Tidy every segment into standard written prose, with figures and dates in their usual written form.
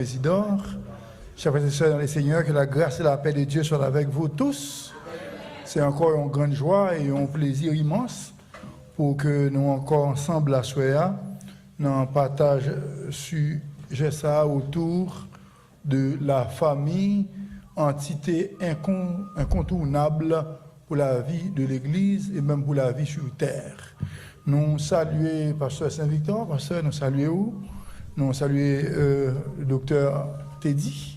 Président, chers frères et sœurs dans les seigneurs, que la grâce et la paix de Dieu soient avec vous tous. C'est encore une grande joie et un plaisir immense pour que nous encore ensemble à Soya, nous partage sujet ça autour de la famille, entité incontournable pour la vie de l'Église et même pour la vie sur terre. Nous saluons Pasteur Saint-Victor, Pasteur, nous saluons nous saluons le docteur Teddy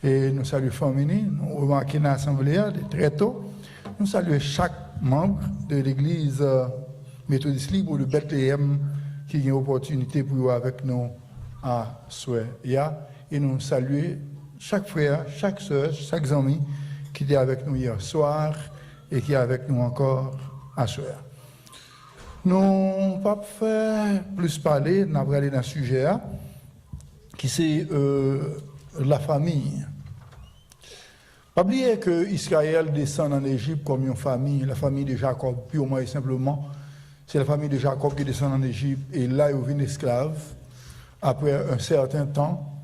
et nous saluons Famini, nous remarquons l'Assemblée très tôt. Nous saluons chaque membre de l'Église méthodiste libre de Bethléem qui a une opportunité pour avec nous à Soya. Et nous saluons chaque frère, chaque soeur, chaque ami qui était avec nous hier soir et qui est avec nous encore à Soya. Nous ne pas faire plus parler, nous allons aller dans le sujet qui c'est la famille. Pas oublier que Israël descend en Égypte comme une famille, la famille de Jacob, purement et simplement. C'est la famille de Jacob qui descend en Égypte et là ils deviennent esclaves après un certain temps.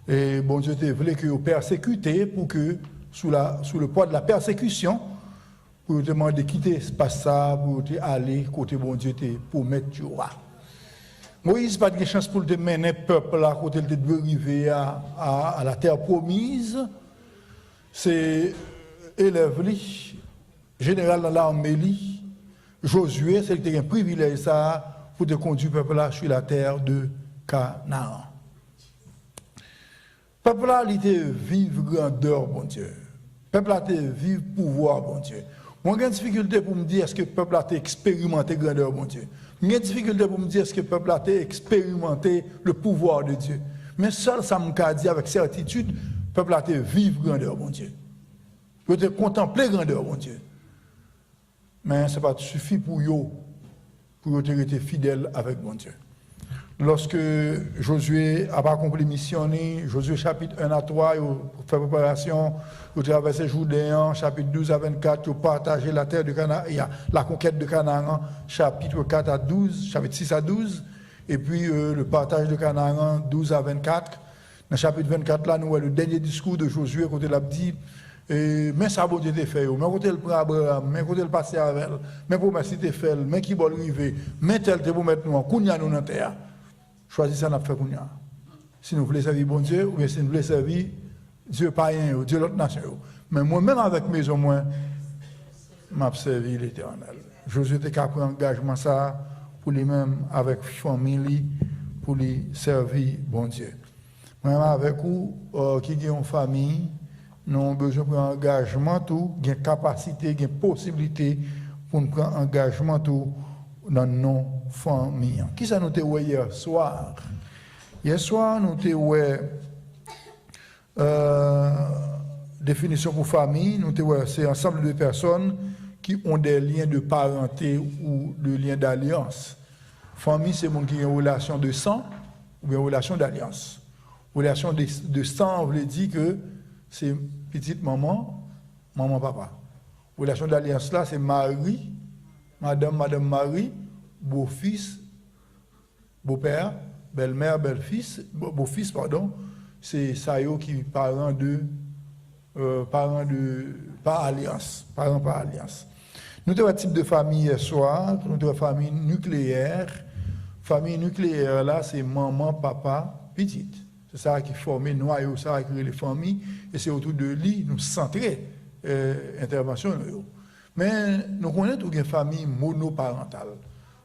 Et bon Dieu te voulait qu'ils persécutés pour que, sous le poids de la persécution, pour te demander de quitter ce passage, pour aller côté bon Dieu, pour mettre du roi. Moïse n'a pas de chance pour te mener le peuple là, côté de arriver à la terre promise. C'est élève-li, général dans l'armée, Josué, c'est un privilège ça pour te conduire le peuple là sur la terre de Canaan. Le peuple là, il était vivre grandeur, bon Dieu. Le peuple là, il vivre pouvoir, bon Dieu. Moi, j'ai une difficulté pour me dire est-ce que le peuple a expérimenté grandeur, mon Dieu. J'ai une difficulté pour me dire est-ce que le peuple a expérimenté le pouvoir de Dieu. Mais seul ça me dit avec certitude, le peuple a vivre grandeur, mon Dieu. Il a contempler grandeur, mon Dieu. Mais ça va suffire pour eux, pour eux être fidèles avec mon Dieu. Lorsque Josué a pas accompli mission, Josué chapitre 1 à 3, il fait préparation, il traverse Jourdain, chapitre 12 à 24, il partage la terre de Canaan, la conquête de Canaan, chapitre 4 à 12, chapitre 6 à 12, et puis le partage de Canaan, 12 à 24. Dans le chapitre 24, là, nous avons le dernier discours de Josué, quand il a dit, mais ça, bon Dieu, t'es fait, mais quand il prend Abraham, mais quand il passe avec elle, mais pour merci, t'es fait, mais qui va arriver, mais tel, t'es pour mettre nous en Kounia, nous dans la terre. Choisissez ça, n'a fait Kounia. Si nous voulons servir bon Dieu, ou bien si nous voulons servir Dieu païen, Dieu l'autre nation. Mais moi-même avec mes au moins, m'a servi l'Éternel. Josué était capable d'engagement ça pour lui-même, avec famille, pour lui servir bon Dieu. Moi-même avec vous, qui ont une famille, nous avons besoin de prendre engagement tout, une capacité, une possibilité pour nous prendre engagement tout dans nos familles. Qui ça nous a dit hier soir? Hier soir, nous avons définition pour famille, nous avons c'est un ensemble de personnes qui ont des liens de parenté ou de liens d'alliance. Famille, c'est monde qui a une relation de sang ou bien une relation d'alliance. Relation de sang veut dire que c'est petite maman, maman, papa. Relation d'alliance là, c'est mari, madame, Marie, beau-fils, beau-père, belle-mère, belle-fils, beau-fils, pardon, c'est ça qui parents par alliance, parents par alliance. Nous avons un type de famille hier soir, nous avons une famille nucléaire. Famille nucléaire là, c'est maman, papa, petite. C'est ça qui forme le noyau, ça qui crée les familles, et c'est autour de lui nous centrer intervention. Mais nous connaissons une famille monoparentale.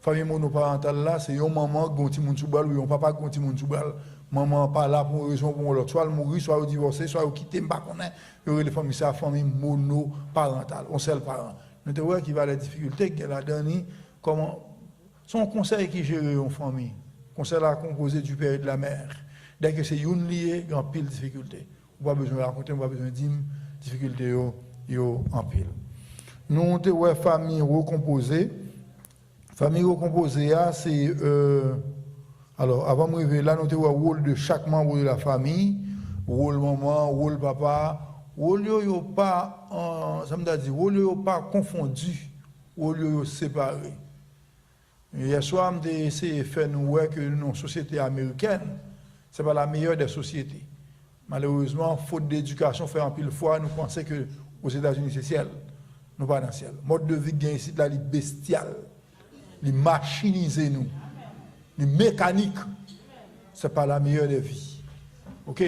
Famille monoparentale là, c'est une maman qui a un petit monde soubal ou un papa qui a un petit monde soubal. Maman pas là pour une raison pour l'autre, soit elle mourit, soit elle divorcé, soit elle quitte, pas connaît. Les familles, c'est la famille monoparentale, un seul parent. Nous te voyons qui va la difficulté qu'elle a donnée, comment son conseil qui gère une famille. Conseil là composé du père et de la mère. Dès que c'est une liée, il y a pile de difficultés. On n'a pas besoin de raconter, on n'a pas besoin de dire difficultés en pile. Nous avons une famille recomposée. Famille recomposée, c'est. Alors, avant de m'arriver là, nous avons le rôle de chaque membre de la famille. Rôle maman, rôle papa. Rôle yo pas, ça me dit, rôle yo pas confondu, rôle yo séparé. Hier soir, j'ai essayé de faire nous voir que nos sociétés américaines, ce n'est pas la meilleure des sociétés. Malheureusement, faute d'éducation, fait en pile fois, nous pensons que aux États-Unis, c'est ciel. Nous pas dans le ciel. Mode de vie qui est ici, là, il est bestial. Il est machinisé, nous. Il est mécanique. Ce n'est pas la meilleure des vies. OK?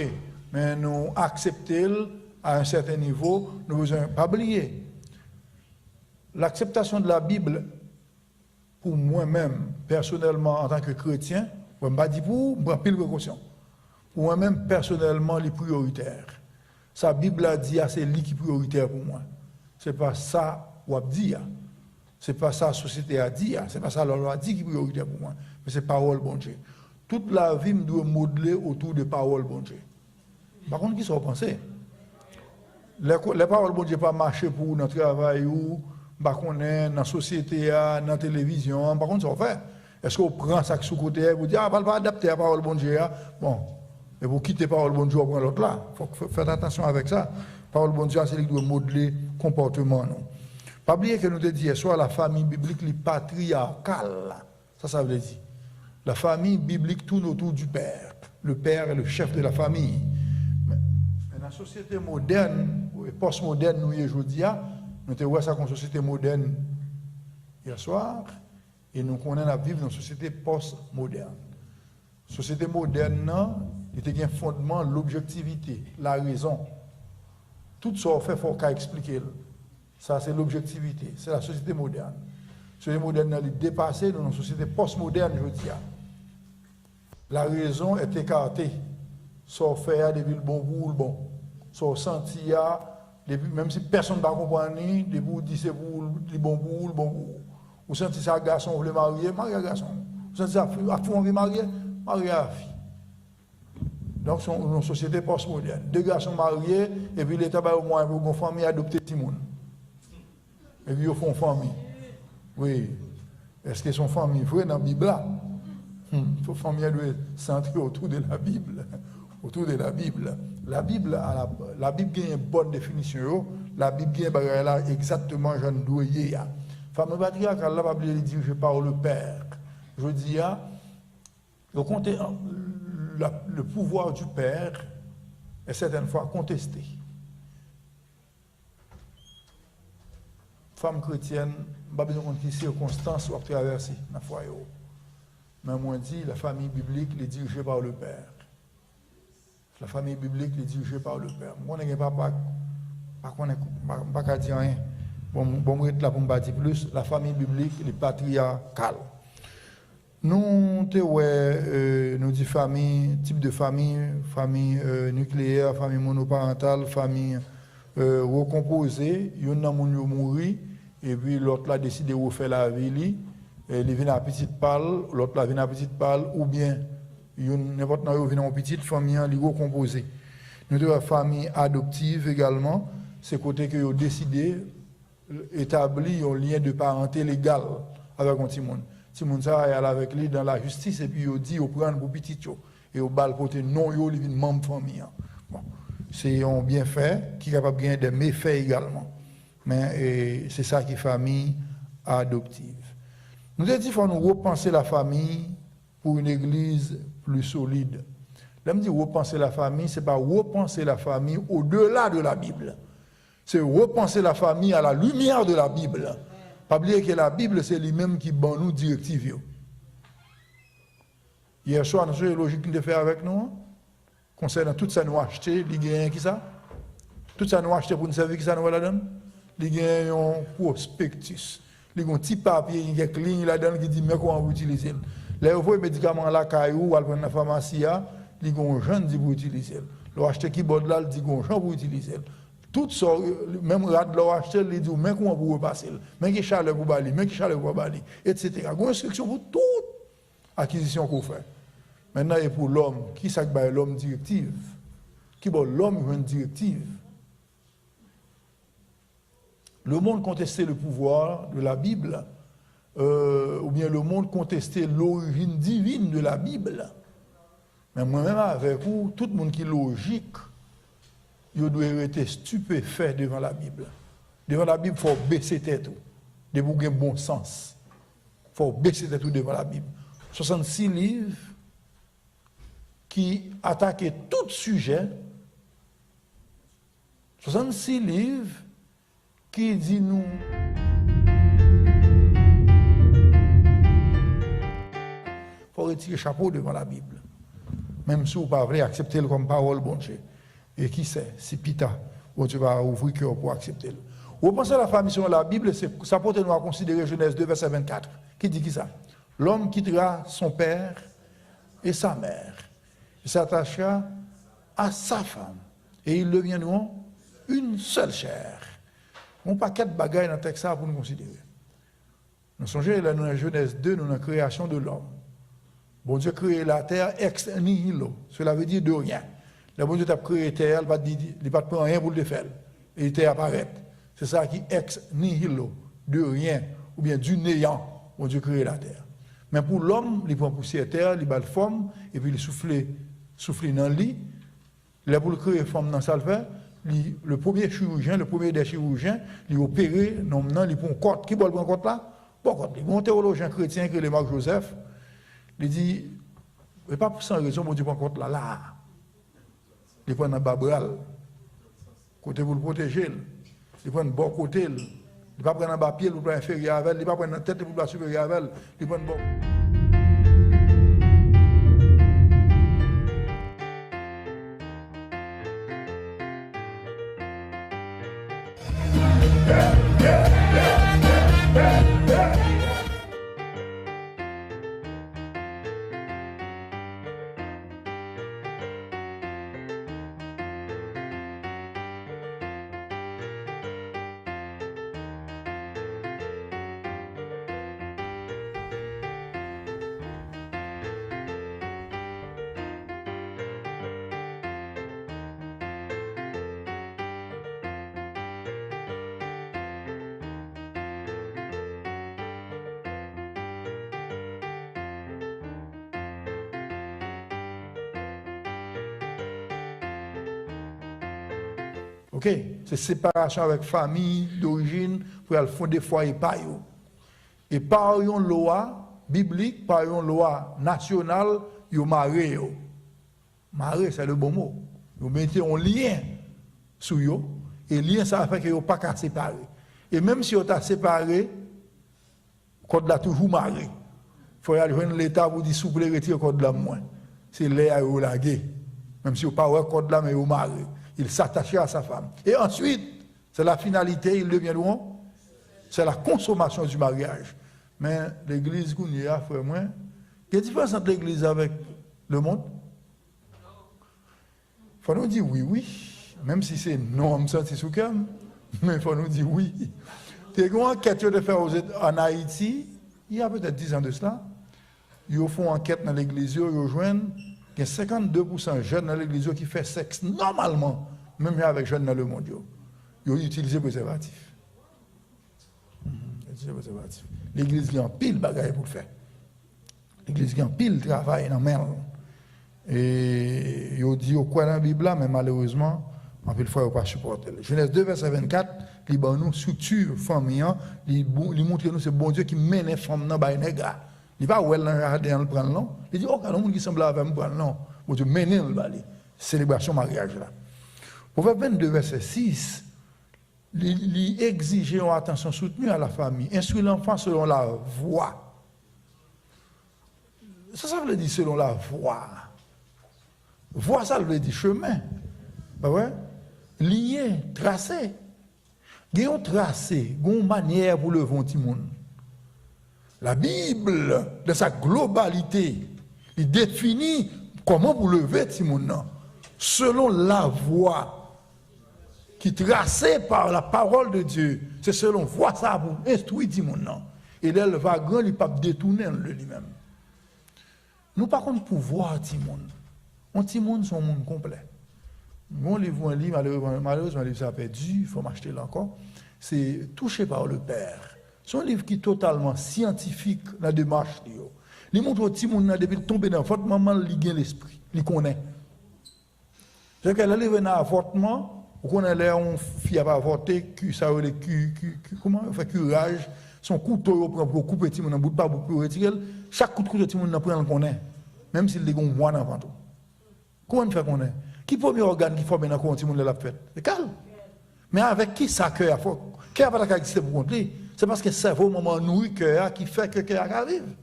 Mais nous acceptons à un certain niveau, nous ne devons pas oublier. L'acceptation de la Bible, pour moi-même, personnellement, en tant que chrétien, je ne vais pas dire pour, je prends pile précaution. Pour moi-même, personnellement, les prioritaires. Sa Bible a dit, c'est lui qui est prioritaire pour moi. Ce n'est pas ça qu'on dit. Ce n'est pas ça la société a dit. Ce n'est pas ça la loi a dit qui est prioritaire pour moi. Mais c'est parole bon Dieu. Toute la vie me doit modeler autour des paroles bon Dieu. Par contre, qui sont pensés? Les paroles bon Dieu pas marcher pour notre travail ou dans la société, dans la télévision. Par contre, ça fait. Est-ce qu'on prend ça sous côté et vous dit, ah, pas adapter à la parole bon Dieu? Bon. Et vous quittez la parole bon Dieu, on prend l'autre là. Il faut faire attention avec ça. La parole bon Dieu, c'est lui qui doit modeler le comportement. Non? Pas oublier que nous te disons, soit la famille biblique, les patriarcale. Ça veut dire. La famille biblique tourne autour du père. Le père est le chef de la famille. Mais dans la société moderne, et post-moderne, nous, aujourd'hui, nous te voyons ça comme société moderne hier soir, et nous connaissons à vivre dans une société post-moderne. Société moderne, il y a un fondement, l'objectivité, la raison. Tout ça, on fait, il faut qu'à expliquer. Ça, c'est l'objectivité. C'est la société moderne. La société moderne, elle est dépassée dans une société post-moderne, je dis. La raison est écartée. Ça, on fait depuis le bon bout, le bon. Ça, on sentit, même si personne ne va comprendre, depuis vous dit c'est pour le bon bout, le bon bout. Vous sentez ça, garçon, vous voulez marier, mariez un garçon. Vous sentez ça, à fille, on veut marier, mariez à fille. Donc, c'est une société post-moderne. Deux garçons mariés, et puis l'État va au moins pour une famille adopter tout le monde. Et puis, ils font famille. Oui. Est-ce qu'ils sont famille vraie dans la Bible? Il faut famille doit centrer autour de la Bible. Autour de la Bible. La Bible a une bonne définition. La Bible a exactement Jean Douye. Famille patriarcale, la Bible dit je parle le Père. Je dis, le pouvoir du Père est certaines fois contesté. Femme chrétienne, pas besoin de quelles circonstances ou traverser dans le foyer. Mais moi, dit, la famille biblique est dirigée par le Père. La famille biblique est dirigée par le Père. Moi, je ne sais pas dire rien. Bon, je vais là pour me dire plus. La famille biblique est patriarcale. Nous disons famille, type de famille, famille nucléaire, famille monoparentale, famille recomposée. Il y en a qui mourent et puis l'autre a décidé de refaire la vie. Il vient à petite palle, l'autre vient à petite palle, ou bien n'importe qui vient à petite famille recomposée. Nous avons une famille adoptive également, c'est côté que ont décidé d'établir un lien de parenté légal avec un petit monde. Si moun sa est avec lui dans la justice et puis il dit au prendre pour petit et au bal côté non yo li vinn membre famille. Bon, c'est un bienfait qui est capable de gagner des méfaits également. Mais c'est ça qui est famille adoptive. Nous avons dit qu'il faut nous repenser la famille pour une église plus solide. Là, je dis repenser la famille, ce n'est pas repenser la famille au-delà de la Bible. C'est repenser la famille à la lumière de la Bible. Pas oublier que la Bible, c'est lui-même qui donne nous directives. Hier soir, nous avons logique de faire avec nous. Concernant tout ça, nous acheter, il y a qui ça? Tout ça, nous acheter pour nous servir, qui ça nous la donne? Il y a un prospectus. Il y a un petit papier, il y a une ligne là-dedans qui dit mais comment vous utilisez. Là, vous voyez les médicaments à la caillou, ou à la pharmacie, il y a un jeune qui vous utiliser. Vous achetez qui bord là, il dit un jeune pour utiliser. Tout ça, même rad l'ont acheté, il dit mais comment vous repasser, mais qui chaleur pour bali, mais qui chaleur pour bali, etc. Il y a une instruction pour toute acquisition qu'on fait. Maintenant, et pour l'homme, qui ça que l'homme directive? Qui bon l'homme une directive? Le monde contestait le pouvoir de la Bible, ou bien le monde contestait l'origine divine de la Bible. Mais moi-même avec vous, tout le monde qui est logique, il doit être stupéfait devant la Bible. Devant la Bible, il faut baisser tête. De vous avoir bon sens. Il faut baisser tête devant la Bible. 66 livres qui attaquaient tout sujet 66 livres qui dit nous faut retirer le chapeau devant la Bible. Même si vous ne pouvez pas accepter comme parole, bon Dieu. Et qui sait, si Pita, où tu vas ouvrir cœur pour accepter. Vous pensez à la famille selon la Bible, ça porte nous à considérer Genèse 2, verset 24. Qui dit qui ça? L'homme quittera son père et sa mère. Il s'attachera à sa femme. Et ils deviendront une seule chair. On n'a pas quatre bagailles dans le texte pour nous considérer. Nous songeons là dans Genèse 2, nous dans la création de l'homme. Bon Dieu a créé la terre ex nihilo. Cela veut dire de rien. Le bon Dieu a créé la terre, il ne va pas prendre rien pour le faire. Et la terre apparaît. C'est ça qui est ex nihilo, de rien, ou bien du néant. Bon Dieu a créé la terre. Mais pour l'homme, il prend poussière terre, il bat la forme, et puis il souffle dans le lit. Il a pour le créer forme dans sa fait. Le premier chirurgien, le premier des chirurgiens, il a opéré, il prend une côte. Qui va prendre une côte là? Bon, côte. Il y a un théologien chrétien qui est Marc Joseph. Il dit, mais pas sans raison, mon Dieu prend compte là. Il prend un babral, côté pour le protéger. Il prend un bon côté. Il ne va pas prendre un bas pied pour le inférieur avec. Il ne va pas prendre une tête pour le supérieur avec. Il prend un bon. Ok, c'est séparation avec famille d'origine pour aller fonder foyer par eux. Et par une loi biblique, par une loi nationale, ils maré. Maré, c'est le bon mot. Ils mettez un lien sur eux, et lien ça fait qu'ils ne pas qu'à séparer. Et même si on t'a séparé, code là toujours maré. Il faut aller joindre l'État pour dire souple retirer code là moins. C'est l'air ou la guerre. Même si on pas ouais code là mais on maré. Il s'attachait à sa femme. Et ensuite, c'est la finalité, il devient loin. C'est la consommation du mariage. Mais l'église qu'on y a, frère, moi, il y a une différence entre l'église avec le monde. Il faut nous dire oui, oui. Même si c'est non, on me sent sous cœur, mais il faut nous dire oui. Tu as une enquête de faire en Haïti, il y a peut-être 10 ans de cela. Ils font enquête dans l'église, ils rejoignent. Il y a 52% de jeunes dans l'église qui font sexe normalement, même avec jeunes dans le monde. Ils ont utilisé préservatif. L'église qui a un pile de bagaille pour le faire. L'église qui a un pile de travail dans la main. Et ils ont dit au quoi dans la Bible, mais malheureusement, en pile fois, ils n'ont pas supporté. Genèse 2, verset 24, il nous structure famille, il montre nous c'est bon Dieu qui mène les femmes dans les nègres. Il ne va pas regarder en le prendre non. Il dit, oh, il y a un monde qui semble avec me prendre non. Bon Dieu, mener le bali. Célébration mariage là. Proverbe 22, verset 6, il exige une attention soutenue à la famille. Instruire l'enfant selon la voie. Ça veut dire selon la voie. Voie, ça veut dire chemin. Bah ouais? Lié, tracé. Il y a un tracé, une manière pour lever un petit monde. La Bible, dans sa globalité, il définit comment vous lever petit monde selon la voie qui est tracée par la parole de Dieu. C'est selon voie ça pour instruire petit monde. Et là, le vagrant, il ne peut pas détourner de lui-même. Nous, par contre, pour voir petit monde. Un petit monde, c'est un monde complet. Mon livre, malheureusement, le livre s'est perdu, il faut m'acheter là encore. C'est touché par le Père. C'est un livre qui est totalement scientifique dans la démarche. Il montre au petit monde depuis tomber dans votre maman, il gagne l'esprit, il connaît. C'est qu'elle arrive dans l'avortement, on connaît là, on fille va avorter, ça veut comment on fait curage, son couteau prend pour couper petit monde en bout de pas pour retirer, chaque coup de couteau petit monde prend le connaît, même s'il est un mois dans ventre. Comment on fait connaît? Qui premier organe qui forme dans le petit monde l'a fait? C'est calme. Mais avec qui ça cœur? Cœur n'a pas exister pour compter. C'est parce que le cerveau, moment nourrit cœur, qui fait que le cœur arrive.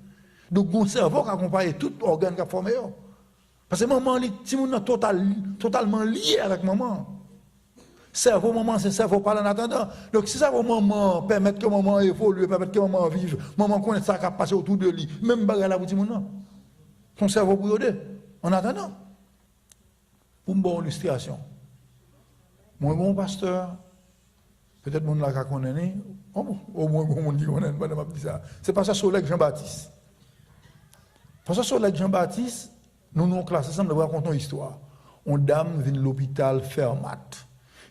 Donc, mon cerveau qui accompagne tout organe qui a formé. Parce que maman, si on est totalement lié avec maman. Cerveau, maman, c'est cerveau parle en attendant. Donc, si ça va maman, permettre que maman évolue, permettre que maman vive, maman connaît ça qui a passé autour de lui, même bagarre là pour tout le monde. Son cerveau pour aider, en attendant. Pour une bonne illustration. Moi, mon pasteur, peut-être mon là connaît, au moins mon dit connaît, madame dit ça. C'est pasteur Solègue Jean-Baptiste. Pasteur Solègue Jean-Baptiste, nous nous classons ensemble, nous racontons une histoire. Une dame vient de l'hôpital Fermat.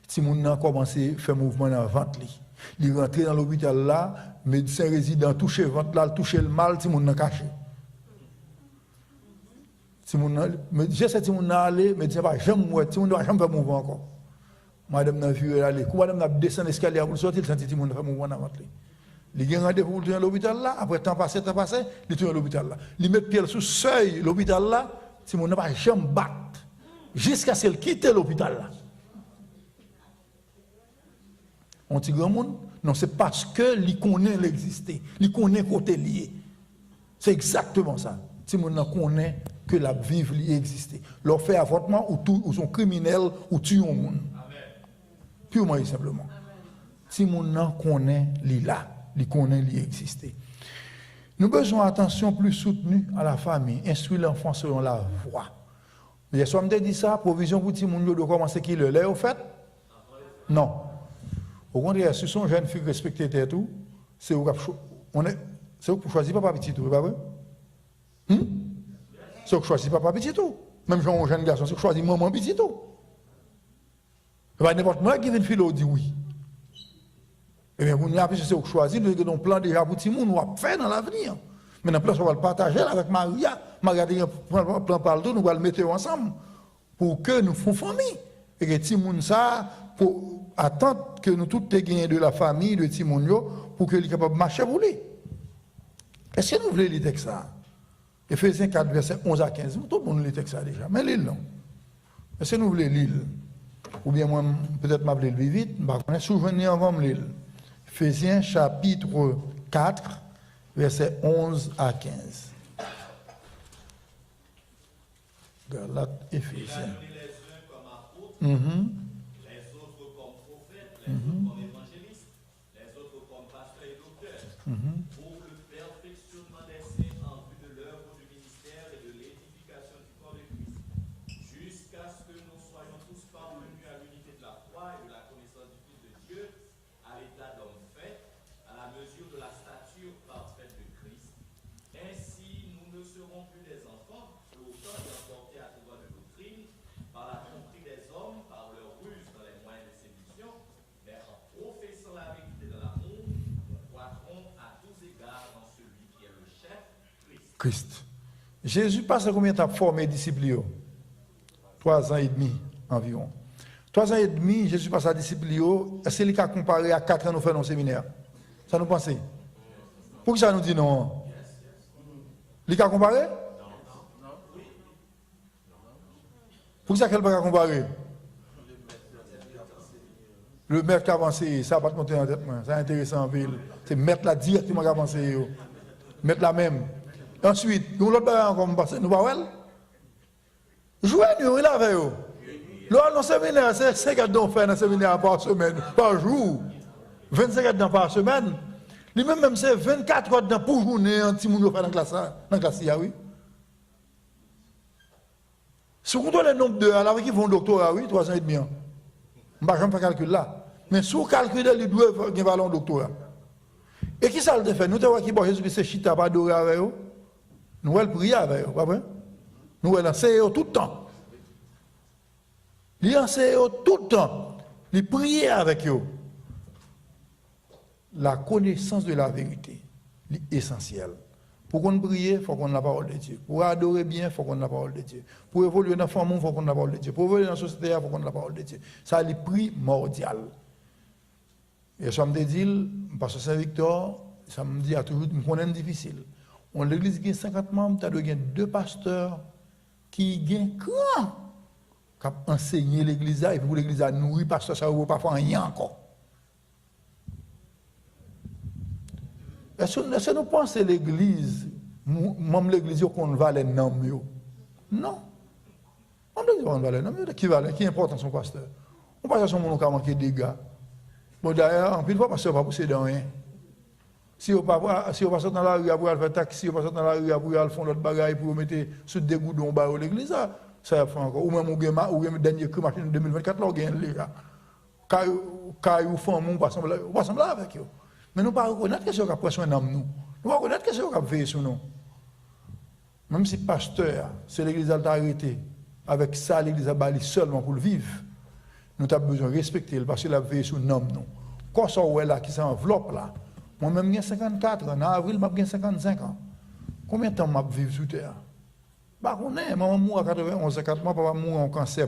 Si mon a commencé à faire mouvement dans le ventre, il est rentré dans l'hôpital là, médecin résident touche le ventre là, touche le mal, si mon a caché. Si mon a, j'essaie si mon a allé, médecin va jamais mourir, si mon doit jamais faire mouvement encore. Madame n'a vu aller, quand madame n'a descendu l'escalier pour sortir, il sentit si mon a fait mouvement dans le ventre. Il y a un rendez-vous pour l'hôpital là, après temps passé, il tourne à l'hôpital là. Il met pied sous seuil l'hôpital là, si mon n'a pas jamais battre jusqu'à ce qu'il quitte l'hôpital là. On dit grand monde? Non, c'est parce que il connaît l'exister, il connaît côté lié. C'est exactement ça. Si on connaît que la vivre li exister. Leur fait avortement ou sont criminels ou tuent un monde. Purement et simplement. Si on connaît li là, il connaît li exister. Nous avons besoin d'attention plus soutenue à la famille, instruire l'enfant selon la voie. Hier soir, je me dit ça, provision pour tout le monde de commencer qui le lait au fait? Non. Au contraire, si son jeune fille respecte tout, c'est vous pour choisir papa petit tout, pas vrai? C'est vous choisir papa petit tout. Même un jeune garçon, c'est vous choisir maman petit tout. N'importe moi qui vient de filer dit oui. Eh bien, vous avez c'est vous choisir, nous avons un plan déjà pour tout le monde, nous allons faire dans l'avenir. Maintenant, place, on va le partager avec Maria. Maria a un plan par le tout, nous allons le mettre ensemble pour que nous fassions famille. Et que tout le monde ça, pour attendre que nous tous gagnions de la famille, de Timonio, pour que les capables de marcher pour lui. Est-ce que nous voulons lire le texte ça? Ephésiens 4, verset 11 à 15. Tout le monde lit le texte ça déjà. Mais lire non. Est-ce que nous voulons lire? Ou bien moi, peut-être m'appeler le vite, je vais souvenir avant de lire. Ephésiens chapitre 4, verset 11 à 15. Galates, Ephésiens. Les autres comme prophètes, les autres comme évangélistes, les autres comme pasteurs et docteurs, pour le perfectionnement des saints en vue de l'œuvre du ministère et de l'édification du corps de Christ, jusqu'à ce que nous soyons tous parvenus à l'unité de la foi et de la connaissance du Fils de Dieu, à l'état d'homme fait, à la mesure de la stature parfaite de Christ. Ainsi, nous ne serons plus des enfants, autant emportés à tout va de doctrine, par la tromperie des hommes, par leur ruse dans les moyens de séduction, mais en professant la vérité de l'amour, nous croîtrons à tous égards dans celui qui est le chef, Christ. Jésus passe combien de temps pour former les disciples? 3 ans et demi environ. 3 ans et demi, Jésus passe à disciples. Est-ce qu'il a comparé à 4 ans nous faisons nos séminaires? Ça nous pense? Pourquoi ça nous dit non? Il a comparé? Pour ça qu'elle ne peut pas comparer. Le maître qui a avancé, ça va pas te monter en tête. C'est intéressant en ville. C'est mettre là directement qui a avancé. Mettre là même. Ensuite, nous l'autre bagage comme passer. Nous pas elle. Jouer nous il avec eux. Là dans séminaire, c'est 50 dons faire dans séminaire par semaine, par jour. 25 dons par semaine. Lui-même c'est 24 heures pour journée un petit monde faire dans classe oui. Si vous comptez le nombre d'heures, alors qu'ils font doctorat, oui, 3 ans et demi. Je ne vais pas faire calcul là. Mais si vous calculez, ils doivent avoir un doctorat. Et qui ça le fait? Nous avons dit que Jésus-Christ c'est chita, pas adorer avec eux. Nous allons prier avec eux, pas vrai? Nous allons enseigner tout le temps. Ils enseignent tout le temps. Ils prient avec eux. La connaissance de la vérité est essentielle. Pour qu'on prie, il faut qu'on ait la parole de Dieu. Pour adorer bien, il faut qu'on ait la parole de Dieu. Pour évoluer dans la famille, il faut qu'on ait la parole de Dieu. Pour évoluer dans la société, il faut qu'on ait la parole de Dieu. Ça, c'est primordial. Et ça me dit, parce que Saint-Victor, ça me dit à toujours, je connais difficile. On l'église qui a 50 membres, tu as 2 pasteurs qui ont grand cap enseigner l'église et puis pour l'église à nourrir pasteur ça veut pas faire rien encore. Est-ce que nous pensons que l'église, même l'église qu'on va les nommer? Non. Même l'église qu'on va les nommer, qui est important son pasteur? On passe à son monde qui a manqué de dégâts. Bon d'ailleurs, en plus de fois, pasteur pas pousser dans rien. Si on passe dans la rue pour aller faire taxi, si on passe dans la rue pour aller faire l'autre bagaille pour mettre sous des goudons bas l'église, ça fait encore. Ou même ou même dernier cri machine 2024 là on gagne là. Quand ou femme on pas sembler avec eux. Mais nous pas reconnaître que c'est qu'on prend soin de nous. Nous pas reconnaître que c'est qu'on veille sur nous. Même si pasteur, c'est l'église a arrêté avec ça l'église a bali seulement pour le vivre. Nous avons besoin de respecter parce qu'il a veillé sur nous. Quand ça est là qui s'enveloppe là. Moi-même, j'ai 54 ans. En avril, j'ai 55 ans. Combien de temps je vivre sur Terre? Bah, on est. Maman mourut à 91 ans. Moi, papa mourut en cancer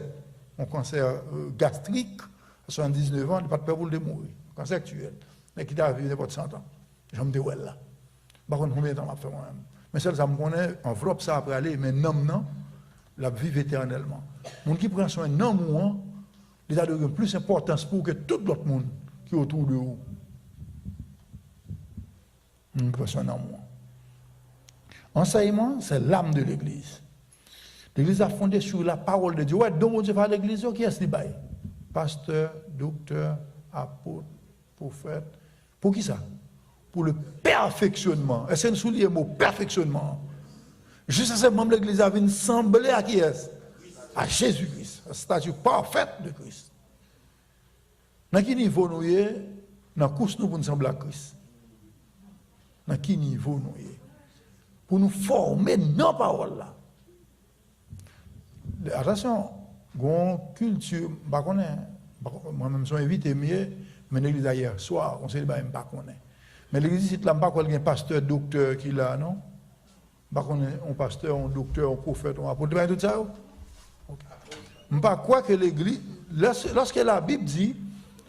gastrique. À 79 ans, il n'y a pas de peur pour le mourir. Cancer actuel. Mais qui a vécu n'importe 100 ans. Je me dis, ouais, là. Par contre, combien de temps je fait moi-même? Mais celle ça me connaît, enveloppe ça après aller, mais non, la vie éternellement. Les gens qui prennent soin non moi, il a de plus d'importance pour que tout l'autre monde qui est autour de vous. Enseignement, c'est l'âme de l'Église. L'Église a fondé sur la parole de Dieu. Ouais, donc Dieu parle de l'Église, qui est-ce qui baille? Pasteur, docteur, apôtre, prophète. Pour qui ça? Pour le perfectionnement. Est-ce que nous soulignons le mot perfectionnement? Juste à ce moment, l'Église a vu sembler à qui est-ce? À Jésus-Christ, la statue parfaite de Christ. Dans quel niveau nous sommes? Dans la course nous pour nous sembler à Christ. Dans quel niveau nous sommes? Pour nous former dans la parole là. Attention, une culture, moi-même, je suis invité, mais l'église hier soir, on ne sait pas, même pas connaît. Mais l'église, c'est là, pas qu'il y a un pasteur, docteur qui est là, non? Pas un pasteur, un docteur, un prophète, un apôtre, tout ça. Je ne pas quoi que l'église, lorsque la Bible dit,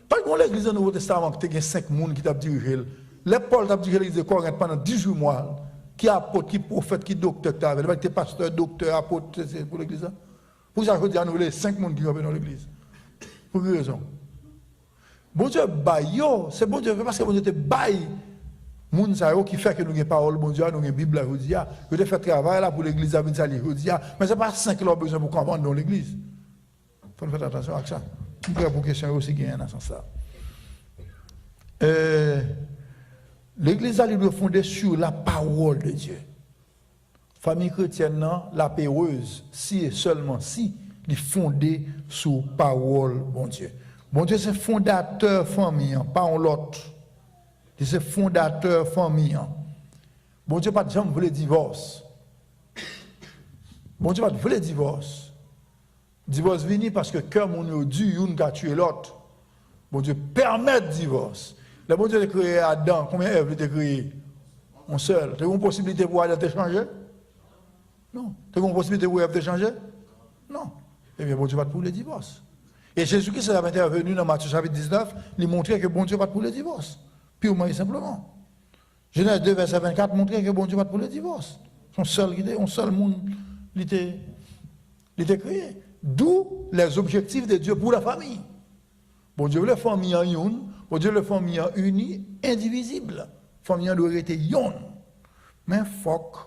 pas que l'église du Nouveau Testament, il y a 5 personnes qui t'ont dirigé. Les Paul t'a dirigé l'église de Corinthe pendant 18 mois. Qui apôtre, qui prophète, qui docteur, tu avais. Il pasteur, docteur, apôtre, c'est pour l'église. Pour ça, je dis à nous, les 5 personnes qui sont dans l'église. Pour quelle raison? Bon Dieu, c'est bon Dieu, parce que bon Dieu te baille. Moun sa yo qui fait que nous avons parole, bon Dieu, nous avons une Bible, je dis, nous avons fait travail là pour l'église à Vinsali, je dis, mais ce n'est pas 5 qui ont besoin pour comprendre dans l'église. Il faut faire attention à ça. Je vais pour question aussi gagner dans ce sens là. L'église est fondée sur la parole de Dieu. Famille chrétienne, la paix heureuse, si et seulement si, elle est fondée sur la parole, bon Dieu. Bon Dieu, c'est fondateur famille, pas l'autre. C'est fondateur famille. Bon Dieu, pas de jamais voulu divorce. Bon Dieu, pas de voulu divorce. Divorce vini parce que cœur mon Dieu, une a tué l'autre. Bon Dieu permet le divorce. Le bon Dieu a créé Adam, combien Ève a créé? Un seul. Tu as une possibilité pour Adam de changer? Non. Tu as une possibilité pour Ève de changer? Non. Eh bien, bon Dieu va pour le divorce. Et Jésus-Christ est intervenu dans Matthieu chapitre 19, il montrait que bon Dieu va pour le divorce. Purement et simplement. Genèse 2, verset 24 montrait que bon Dieu va pour le divorce. Un seul monde, il était créé. D'où les objectifs de Dieu pour la famille. Bon Dieu, la famille en une, bon Dieu, la famille en unie, indivisible. La famille doit être une. Mais il faut que la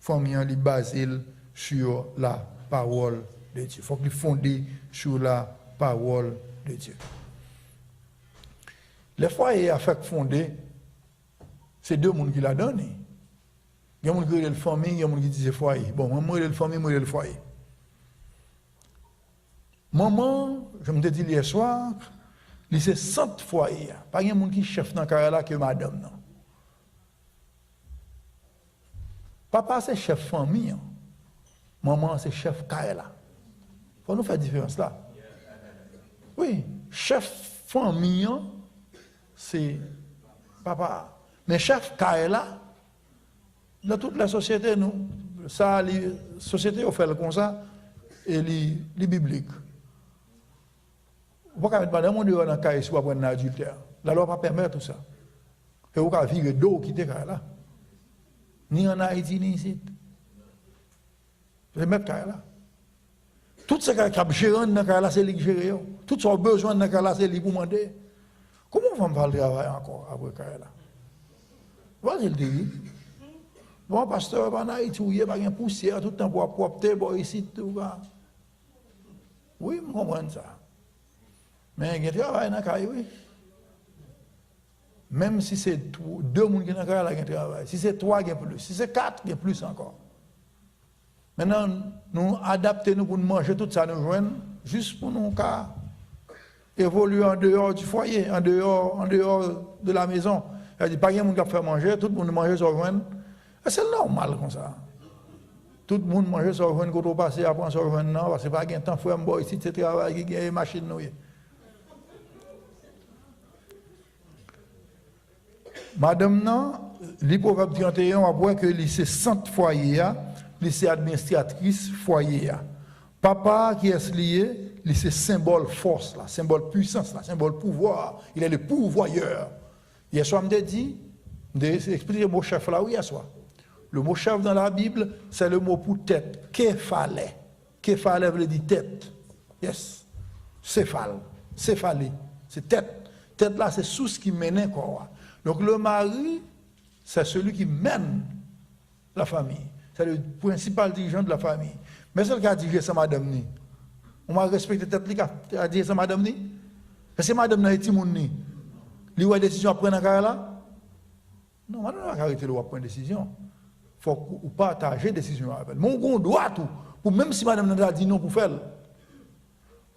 famille soit basée sur la parole de Dieu. Il faut qu'il soit fondé sur la parole de Dieu. Les foyers à faire fonder, c'est 2 personnes qui l'ont donné. Il y a des gens qui ont le famille, il y a des gens qui disent foyer. Bon, moi, j'ai le famille, moi, j'ai le foyer. Maman, je me dis hier soir, c'est 100 foyers. Pas de gens qui chef dans le carré que madame. Non. Papa, c'est chef famille. Maman, c'est chef carré. Il faut nous faire la différence là. Oui, chef famille, c'est papa. Mais chef Kaela, dans toute la société, nous, ça, la société, on fait comme ça, et les bibliques. Vous ne pouvez pas mettre dans le cas pour prendre un adultère. La loi ne permet pas tout ça. Et vous pouvez vivre d'eau qui est là. Ni en Haïti, ni ici. Vous pouvez mettre là. Tout ce qui a géré dans le c'est lui qui gère. Tout ce qui a besoin dans le c'est lui qui demander. Comment on va le travail encore après là? Vas-y le dire. Bon, pasteur, il n'y a pas de poussière, tout le temps pour propter, bon, ici, tout va. Oui, je comprends ça. Mais il y a un travail dans le cas, oui. Même si c'est 2 personnes qui sont dans le cas, il y a un travail. Si c'est 3, il y a plus. Si c'est 4, il y a plus encore. Maintenant, nous adaptons pour nous manger tout ça, nous joignons, juste pour nous évoluer en dehors du foyer, en dehors de la maison. Il n'y a pas de monde qui fait manger, tout le monde mange sur joindre. C'est normal comme ça. Tout le monde mange sur joindre quand on passe après sur joindre, non, parce que pas de temps, frère, moi ici, c'est travail qui est machine. Madame, non, l'hypothèse 31, on voit que c'est centre foyer, c'est administratrice foyer. Papa qui est lié, c'est symbole force, là, symbole puissance, là, symbole pouvoir. Il est le pourvoyeur. Hier soir, je me dit, expliquer le mot chef là, oui, hier soir. Le mot chef dans la Bible, c'est le mot pour tête. Képhale. Képhale veut dire tête. Yes. Céphale. Céphalée. C'est tête. Tête là, c'est sous ce qui mène quoi. Donc le mari, c'est celui qui mène la famille. C'est le principal dirigeant de la famille. Mais c'est le cas de dire ça, madame ni. On va respecter tête li a dire ça, madame ni. Est-ce que madame n'a été moun ni? Li ou a décision à prendre dans là? Non, madame n'a pas arrêté de prendre décision. Il faut partager la décision avec elle. Mais on doit tout. Pour même si madame n'a dit non pour faire.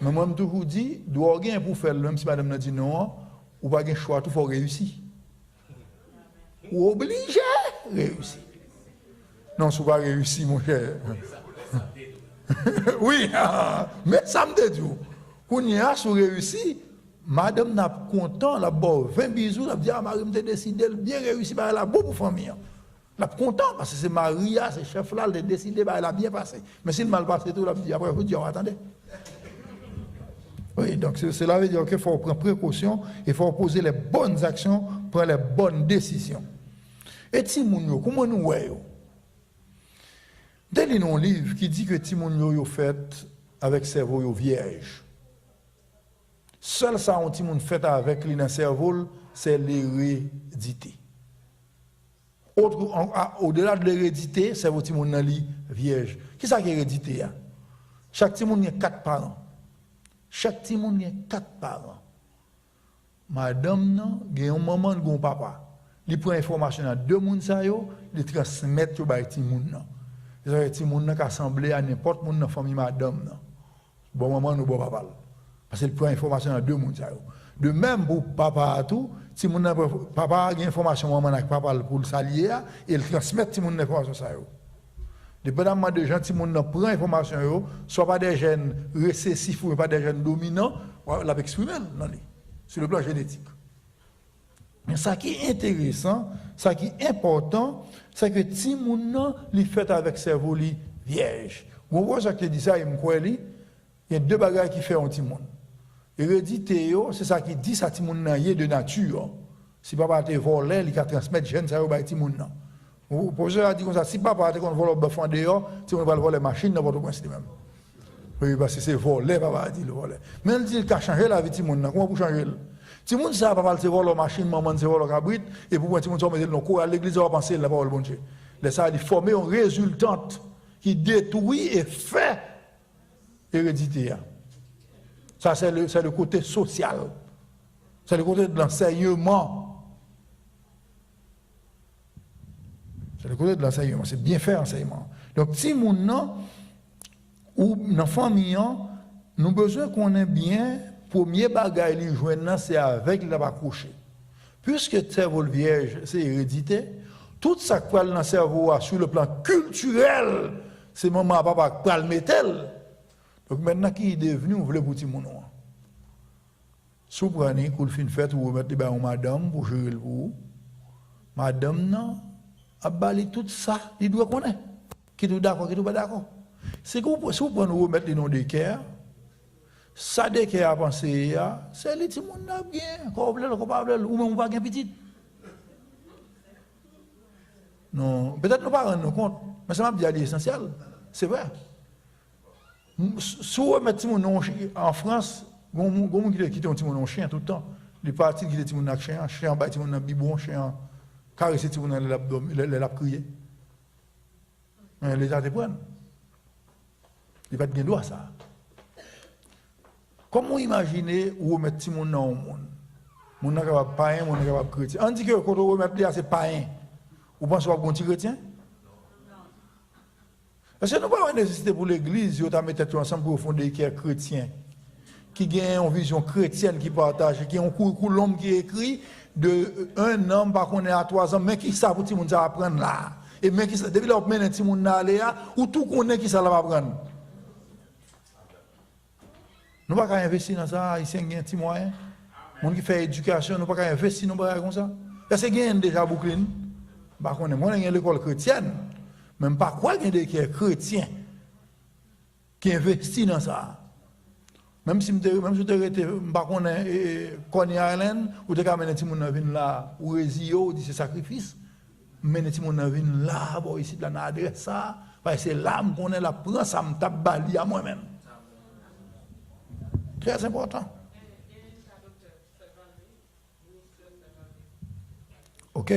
Mais moi, je toujours dit, doit rien pour faire, même si madame n'a dit non, ou pas de choix, tout faut réussir. Ou obligé réussir. Non, ce n'est pas réussir, mon cher. Oui, mais ça me dit, quand il y a sur réussi, madame n'a pas content, la bonne 20 bisous, elle dit, ah, Marie m'a décidé de bien réussir, elle a beaucoup de famille. Elle est content parce que c'est Maria, c'est chef là, elle a décidé, elle a bien passé. Mais si le mal passé, tout, elle dit, après, vous dites, attendez. Oui, donc cela veut dire qu'il faut prendre précaution, il faut poser les bonnes actions, prendre les bonnes décisions. Et Timoun, comment nous voyons? Dès un livre qui dit que Timoun fait avec cerveau vierge. Seul ça, on Timoun fait avec le cerveau, c'est l'hérédité. Au-delà de l'hérédité, c'est votre Timoun vierge. Qui est-ce qui est l'hérédité? Chaque Timoun a 4 parents. Chaque Timoun a 4 parents. Madame, il y a un maman et un papa. Il prend l'information à 2 personnes, il transmet à Timoun. Les Timoun qui assemblé à n'importe qui dans la famille madame. Bon maman ou bon papa. Parce qu'il prend l'information à 2 personnes. De même pour papa tout, papa a l'information maman avec papa pour le s'allier et il transmet Timoun l'information. Dépendamment de gens qui prennent l'information, soit pas des gènes récessifs ou pas des gènes dominants, on l'a exprimé sur le plan génétique. Mais ce qui est intéressant, ce qui est important, c'est que Timoun li fait avec cerveau vierge. Vous voyez ce que dit ça, il y a 2 bagages qui font un Timoun. Hérédité, c'est ça qui dit ça Timoun de nature. Si papa te volé, il va transmettre gène ça au Timoun. Le professeur a dit comme ça, si papa te vole le bœuf en dehors, Timoun va voler machine dans votre coin même. Oui, parce que c'est volé, papa a dit le volé. Mais il dit qu'il a changé la vie de Timoun, comment pour changer? Timoun ça papa se vole la machine, maman se vole la cabrit et pour Timoun ça mettre dans cour à l'église on va penser la parole bon Dieu. Les ça il former une résultante qui détruit et fait hérédité. Ça c'est le côté social. C'est le côté de l'enseignement. C'est le côté de l'enseignement, c'est bien fait l'enseignement. Donc Timoun ou dans la famille, nous avons besoin qu'on ait bien. Premier bagage li joindre c'est avec la va coucher. Puisque le cerveau vierge c'est hérédité, tout ça qui parle dans le cerveau sur le plan culturel, c'est maman papa qui parle mettel. Donc maintenant qui est devenu on veut pour ti mon nom. Sou prenez pour fin fête ou mettre ba madame pour gérer le pour. Madame non a bali tout ça, il doit connaître. Qui tout d'accord, qui tout pas d'accord. C'est que si vous prenez vous mettre les noms de cœur. Ça dès qu'il a pensé, c'est les petits gens qui ont bien, ou même pas bien petit. Non, peut-être nous ne pas rendre compte, mais ça m'a dit l'essentiel. C'est vrai. Si vous mettez en France, vous qui quitte un petit mon chien tout le temps. Les parties qui ont un chien, chien en bas, petit mon bibon, chien caresser petit mon l'abdomen, l'a crié. L'État te prend. Il va te gagner droit ça. Comment imaginer où mettre petit mon dans le monde? Mon n'est capable païen, mon n'est capable chrétien. On dit que quand on remet là c'est païen. Vous pensez qu'on est chrétien? Parce que nous n'avons pas de nécessité pour l'Église, nous avons mis ensemble pour fonder des chrétiens, qui ont une vision chrétienne, qui partagent, qui ont un curriculum qui est écrit de 1 an, par contre, à 3 ans, mais qui savent pour tout le monde apprendre là. Et mais qui savent, depuis là, on met un petit monde là, ou tout connaît qui ça va apprendre. Nous ne pouvons pas investir dans ça, ici, il y a un petit moyen. Les gens qui font éducation, nous ne pouvons pas investir dans ça comme ça. Parce que il y a déjà beaucoup. Par contre, moi, il y a l'école chrétienne. Même pas quoi qu'il y a des chrétiens qui investissent dans ça. Même si je te par contre, Coney Island, ou te amener des gens là, ou Rézio, dit c'est sacrifice. Mais des gens viennent là, bon, ici, là, adresse ça, parce que c'est l'âme qu'on est là, prend ça, me tape bali à moi-même. Très important. Ok.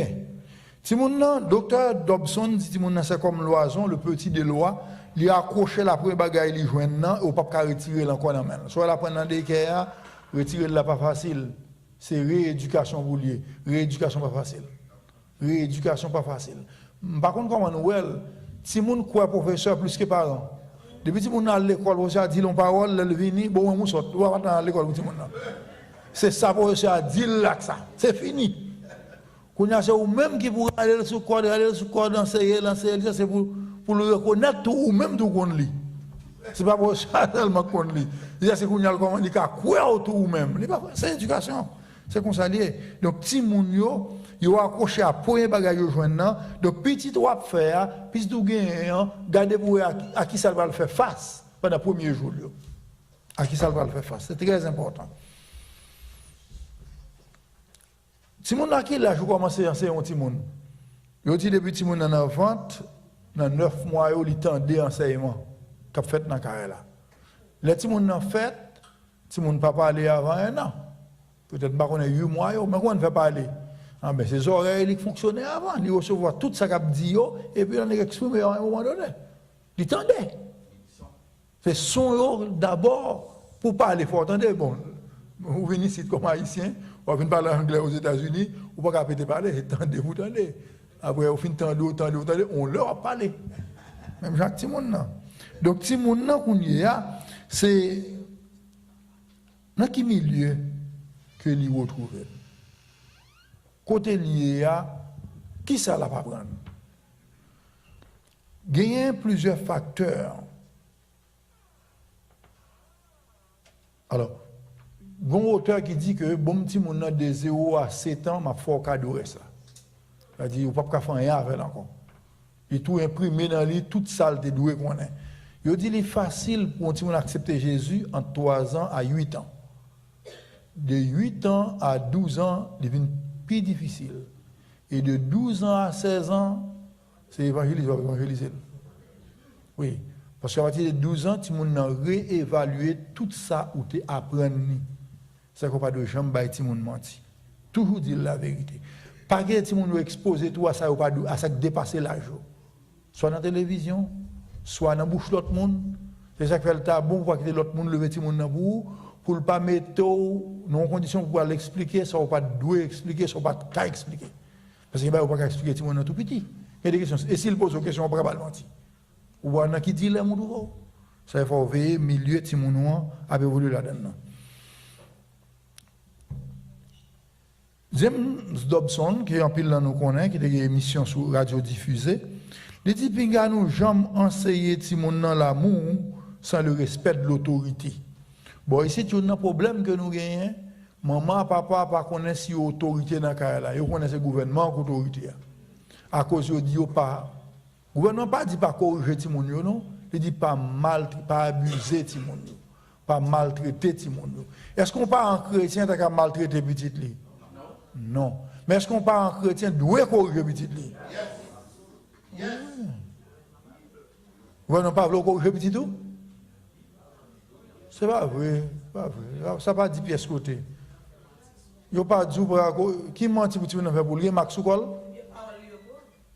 Timoun, docteur Dobson dit Timoun c'est comme l'oison, le petit de loi, il a accroché la première bagaille, il joue maintenant, ou pas retirer l'encore dans la main. Soit la prendre dans des cas, retirer là pas facile. C'est rééducation pour lui. Rééducation pas facile. Rééducation pas facile. Par contre, comme Noël, Timoun quoi professeur plus que parent. Depuis Timoun à l'école, professeur a dit l'on parole, le vini, bon, on sort, on va dans l'école pour Timoun. C'est ça, professeur a dit là que ça. C'est fini. C'est vous-même qui pourrez aller sur le corps, d'enseigner, c'est pour le reconnaître ou même tout qu'on lit. Ce n'est pas pour ça tellement qu'on lit. C'est qu'on a le commandé qu'à quoi autour ou même. C'est l'éducation. C'est qu'on s'allie. Donc, si moun yo, yo accroché à premier bagage yo joindre. Donc, petit ou à faire, petit ou gain, garder pour à qui ça va le faire face pendant le premier jour. À qui ça va le faire face. C'est très important. Si mon a qui là, je commence à enseigner un petit monde. Je dis depuis petit monde en vente, dans 9 mois, il tendait enseignement qu'a fait dans carré là. Les petits monde en fait, petit monde pas parler avant 1 an. Peut-être pas qu'on 8 mois, mais qu'on ne fait parler. Ah ben ses oreilles qui fonctionnaient avant, il recevoir tout ça qu'a dit et puis on exprimé à un moment donné. Il tendait. C'est son d'abord pour parler faut entendre bon. Vous venez ici comme haïtien, vous venez parler anglais aux États-Unis, vous ne pouvez pas parler, vous tendez. Après, vous finissez tendez, on leur a parlé. Même Jacques Timoun. Donc, Timoun, c'est dans quel milieu que l'y retrouve. Côté lié qui ça la va prendre? Il y a plusieurs facteurs. Alors, bon auteur qui dit que bon petit moun de 0 à 7 ans m'a faut cadeau ça. C'est-à-dire ou pas faire rien avec encore. Il tout imprimé dans lui toute saleté doué qu'on est. Il dit il est facile pour un petit moun accepter Jésus entre 3 ans à 8 ans. De 8 ans à 12 ans, il devient plus difficile. Et de 12 ans à 16 ans, c'est évangéliser. Oui. Parce qu'à partir de 12 ans, tu as réévalué tout ça où tu apprends. C'est qu'on pas de jambes, tu as menti. Toujours dire la vérité. Pas que tu as exposé tout à ça, à ça qui dépasse l'âge. Soit dans la télévision, soit dans la bouche de l'autre monde. C'est ça qui fait le tabou pour que l'autre monde leve dans la bouche, pour ne pas mettre dans conditions pour l'expliquer, ça ne va pas douer expliquer, ça ne va pas expliquer. Parce qu'il ne va pas expliquer tout le monde tout petit. Il y a des questions. Et s'il pose une question, on ne peut pas le mentir. Ou on a qui dit les mots. Ça il faut veiller milieu de mon à évoluer là-dedans. James Dobson, qui est en pile là nous connaît, qui a des émissions sur radio diffusée, il dit pinga nous jamais enseigner Timon dans l'amour sans le respect de l'autorité. Bon ici tu as un problème que nous gagnons. Maman, papa, pas connaissent si autorité dans la là, ils connaissent le gouvernement comme autorité. À cause de dit pas le gouvernement pas dit pas corriger Timon non, il dit pas abuser Timon, pas maltraiter Timon. Est-ce qu'on parle en chrétien qui a maltraité petit li? Non. Mais est-ce qu'on parle en chrétien doit corriger petit li? Vous n'avez pas voulu corriger petit tout? C'est pas vrai, pas vrai. Ça pas 10 pièces côté. Yo pas dit qui menti pour tu faire pour lui Max Soukol.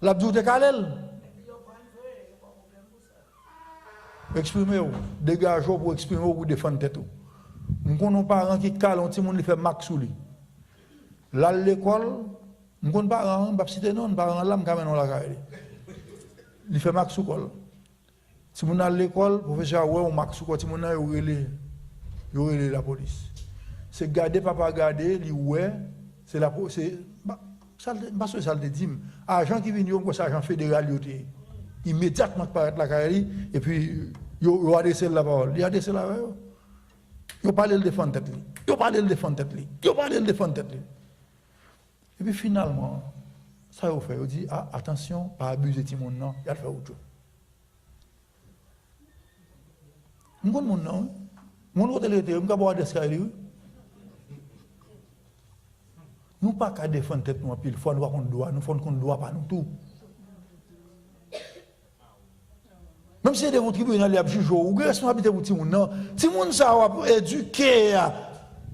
L'abdou de Kalel. Exprimez-vous, dégagez-vous pour exprimer ou pour défendre tête. Nous connaissons parents qui calent un petit monde qui fait Max sous lui. Là l'école, nous connaissons parents, pas citer non, parents là me camène la caille. Il fait Max Soukol. Si vous allez à l'école, professeur ouais ou Max Soukol, si vous allez la police. C'est garder papa garder, li ouais, c'est la c'est ça parce que ça le dit. Agent qui vient comme ça agent fédéral yoté. Immédiatement paraître la caille et puis yo adressé la parole. Il adressé la parole. Yo parler le défendre tête li. Yo parler le défendre tête li. Yo parler le défendre tête li. Et puis finalement ça yo fait, yo dit ah, attention, pas abuser ti monde non, il a fait autre chose. Mon monde non. Mon côté l'été, on va boire des cailles. Nous pas qu'à défendre tête nous en pile fois, nous pas qu'on doit, nous faut qu'on doit pas nous tout. Même si des votre tribunal il y a juge ou responsabilité pour ti moun non, ti moun ça va éduquer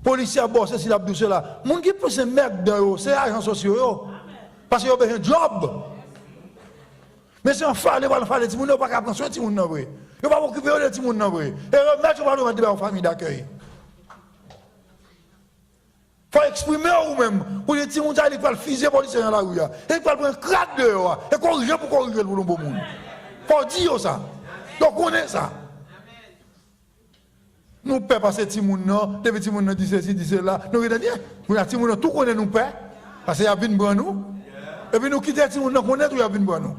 policier boss si la douce là. Moun qui peut se mettre dans c'est agents sociaux yo. Parce que yo besoin job. Mais si on fait ti moun pas qu'à prendre soin ti moun non vrai. Yo pas occuper de ti moun non vrai. Et remettre pas devant une famille d'accueil. Faut exprimer ou-même pour les petits gens qui veulent fuser les policiers dans la rue. Et qui veulent prendre un crack dehors. Et corriger pour corriger pour le bon monde. Faut dire ça. Donc on est ça. Nous ne pouvons pas passer les gens, les petits gens disent ceci, disent cela. Nous regardons bien. Nous les petits gens, tout connaît nous père. Parce qu'il y a une bonne nous. Et puis nous quittons les petits gens, nous connaissons tout y a une bonne nous.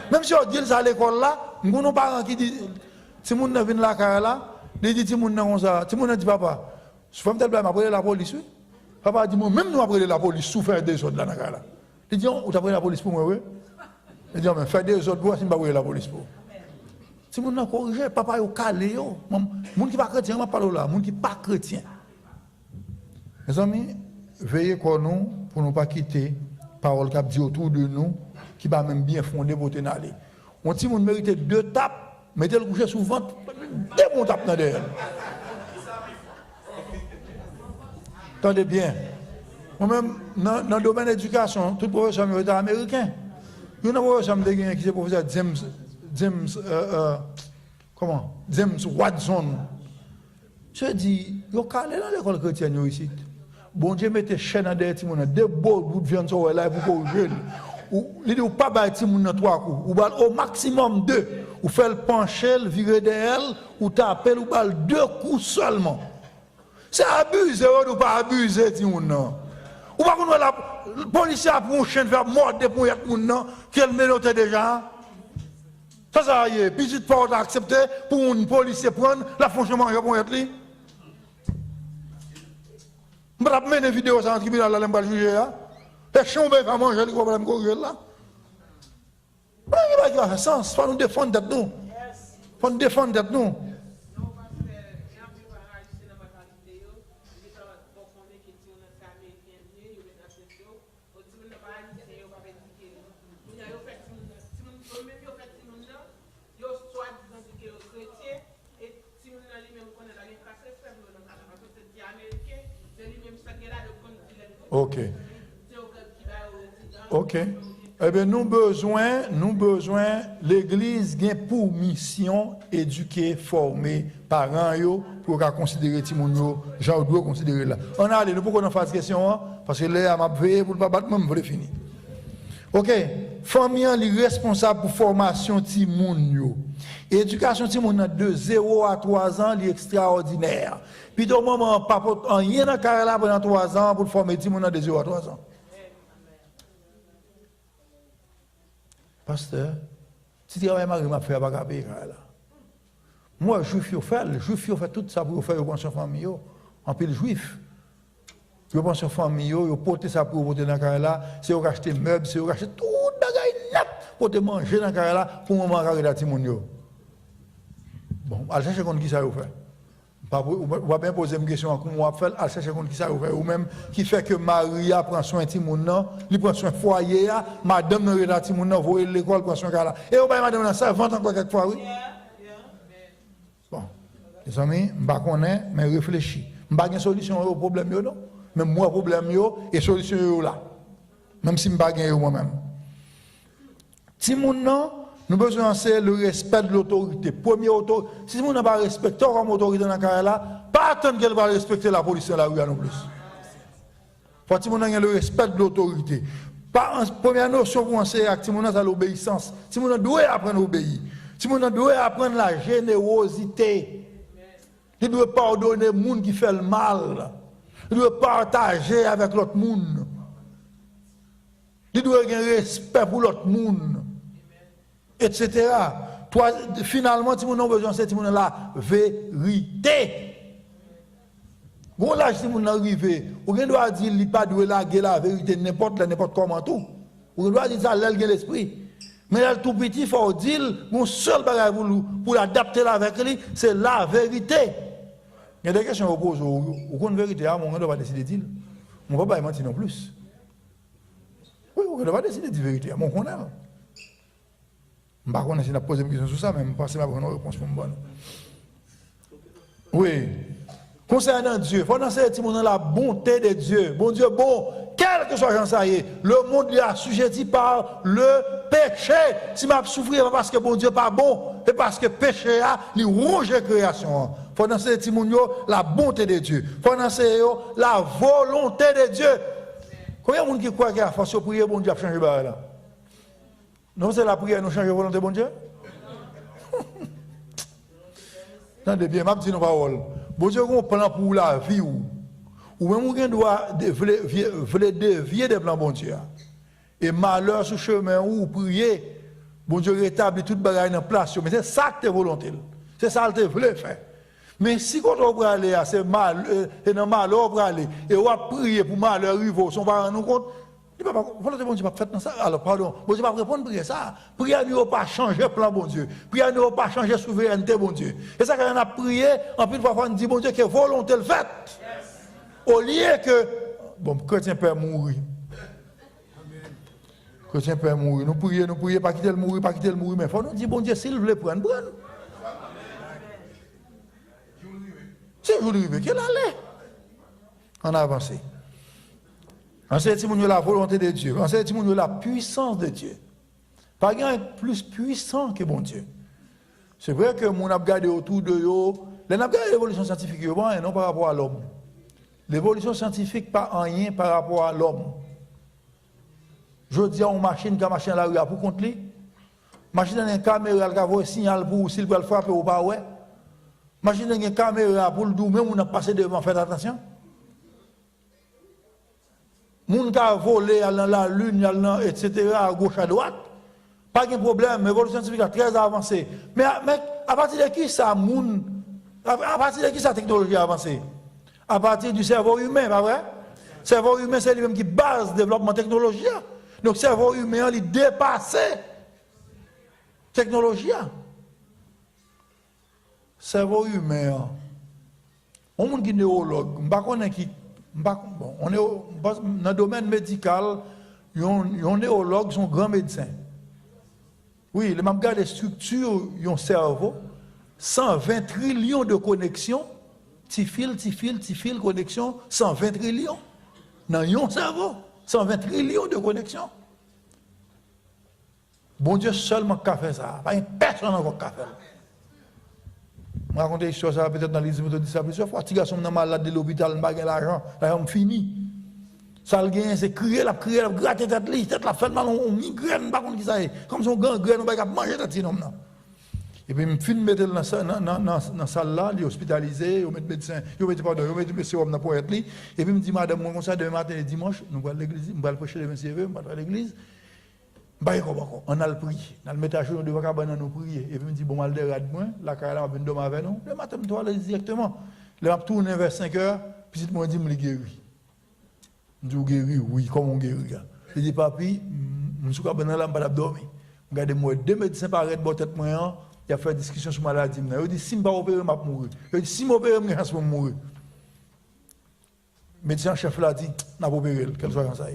Même si on dit ça à l'école là, nous avons parents qui disent, si les gens viennent là, ils disent, si les gens disent, papa, je vais me dire, après la police. Papa dit, même nous après la police, sous faire des autres là. Il dit, on t'a pris la police pour moi, oui. Il dit, mais faire des autres pour moi, si je ne la police pour. Si vous n'avez pas corrigé, papa est calé. Les gens qui ne sont pas chrétiens, je parle là. Les gens qui ne sont pas chrétiens. Mes amis, veillez pour nous, pour ne pas quitter la parole qui dit autour de nous, qui va même bien fonder pour tenir aller. On dit, vous méritez 2 tapes, mettez le coucher sous le ventre, 2 bons tapes dans derrière. Attendez bien. Moi-même, dans le domaine de l'éducation, tout professeur est américain. Il y a un professeur qui est le professeur James Watson. Je dis, il y a calé dans l'école chrétienne ici. Bon Dieu mettez chaîne dans des petits gens, 2 bouts de viande sur là pour corriger. Il dit, pas battre petit monde 3 coups. Ou au maximum 2. Ou fait le pencher, le virer derrière, ou taper, ou 2 coups seulement. C'est abusé ou pas abusé, ti moun nan. Ou pas qu'on la police a pour un chien faire mordre pour y moun nan, qu'elle mélote déjà. Ça y est, petit pas accepté pour un policier prendre la fonction manger pour y être li. M'pa mener vidéo ça en tribunal là m'pa juger là. Et chambre va manger le problème corriger là. Il va faire sens, faut nous défendre d'être nous. Faut nous défendre d'être nous. Ok. Ok. Eh bien, nous besoin, l'Église a pour mission éduquer, former parents pour considérer les gens, j'en dois considérer là. On a allé, nous pourquoi on fasse question, parce que là, on m'a veillé pour ne pas battre, même pour finir. Ok. Famille est responsable pour formation de moun. Éducation de moun de 0 à 3 ans, est extraordinaire. Puis au moment, pas rien dans carré là pendant 3 ans pour former des gens de 0 à 3 ans. Pasteur, si tu travailles mal, je vais faire pas payer là. Moi, juif, je fais tout ça pour faire une pension famille, en pile juif. Une pension famille, je porte ça pour porter dans carré là, c'est pour acheter meubles, c'est pour acheter tout bagaille net pour te manger dans carré là pour maman carré là Timonio. Bon, allez chercher qui ça vous fait. On va bien poser une question comment on va faire, allez chercher qui ça vous fait ou même qui fait que Maria prend soin de Timon, il prend soin foyer, madame ne regarde Timon, voyez l'école prend soin là. Et on va madame là ça vente encore quelques fois oui. Bon. Mes amis, je ne connais pas, mais réfléchis. Je n'ai pas de solution au problème, non? Mais moi, le problème, et la solution est là. Même si je n'ai pas de moi-même. Si nous avons besoin de le respect de l'autorité. Première autorité. Si nous n'avons pas respecté comme autorité dans la carrière là, pas attendre qu'elle va respecter la police dans la rue non plus. Faut que nous ayons le respect de l'autorité. Première notion pour enseigner à l'obéissance. Si nous devons apprendre à obéir. Si nous devons apprendre la générosité. Il doit pardonner les gens qui fait le mal. Il doit partager avec l'autre monde. Il doit avoir un respect pour l'autre monde. Etc. Finalement, si nous avons besoin de la vérité. Bon, là, si nous arrivons, on doit dire qu'il n'y a pas de la vérité n'importe comment tout. On doit dire ça, l'elle a l'esprit. Mais là, tout petit, il faut dire, mon seul bagage pour l'adapter avec lui, c'est la vérité. Il y a des questions que je pose, au la vérité, on ne doit pas décider de dire. On ne va pas mentir non plus. Oui, on ne doit pas décider de dire la vérité, on connaît. Je ne sais pas si on a posé une question sur ça, mais je pense que c'est une réponse pour moi. Oui. Concernant Dieu, il faut danser la bonté de Dieu. Bon Dieu, bon, quel que soit ça y est, le monde lui a assujetti par le péché. Si je souffre, c'est parce que bon Dieu n'est pas bon, c'est parce que le péché a rouge création. Il faut danser la bonté de Dieu. Il faut danser la volonté de Dieu. Combien de gens qui croient qu'il y a force de prier, bon Dieu a changé là? Non, c'est la prière, nous change la volonté de bon Dieu? Attendez bien, je dis nos paroles. Bon Dieu, on plan pour la vie ou même on doit dévier des plans bon Dieu. Et malheur sur chemin où prier, bon Dieu rétablit toute bagaille en place. Mais c'est ça que tu volonté. C'est ça que tu voulais faire. Mais si quand on va aller, c'est mal, et dans malheur, on va aller, et on va prier pour malheur arriver, on va rendre compte. Volonté bon Dieu pas fait dans ça. Alors pardon, bon Dieu pas répondre prier ça. Prière ne pas changer plan bon Dieu. Prière ne pas changer souveraineté bon Dieu. Et ça quand on a prié, en plus fois on dit bon Dieu que volonté le fait. Au lieu que bon chrétien peut mourir. Chrétien peut mourir. Nous prions pas quitter le mourir, mais faut nous dire bon Dieu s'il veut prendre. C'est vous arrivez qu'elle allait. On a avancé. Enseigne la volonté de Dieu. Enseigne la puissance de Dieu. Pas rien plus puissant que bon Dieu. C'est vrai que mon a regardé autour de eux. Les n'a regardé l'évolution scientifique, non par rapport à l'homme. L'évolution scientifique pas rien par rapport à l'homme. Je dis à une machine qui a marché dans la rue pour contre lui. Machine dans une caméra qui a un signal pour s'il veut frapper ou pas ouais. Machine dans une caméra pour le doux même on a passé devant, faites attention. Moun qui a volé dans la lune, etc., à gauche, à droite, pas de problème, l'évolution scientifique est très avancée. Mais à partir de qui ça, à partir de qui sa technologie a avancé? À partir du cerveau humain, pas vrai? Le cerveau humain, c'est lui-même qui base le développement technologique. Donc, le cerveau humain, il dépasse la technologie. Cerveau humain, on monde qui est néurologue, on ne qui. Bon, on est dans le domaine médical, les néurologues sont grands médecins. Oui, les mêmes gars des structures, ils ont cerveau, 120 trillions de connexions, petit fil, connexion, 120 trillions. Dans un cerveau, 120 trillions de connexions. Bon Dieu seulement qui a fait ça, pas une personne encore qui a fait ça. Je raconte l'histoire, ça peut-être dans les livres de dit ça plusieurs fois. Si garçon est malade de l'hôpital, il n'a pas l'argent, l'argent fini. Ça le gagne, c'est crier, gratter tête, la fait mal, on migraine, pas contre qui ça est. Comme si on gangrène, on va manger tête sinon. Et puis, je me mettre dans la salle là, il est hospitalisé, on met médecin, on met sérum dans pour être li. Et puis, je me dis, madame, moi, comme ça, demain matin et dimanche, nous allons à l'église, nous allons prêcher les messieurs, nous allons à l'église. On a le prix, on a le mettre à jour devant cabane nous prier. Et puis me dit bon mal de moi, la carrière va venir avec nous. Le matin je aller directement. Là je tourne vers 5h, puis moi dit me guéri. Je dis guéri, oui, comment on guérit. Il dit papi, je suis cabane là pas dormir. Regardez moi deux médecins paraît de tête moi, il a fait discussion sur maladie. Il dit si je pas opérer m'a mourir. Il dit si m'opérer me chance pour mourir. Médecin chef là dit n'a pas opérer, quel soit comme ça.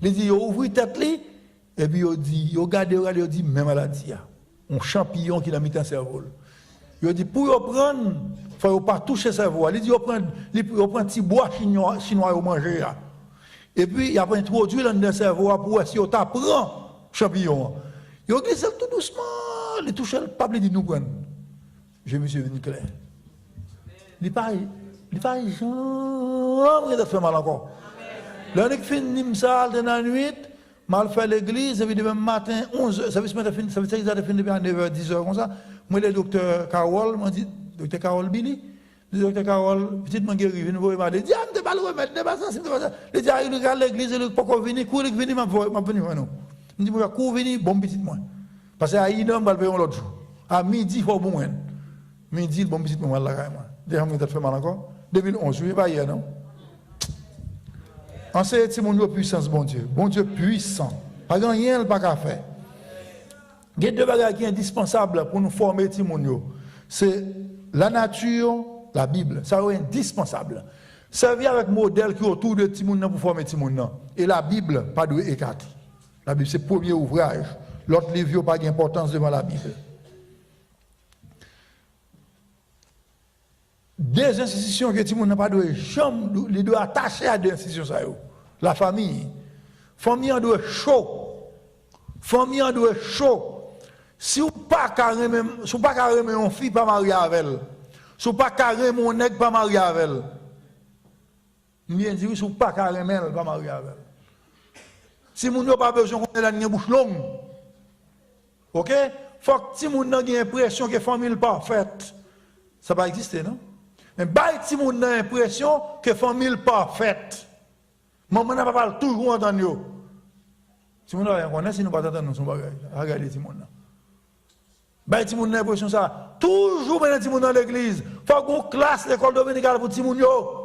Il dit ouvrir tête li. Et puis, il dit, il dit, même maladie, un champignon qui a mis dans le cerveau. Il dit, pour prendre Il ne faut pas toucher le cerveau. Il dit, on prend un petit bois chinois au manger. Et puis, il a introduit dans le cerveau pour essayer de prendre champignon. Il a glissé tout doucement, il touche le papier de nous prendre. Je me suis venu clair. Il n'est pas jamais fait mal encore. L'année qui finit ça, dans la nuit, mal fait l'église, et puis demain matin, 11h, ça veut dire que ça finit depuis 9h, 10h comme ça. Moi, le docteur Carole m'a dit, docteur Carole Billy, le docteur Carole, petite man guéri, il m'a dit, ah, je ne pas le remettre, je ne pas sensible. Il dit, il regarde l'église, il ne peut pas venir, il venir, m'a venu, non. Il dit, je vais venir, bon petit moi. Parce qu'à Idam, je vais payer l'autre jour. À midi, il faut bon. Midi, bon petit moi, là, moi. Déjà, je fait mal encore. 2011, je ne vais pas hier, non. Enseignez mon Dieu puissance, bon Dieu puissant. Pas grand rien, pas qu'à faire. Il y a deux bagages qui sont indispensables pour nous former Timounio. C'est la nature, la Bible. Ça est indispensable. Servir avec modèle qui est autour de Timounio pour former Timounio. Et la Bible, pas de écarter. La Bible, c'est le premier ouvrage. L'autre livre n'a pas d'importance devant la Bible. Des institutions que Timoun n'a pas de chambre, il doit attacher à des institutions. La famille. Famille en doit chaud. Famille en doit chaud. Si vous pas carrément une fille pas mariée avec elle, si vous pas carrément un nègre pas marié avec elle, bien dit, si vous pas carrément pas marié avec elle. Si vous n'avez pas besoin qu'on ait la bouche longue, ok? Faut que si vous n'avez pas l'impression que la famille n'est pas faite, ça va exister, non? Mais si vous avez l'impression que la famille n'est pas faite, maman n'a pas toujours entendu. Si vous n'avez pas si nous pas entendre son bagage, regardez si vous si vous avez l'impression ça, toujours maintenant dans l'église, il faut qu'on classe l'école dominicale pour Timounio.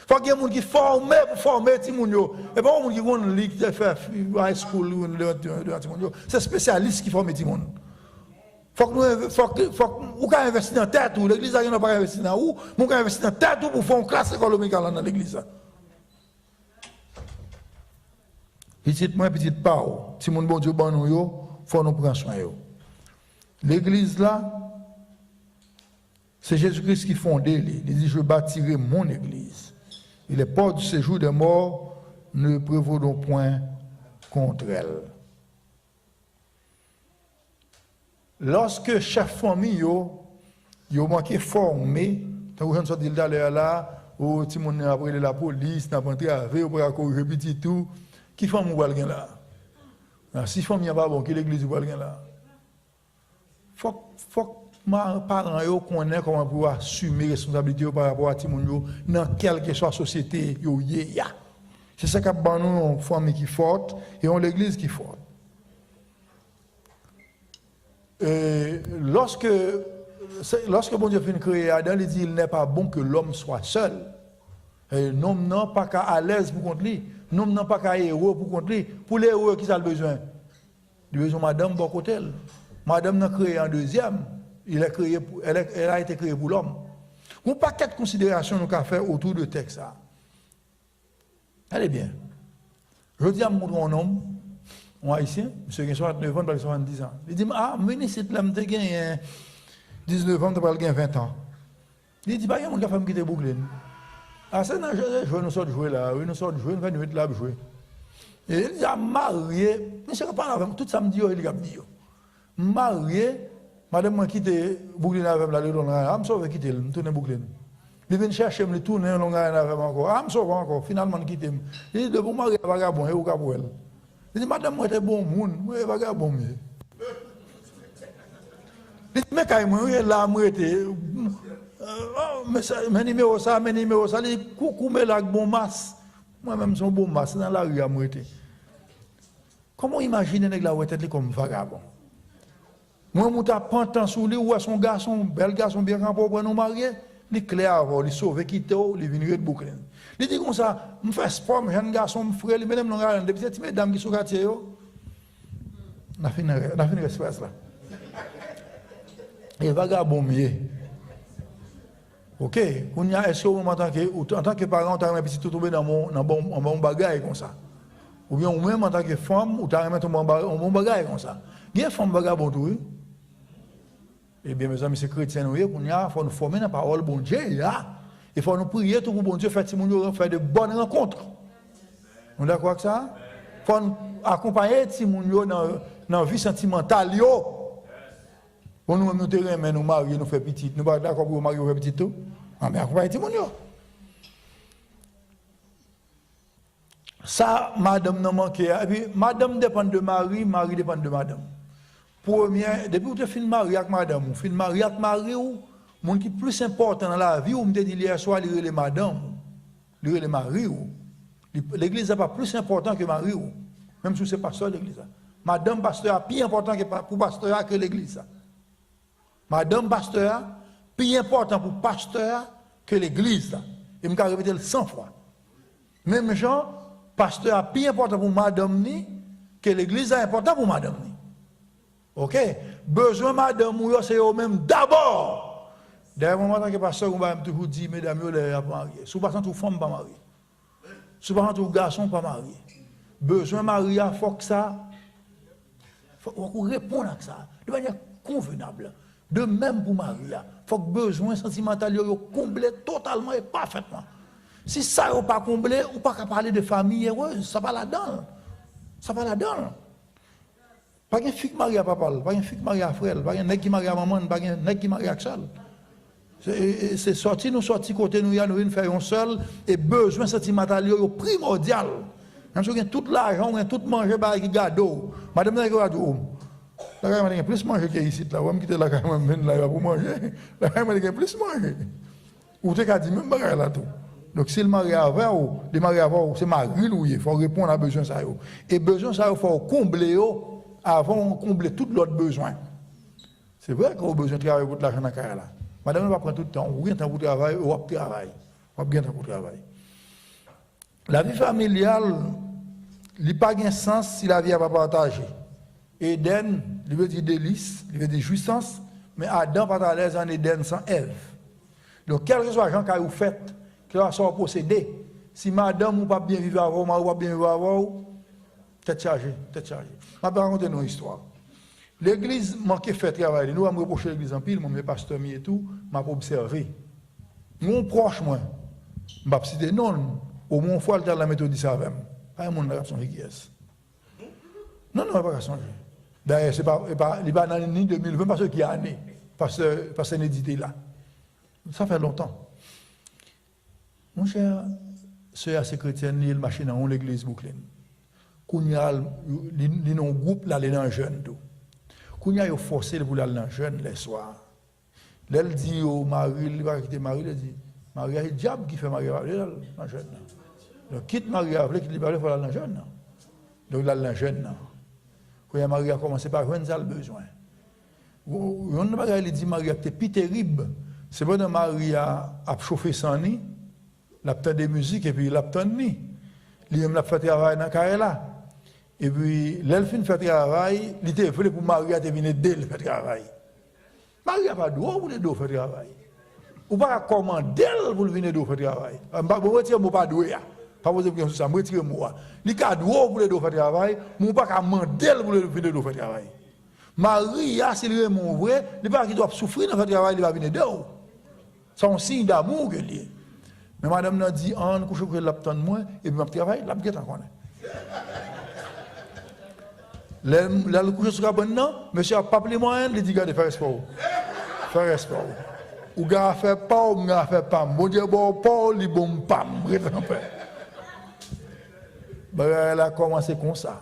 Il faut qu'il y ait des gens qui forment pour former Timounio. Et pas des gens qui fait high school ou Timounio. C'est spécialiste qui forme Timounio. Faut que nous investir dans tête ou l'église n'a pas investi dans où, nous investir dans tête pour faire une classe école dominicale dans l'église. Petite moins, petite part, si mon bon Dieu bon nous, il faut nous prendre soin. L'église là, c'est Jésus-Christ qui fondait. Il dit, je bâtirai mon église. Et les portes du séjour des morts ne prévaudront point contre elle. Lorsque chaque famille a manqué formé, quand vous avez dit là, où tout le monde a appris la police, n'a pas entré avec, ou corriger petit tout, qui fait mon balgan là? Si la famille n'est pas bon, qui l'église va là? Faut que mes parents connaissent comment pouvoir assumer les responsabilités par rapport à Timounio dans quelle que soit la société. C'est ça qui a une famille qui est forte et une église qui est forte. Et lorsque bon Dieu finit de créer Adam, il dit il n'est pas bon que l'homme soit seul. L'homme n'a pas qu'à à l'aise pour contre lui. L'homme n'a pas qu'à héros pour contre lui. Pour les héros, qui a le besoin? Il a besoin de madame bon côté. Madame n'a créé un deuxième. Elle a été créée pour l'homme. Il y a un paquet de considérations nous avons fait autour de texte. Allez bien. Je dis à mon homme, un haïtien, monsieur qui a 69 ans, 70 ans. Il dit, ah, ministre, je suis 19 ans, je 20 ans. Il dit, bah, il y a un gars qui quitte Brooklyn. Ah, c'est un jeu, nous sommes joués là, oui, nous sommes joués, nous venons là jouer. Et il a marié, monsieur qui parle avec tout samedi, il a dit, marié, madame m'a quitté Brooklyn avec la Longue Island, je sauve quitter, je tourne Brooklyn. Il vient chercher, me tourner Longue Island avec encore, je sauve encore, finalement quitter. Il dit, de bon mari, vagabond, et au cas pour elle. Il dit, madame, moi, t'es bon monde, moi, vagabond. Il dit, mais quand moi, là, moi, t'es. Mes numéros, ça, il dit, coucou, mais là, bon masse. Moi-même, son bon masse, dans la rue, à moi, t'es. Comment imaginer que la tête comme vagabond? Moi, je suis pantant sur lui, ou à son garçon, bel garçon, bien campé, pour nous marier, il est clair avant, il sauve, quitte, il vient de Brooklyn. Il dit comme ça, je fais sport, je suis un garçon, je suis même non, des petites mesdames qui sont quartier, on a fini l'espace là. Et vagabond mieux. Ok, est-ce que en tant que parent, tu as un petit tout tomber dans mon bagage comme ça? Ou bien, même en tant que femme, tu as un bon bagage comme ça? Il y a une femme vagabond, oui? Eh bien, mes amis, c'est chrétien, il faut nous former dans la parole bon Dieu. Il faut nous prier tout pour bon Dieu, faire de bonnes rencontres. Vous êtes d'accord avec ça? Il faut nous accompagner dans la vie sentimentale. Pour nous, nous marier, nous faire petit. Nous sommes d'accord pour marier, nous faire petit tout? Mais accompagner tout le monde. Ça, madame n'a manqué. Et puis, madame dépend de mari, mari dépend de madame. Premier, depuis que tu finis marié avec madame, ou finis marié avec mari, ou, mon qui est plus important dans la vie, ou me dit hier soir, il les madame, il les mari, ou. L'église n'est pas plus important que mari, ou. Même si c'est pasteur de l'église. Madame pasteur est plus important pour pasteur que l'église. Madame pasteur plus important pour pasteur que l'église. Et je vais répéter le 100 fois. Même gens, pasteur est plus important pour madame ni que l'église est important pour madame ni. OK? Besoin madame ou c'est eux même d'abord. D'ailleurs, moi, en tant que pasteur, on va toujours dire, mesdames, vous êtes mariés. Si vous passez tout femme, pas mariée. Si vous passez tout garçon, pas marié. Besoin marié, il faut que ça. Il faut répondre à ça de manière convenable. De même pour Maria, il faut que besoin sentimental soit comblé totalement et parfaitement. Si ça n'est pas comblé, on ne peut pas parler de famille heureuse. Ça va là-dedans. Ça va là-dedans. Pas de fille qui marie à papa, pas de fille qui marie à frère, pas de nègre qui marie à maman, pas de nègre qui marie à seul. C'est sorti, nous sorti côté nous, nous faire un seul, et besoin sentimental est primordial. Même si on a tout l'argent, on a tout manger par les gâteaux. Madame n'a pas de la caille m'a plus manger qu'ici, là, on va quitter la caille là pour manger. La caille m'a plus manger. Ou tu as dit même bagarre là tout. Donc si le mari avant ou le mari avant c'est mari il faut répondre à besoin ça yo. Et besoin ça il faut combler avant de combler tout l'autre besoin. C'est vrai qu'on a besoin de travailler pour l'argent dans la caille là. Madame va prendre tout le temps, ou bien temps pour travailler ou après travail. Ou bien temps pour travailler. La vie familiale il n'a pas de sens si la vie n'a pas partagé. Éden, il veut dire délice, il veut dire jouissance, mais Adam pas à l'aise en Éden sans Ève. Donc, quel que soit l'argent que vous faites, que vous soit possédé, si madame ou pas bien vivre avant, ou pas bien vivre avant, tête chargée, tête chargée. Je vais raconter une histoire. L'église manquait de faire travail. Nous, on me reprocher l'église en pile, mon pasteur et tout, m'a observé. Mon proche, moi, je ne vais pas citer non, au moins, il faut aller dans la méthodiste avec moi. Pas un monde qui a changé qui est. Non, non, il n'a pas changé. D'ailleurs, ce n'est pas dans l'année 2020 parce qu'il y a année, parce que c'est inédité là. Ça fait longtemps. Mon cher, c'est assez chrétien, il marche dans l'église Brooklyn. Quand il y a un groupe, là, il est dans jeune. Quand il y a forcé pour aller dans jeune les soirs. Là, il dit au mari, il va quitter Marie, il dit Marie, il y a le diable qui fait Marie dans jeune. Donc, quitte Marie, il dit il faut aller dans jeune. Donc, il est dans jeune. Quand Marie a commencé par joindre ça le besoin. On ne dit Marie était plus terrible. C'est bon Marie a chauffé son nid, l'a fait des musiques et puis l'a fait ni. Il a fait travail dans carré là. Et puis l'elfine fait travail, il était voulu pour Marie à venir d'elle faire travail. Marie a pas droit pour les deux faire travail. Ou pas commander pour venir d'elle faire travail. Pas retirer moi pas doué. Pas poser question sur ça, me retirer moi. Il a droit pour les deux faire travail, moi pas commander pour venir d'elle faire travail. Marie a s'il est mon vrai, il pas qui doit souffrir dans faire travail, il va venir d'elle. C'est un signe d'amour que lié. Mais madame n'a dit, on couche que l'aptend moi, et puis je travaille, la guette en connaît. Le couche sur la bonne, monsieur a pas appelé moi, il dit, regardez, faire espoir. Faire espoir. Ou gars fait pas, ou gars fait pas. Bon Dieu, bon, pas, li bon, pam, elle a commencé comme ça.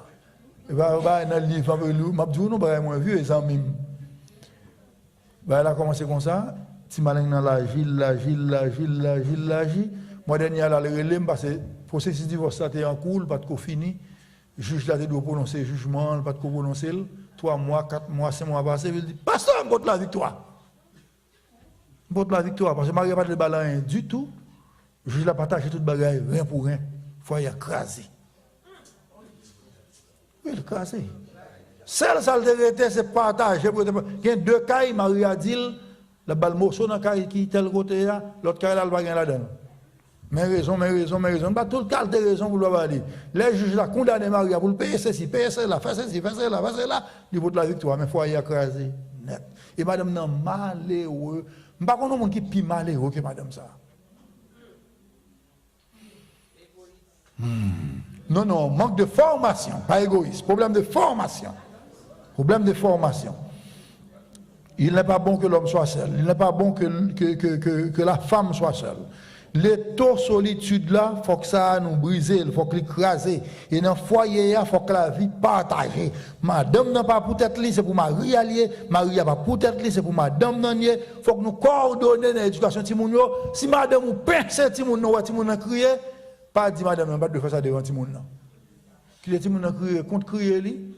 Et bien, dans le livre, je dis, non, je moins vieux, les amis. Elle a commencé comme ça. Si malin dans la ville, moi dernier là le relais parce que processus divorce ça était en cours, pas de fini. Juge là doit prononcer jugement, pas de prononcer 3 mois, 4 mois, 5 mois passé, il dit pasteur, botte la victoire. Botte la victoire parce que Marie pas de balan du tout. Juge la partage toute bagaille rien pour rien. Faut y écraser. Oui, écraser. Celle ça le c'est partager. Il y a 2 cas Marie a dit le bal morceau dans le qui tel côté là, l'autre cas là, il va gagner là-dedans. Mais raison. Pas tout le cas de raison pour le aller. Les juges là condamné Maria pour le payer ceci, payer cela, faire ceci, faire cela, il faut de la victoire, mais il faut y écraser net. Et madame nan malheureux. Je ne sais pas comment qui est plus malheureux que madame ça. Non, non, manque de formation, pas égoïste. Problème de formation. Problème de formation. Il n'est pas bon que l'homme soit seul. Il n'est pas bon que la femme soit seule. L'étau solitude là, il faut que ça nous brise, il faut que l'écraser. Et dans le foyer, il faut que la vie partagée. Madame n'a pas pour tête, c'est pour Marie alliée. Marie n'a pas pour tête, c'est pour madame nanier. Il faut que nous coordonnions l'éducation Timounio. Si madame ou pince Timounio, Timounio crié, pas dit madame, pas de faire ça devant Timounio. Qui est Timounio crié, contre crier lui.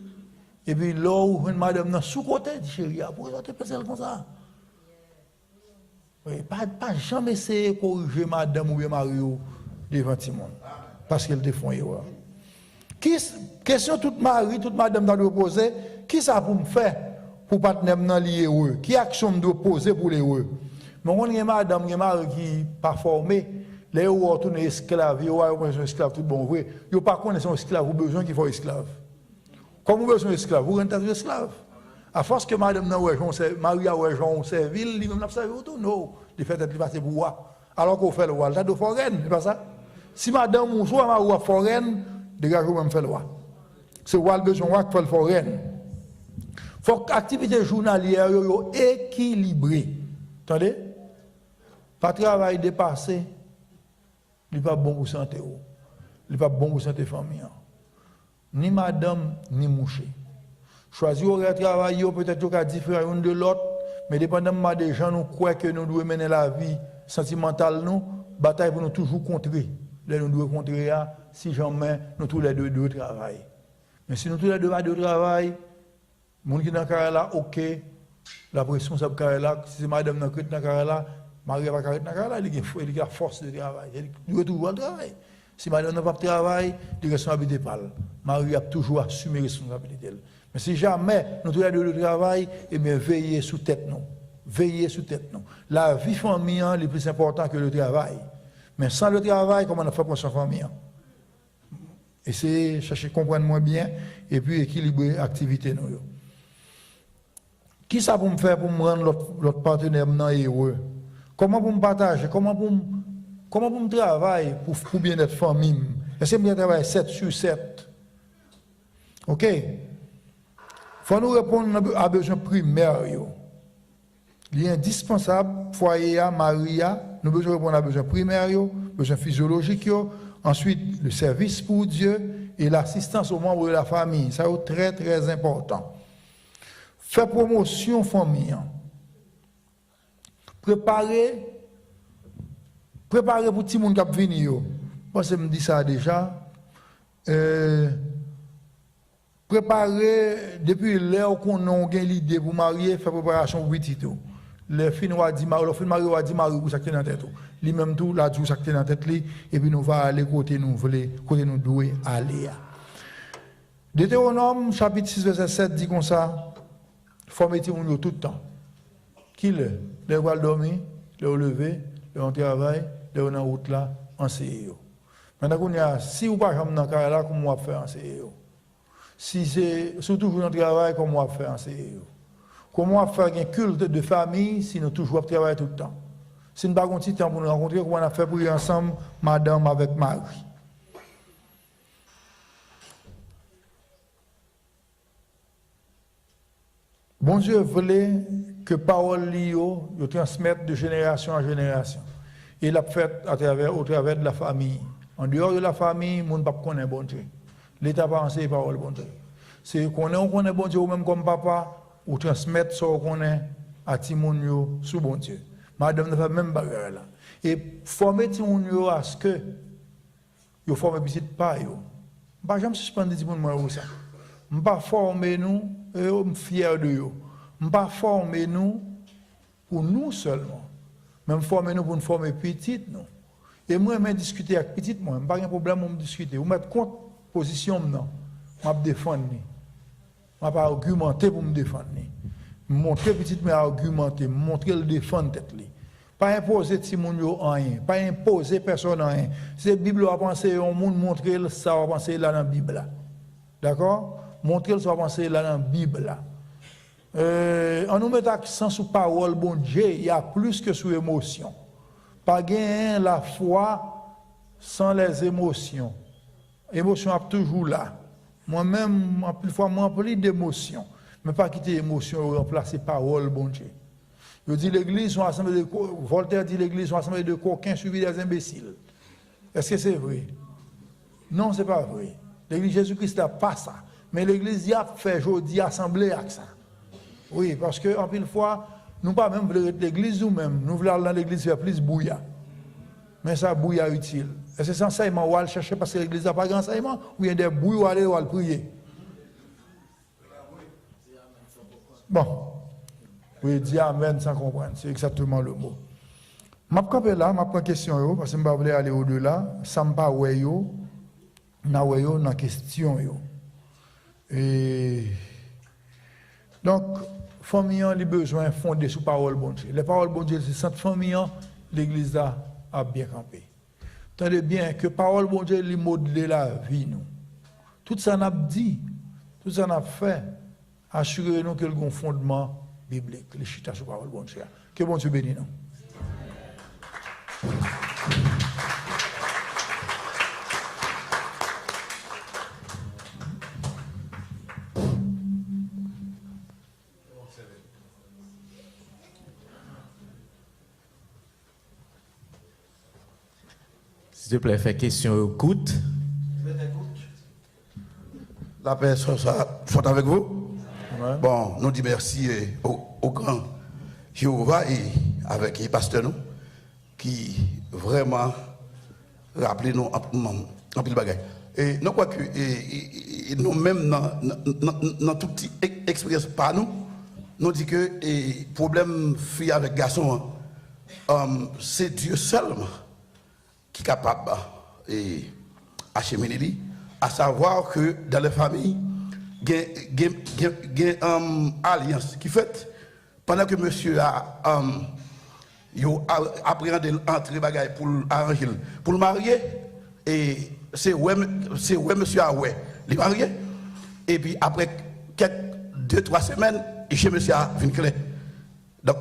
Et puis là où madame n'a sous-côté, dit chérie, pourquoi tu penses comme ça? Oui, pas jamais essayer de corriger madame ou bien Mario devant tout le monde. Parce qu'elle te font erreur. Question toute Marie, toute madame doit poser, qui ça pour me faire pour pas tenir lié heureux? Qui action me doit poser pour les heureux? Mais on a madame et Marie qui pas formé, les heureux retournent esclaves, ils ont esclave tout bon vrai. Ils pas connaissent un esclave, ou besoin qu'il faut esclave. Comme vous besoin esclave, vous rentrez esclave. À force que madame Marie a rejoint Serville, lui-même n'a pas servi autour. Non, il fait être passé pour roi. Alors qu'on fait le roi, il a de foraine, c'est pas ça? Si madame ou soit ma roi foraine, dégagez même fait le roi. C'est roi le besoin roi qui fait le foraine. Il faut que l'activité journalière soit équilibrée. Attendez? Pas travail dépassé, il n'est pas bon pour santé. Il n'est pas bon pour santé famille. Ni madame, ni mouché. Choisir au travail, peut-être qu'à différent de l'autre, mais dépendamment des gens, nous croyons que nous devons mener la vie sentimentale, nous, bataille pour nous toujours contrer. Là, nous devons contrer si jamais nous tous les deux travail. Mais si nous tous les deux de travail, les gens qui sont dans le carré là, ok, la pression sur le carré là, si c'est madame dans le carré là, Marie va carré dans le carré là, il a force de travail. Il doit toujours le travail. Si madame n'a pas de travail, il responsabilité pas. Marie a toujours assumé la responsabilité. Mais si jamais nous tous les deux de travail, eh bien veillez sous tête nous. Veillez sous tête nous. La vie familiale est plus importante que le travail. Mais sans le travail, comment on fait pour sa famille? Essayez de chercher à comprendre moins bien et puis équilibrer l'activité nous. Qui ça pour me faire pour me rendre l'autre partenaire heureux? Comment pour me partager? Comment pour me travailler pour bien-être famille? Est-ce que je travaille 7 sur 7? OK? Il faut nous répondre à besoins primaires. Il est indispensable, foyer, Maria, nous devons répondre à besoins primaires, besoins physiologiques, ensuite le service pour Dieu et l'assistance aux membres de la famille. Ça est très très important. Faire promotion famille. Préparer pour tout le monde qui va venir. Moi, je me dis ça déjà. Préparer, depuis l'heure qu'on a l'idée pour marier, faire préparation pour petit tout. Le fin a dit Marie, pour ça qui est dans la tête. Lui-même tout, là, tout ça qui est dans la tête, et puis nous va aller côté nous voulons, côté nous doués aller. Deutéronome, chapitre 6, verset 7, dit comme ça, formez tout le temps. Qui le? Les voix dormir, les lever, les travail, les en route là, enseigner. Maintenant, si vous ne pouvez pas dans le carré là, comment on va faire enseigner? Si c'est surtout dans le travail, comment on va faire enseigner? Comment on va faire un culte de famille si nous toujours travailler tout le temps? Si nous n'avons pas de temps pour nous rencontrer, comment on a fait pour y ensemble, madame avec Marie? Bon Dieu voulait que parole Lio transmette de génération en génération. Et il l'a fait au travers de la famille. En dehors de la famille, mon papa connaît bon Dieu. L'État pas enseigné parole bon Dieu. C'est qu'on connaît bon Dieu ou même comme papa, ou transmettre ce qu'on connaît à Timonio sous bon Dieu. Madame ne fait même bagarre là. Et former Timonio à ce que vous formez petit pas yo. Pas jamais suspendre Timonio ça. Je ne pas former nous, et je suis fier de vous. Je ne pas former nous pour nous seulement. Mais former nous pour nous former petite nous. Et moi, je discuter avec petite moi, je n'ai pas de problème pour me discuter. Vous mettez contre position non. Je vais défendre. Je ne vais pas argumenter pour me défendre. Montrer petite mais argumenter, montrer le défendre tête li. Pas imposer Timonio rien, pas imposer personne rien. Si la Bible va penser au monde montrer ça va penser là dans la Bible là. D'accord? Montrer ça va penser là dans la Bible là. On nous met accent sur parole, bon Dieu, il y a plus que sur émotion. Pas gagner la foi sans les émotions. Émotion est toujours là. Moi-même, en plus fois, moi, plus d'émotions. Mais pas quitter l'émotion et remplacer parole, bon Dieu. Je dis l'église sont assemblée de Voltaire dit l'église sont assemblée de coquins suivis des imbéciles. Est-ce que c'est vrai? Non, ce n'est pas vrai. L'église Jésus-Christ n'a pas ça. Mais l'église y a fait aujourd'hui assemblée avec ça. Oui, parce que en pile fois, nous pas même voulons être l'église nous-mêmes. Nous voulons aller dans l'église faire plus bouillant. Mais ça bouillant utile. Et c'est sans enseignement où aller chercher parce que l'église n'a pas grand enseignement ou il y a des bouilles où aller prier. Bon. Oui, dire amen sans comprendre. C'est exactement le mot. Je vais camper là, je vais prendre une question parce que je ne vais pas aller au-delà. Ça ne pas ouais yo, na ouais yo, na question yo. Et donc, famille a besoin de fonder sur parole bon Dieu. Les paroles bon Dieu, c'est cette famille, l'église a bien campé. Tenez bien que parole bon Dieu, lui modeler la vie nous. Tout ça n'a dit, tout ça n'a fait, assurez-nous que le bon fondement biblique, les chita sur parole bon Dieu. Que bon Dieu bénisse nous. S'il te plaît, fais question écoute. La paix soit avec vous. Ouais. Bon, nous disons merci au grand Jéhovah et avec les pasteurs nous, qui vraiment rappellent nous en pile bagaille. Et nous croyons que nous-mêmes, dans toute petite expérience par nous, nous disons que le problème fille avec garçon, c'est Dieu seulement qui est capable d'acheminer, à savoir que dans les familles, il y a une alliance qui fait pendant que monsieur a appréhendé l'entrée bagaille pour arranger, pour le marier, et c'est ouais monsieur a ouais, le marié, et puis après quelques 2-3 semaines, chez monsieur a une clé. Donc,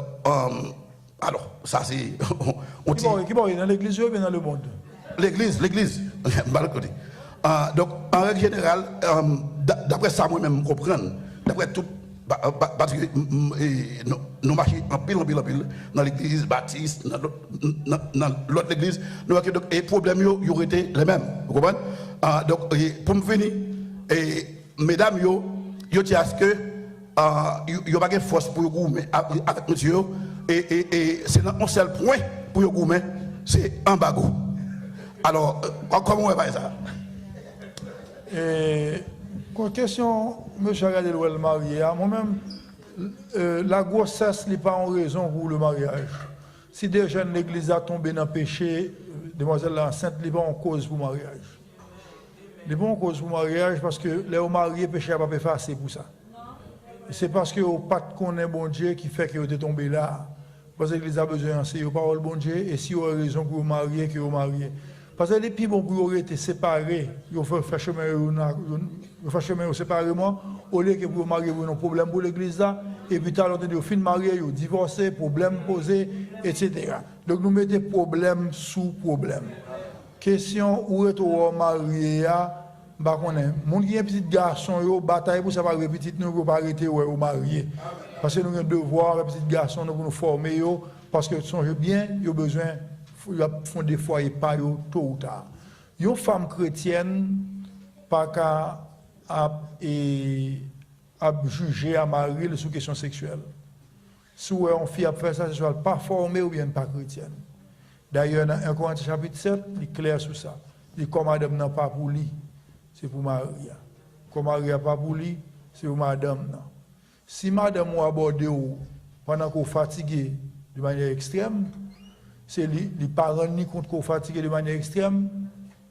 alors, ça c'est. Qui va dans l'église ou bien dans le monde? L'église. Donc, en règle générale, d'après ça, moi-même, comprendre, d'après tout, parce que nous marchons en pile dans l'église baptiste, dans l'autre église, nous voyons que les problèmes y auraient été les mêmes. Vous comprenez? Donc, pour me venir, mesdames, yo tiens à ce que il n'y a pas de force pour vous avec monsieur, et c'est un seul point pour vous, c'est un bagot. Alors, comment on va faire ça? Question, monsieur regardez le marié, moi-même, la grossesse n'est pas en raison pour le mariage. Si des jeunes l'église a tombé dans le péché, demoiselle enceinte, n'est pas en cause pour le mariage. n'est pas en cause pour le mariage parce que les mariés péché n'a pas effacé pour ça. C'est parce que vous pas connaît bon Dieu qui fait que vous êtes tombé là. Parce que l'Église a besoin d'enseigner la parole bon Dieu et si vous avez raison pour vous marier, que vous mariez. Parce que les plus bon pour vous être séparés, vous faites chemin séparément, au lieu que vous mariez, vous avez un problème pour l'Église là, et puis t'as l'entendu, vous fin marié, vous divorcez, problème posé, etc. Donc nous mettons problème sous problème. Question où est vous marié, bah qu'on est. Mon qui est petit garçon, yo bataille pour ça pas petit nous pour pas arrêter ou marié. Parce que nous avons un devoir, les petits garçons, nous pour nous former parce que songez bien, ils ont besoin de font des foyers par eux tôt ou tard. Une femme chrétienne pas qu'à juger à marier sur question sexuelle. Si on fille a fait ça, c'est pas formée ou bien pas chrétienne. D'ailleurs, dans 1 Corinthiens chapitre 7, il est clair sur ça. Il dit comme madame n'a pas pour lui, c'est pour Marie. Comme Marie n'a pas pour lui, c'est pour madame. Non. Si madame ou aborde pendant qu'on est fatigué de manière extrême, c'est les parents ni compte qu'on est fatigué de manière extrême,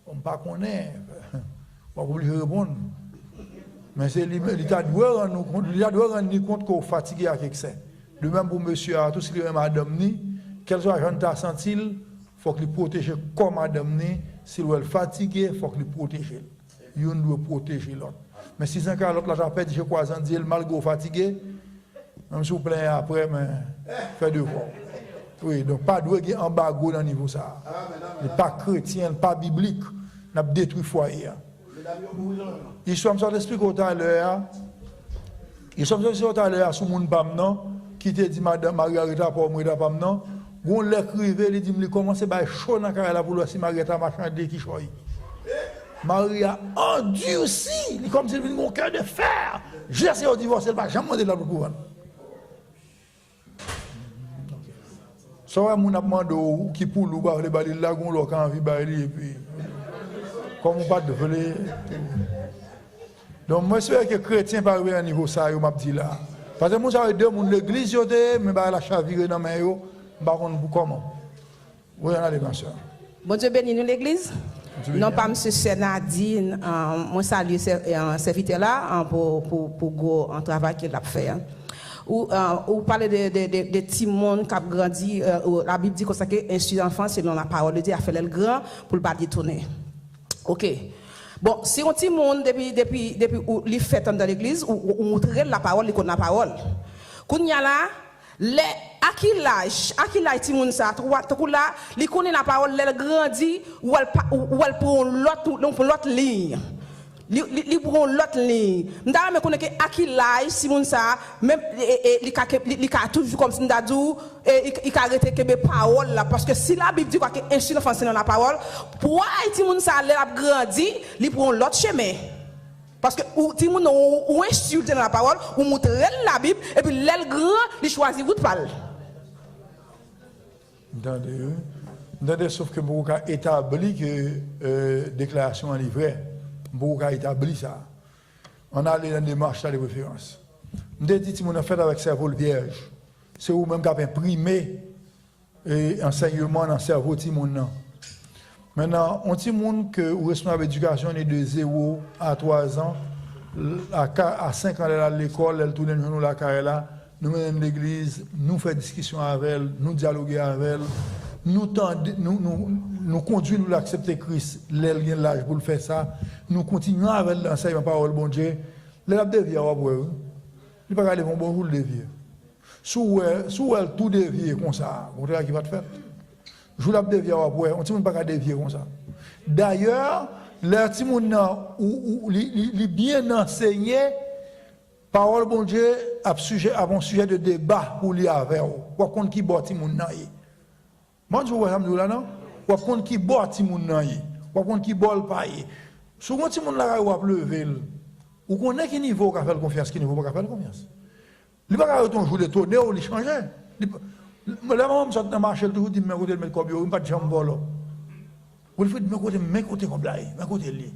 on ne pas connaît. On va obligé de répondre. Mais c'est l'État doit rendre compte qu'on est fatigué avec excès. De même pour monsieur, tout ce qui est madame ni, quel soit la gente senti, il faut qu'il protège comme madame ni, s'il est fatigué, il faut qu'il protège. Il doit protéger l'autre. Mais si c'est un cas, l'autre l'a perdu, je crois, dit malgré fatigué, Même si vous plaignez après, mais faites deux fois. Oui, donc pas de embargo dans le niveau ça. Pas chrétien, pas biblique. On a détruit le foyer. Ils sont comme expliqué tout à l'heure. Ils sont comme tout à l'heure sur mon pam non qui te dit madame Margarita pour moi da pam non. Gon l'écrivait, il dit me commencer ba chaud dans carré pour si Margarita machin de qui choy. Maria endurci, il comme si il avait un cœur de fer. J'ai essayé de divorcer, elle va jamais demander la couronne. Ça va mon demandé qui pour nous ba le balil la gon lo kan envie ba et puis comme on pas de voler. Donc moi j'espère que chrétien pas arriver à niveau ça yo m'a dit là. Parce que moi ça deux monde l'église yo mais ba la chaviré dans main yo, ba kon comment. Oui, on a des penseurs. Bon Dieu bénit nous l'église. Non pas monsieur Senadine, moi salue ce serviteur là pour go en travail qu'il a fait. Ou parler de petits monde qui a grandi, la Bible dit que instruit l'enfant selon la parole de Dieu a fait le grand pour le pas détourner. OK. Bon, si on petit monde depuis il fait dans l'église ou montrer la parole, il connaît la parole. Qu'on y a là à qui l'âge ti moun ça tout là il connaît la parole elle grandit ou elle prend l'autre ligne li prend l'autre ligne m'da me connaît que à qui l'âge si moun ça même il ka toujours comme si m'da dou il ka arrêter que parole là parce que si la Bible dit que instruire l'enfant c'est dans la parole pour ti moun ça elle a grandi il prend l'autre chemin. Parce que si vous insultez dans la parole, vous montrez la Bible, et puis l'aile grand, il choisit vous de parler. Entendez, sauf que beaucoup a établi que déclaration en livret, beaucoup a établi ça. On a allé dans des marches de référence. On a dit que vous avez fait avec cerveau vierge. C'est vous-même qui avez imprimé enseignement dans le cerveau de mon. Maintenant, on dit que le responsable d'éducation est de 0 à 3 ans. À 5 ans, elle est à l'école, elle tourne nous la carrière, nous menons l'église, nous faisons discussion avec elle, nous dialoguons avec elle, nous conduisons, nous l'accepter Christ, elle a l'âge pour le faire ça, nous continuons avec l'enseignement parole bon Dieu. Elle a dévié à voir, il ne peut pas aller bon jour le dévier. Sous elle tout dévié comme ça, vous voyez qui va te faire. Je vous l'ai dévié à voir, on ne peut pas dévier comme ça. D'ailleurs, les petits gens qui bien enseigné, parole bon Dieu a un sujet de débat pour lui avec eux. Ou qu'on qui boit ti moun nan yi. Moi je vois ça là non? Ou qu'on qui boit ti moun nan yi. Ou qu'on qui boit pas yi. Souvent ti moun la ou a lever. Ou connaît qui niveau qu'a faire confiance, qui niveau pas faire confiance. Il pas ka ton jour de tourner ou il changer. La maman me sort dans marché toujours dit mais côté mettre comme yo, pas de jambe bolo. Ou il faut me côté comme là, me côté li.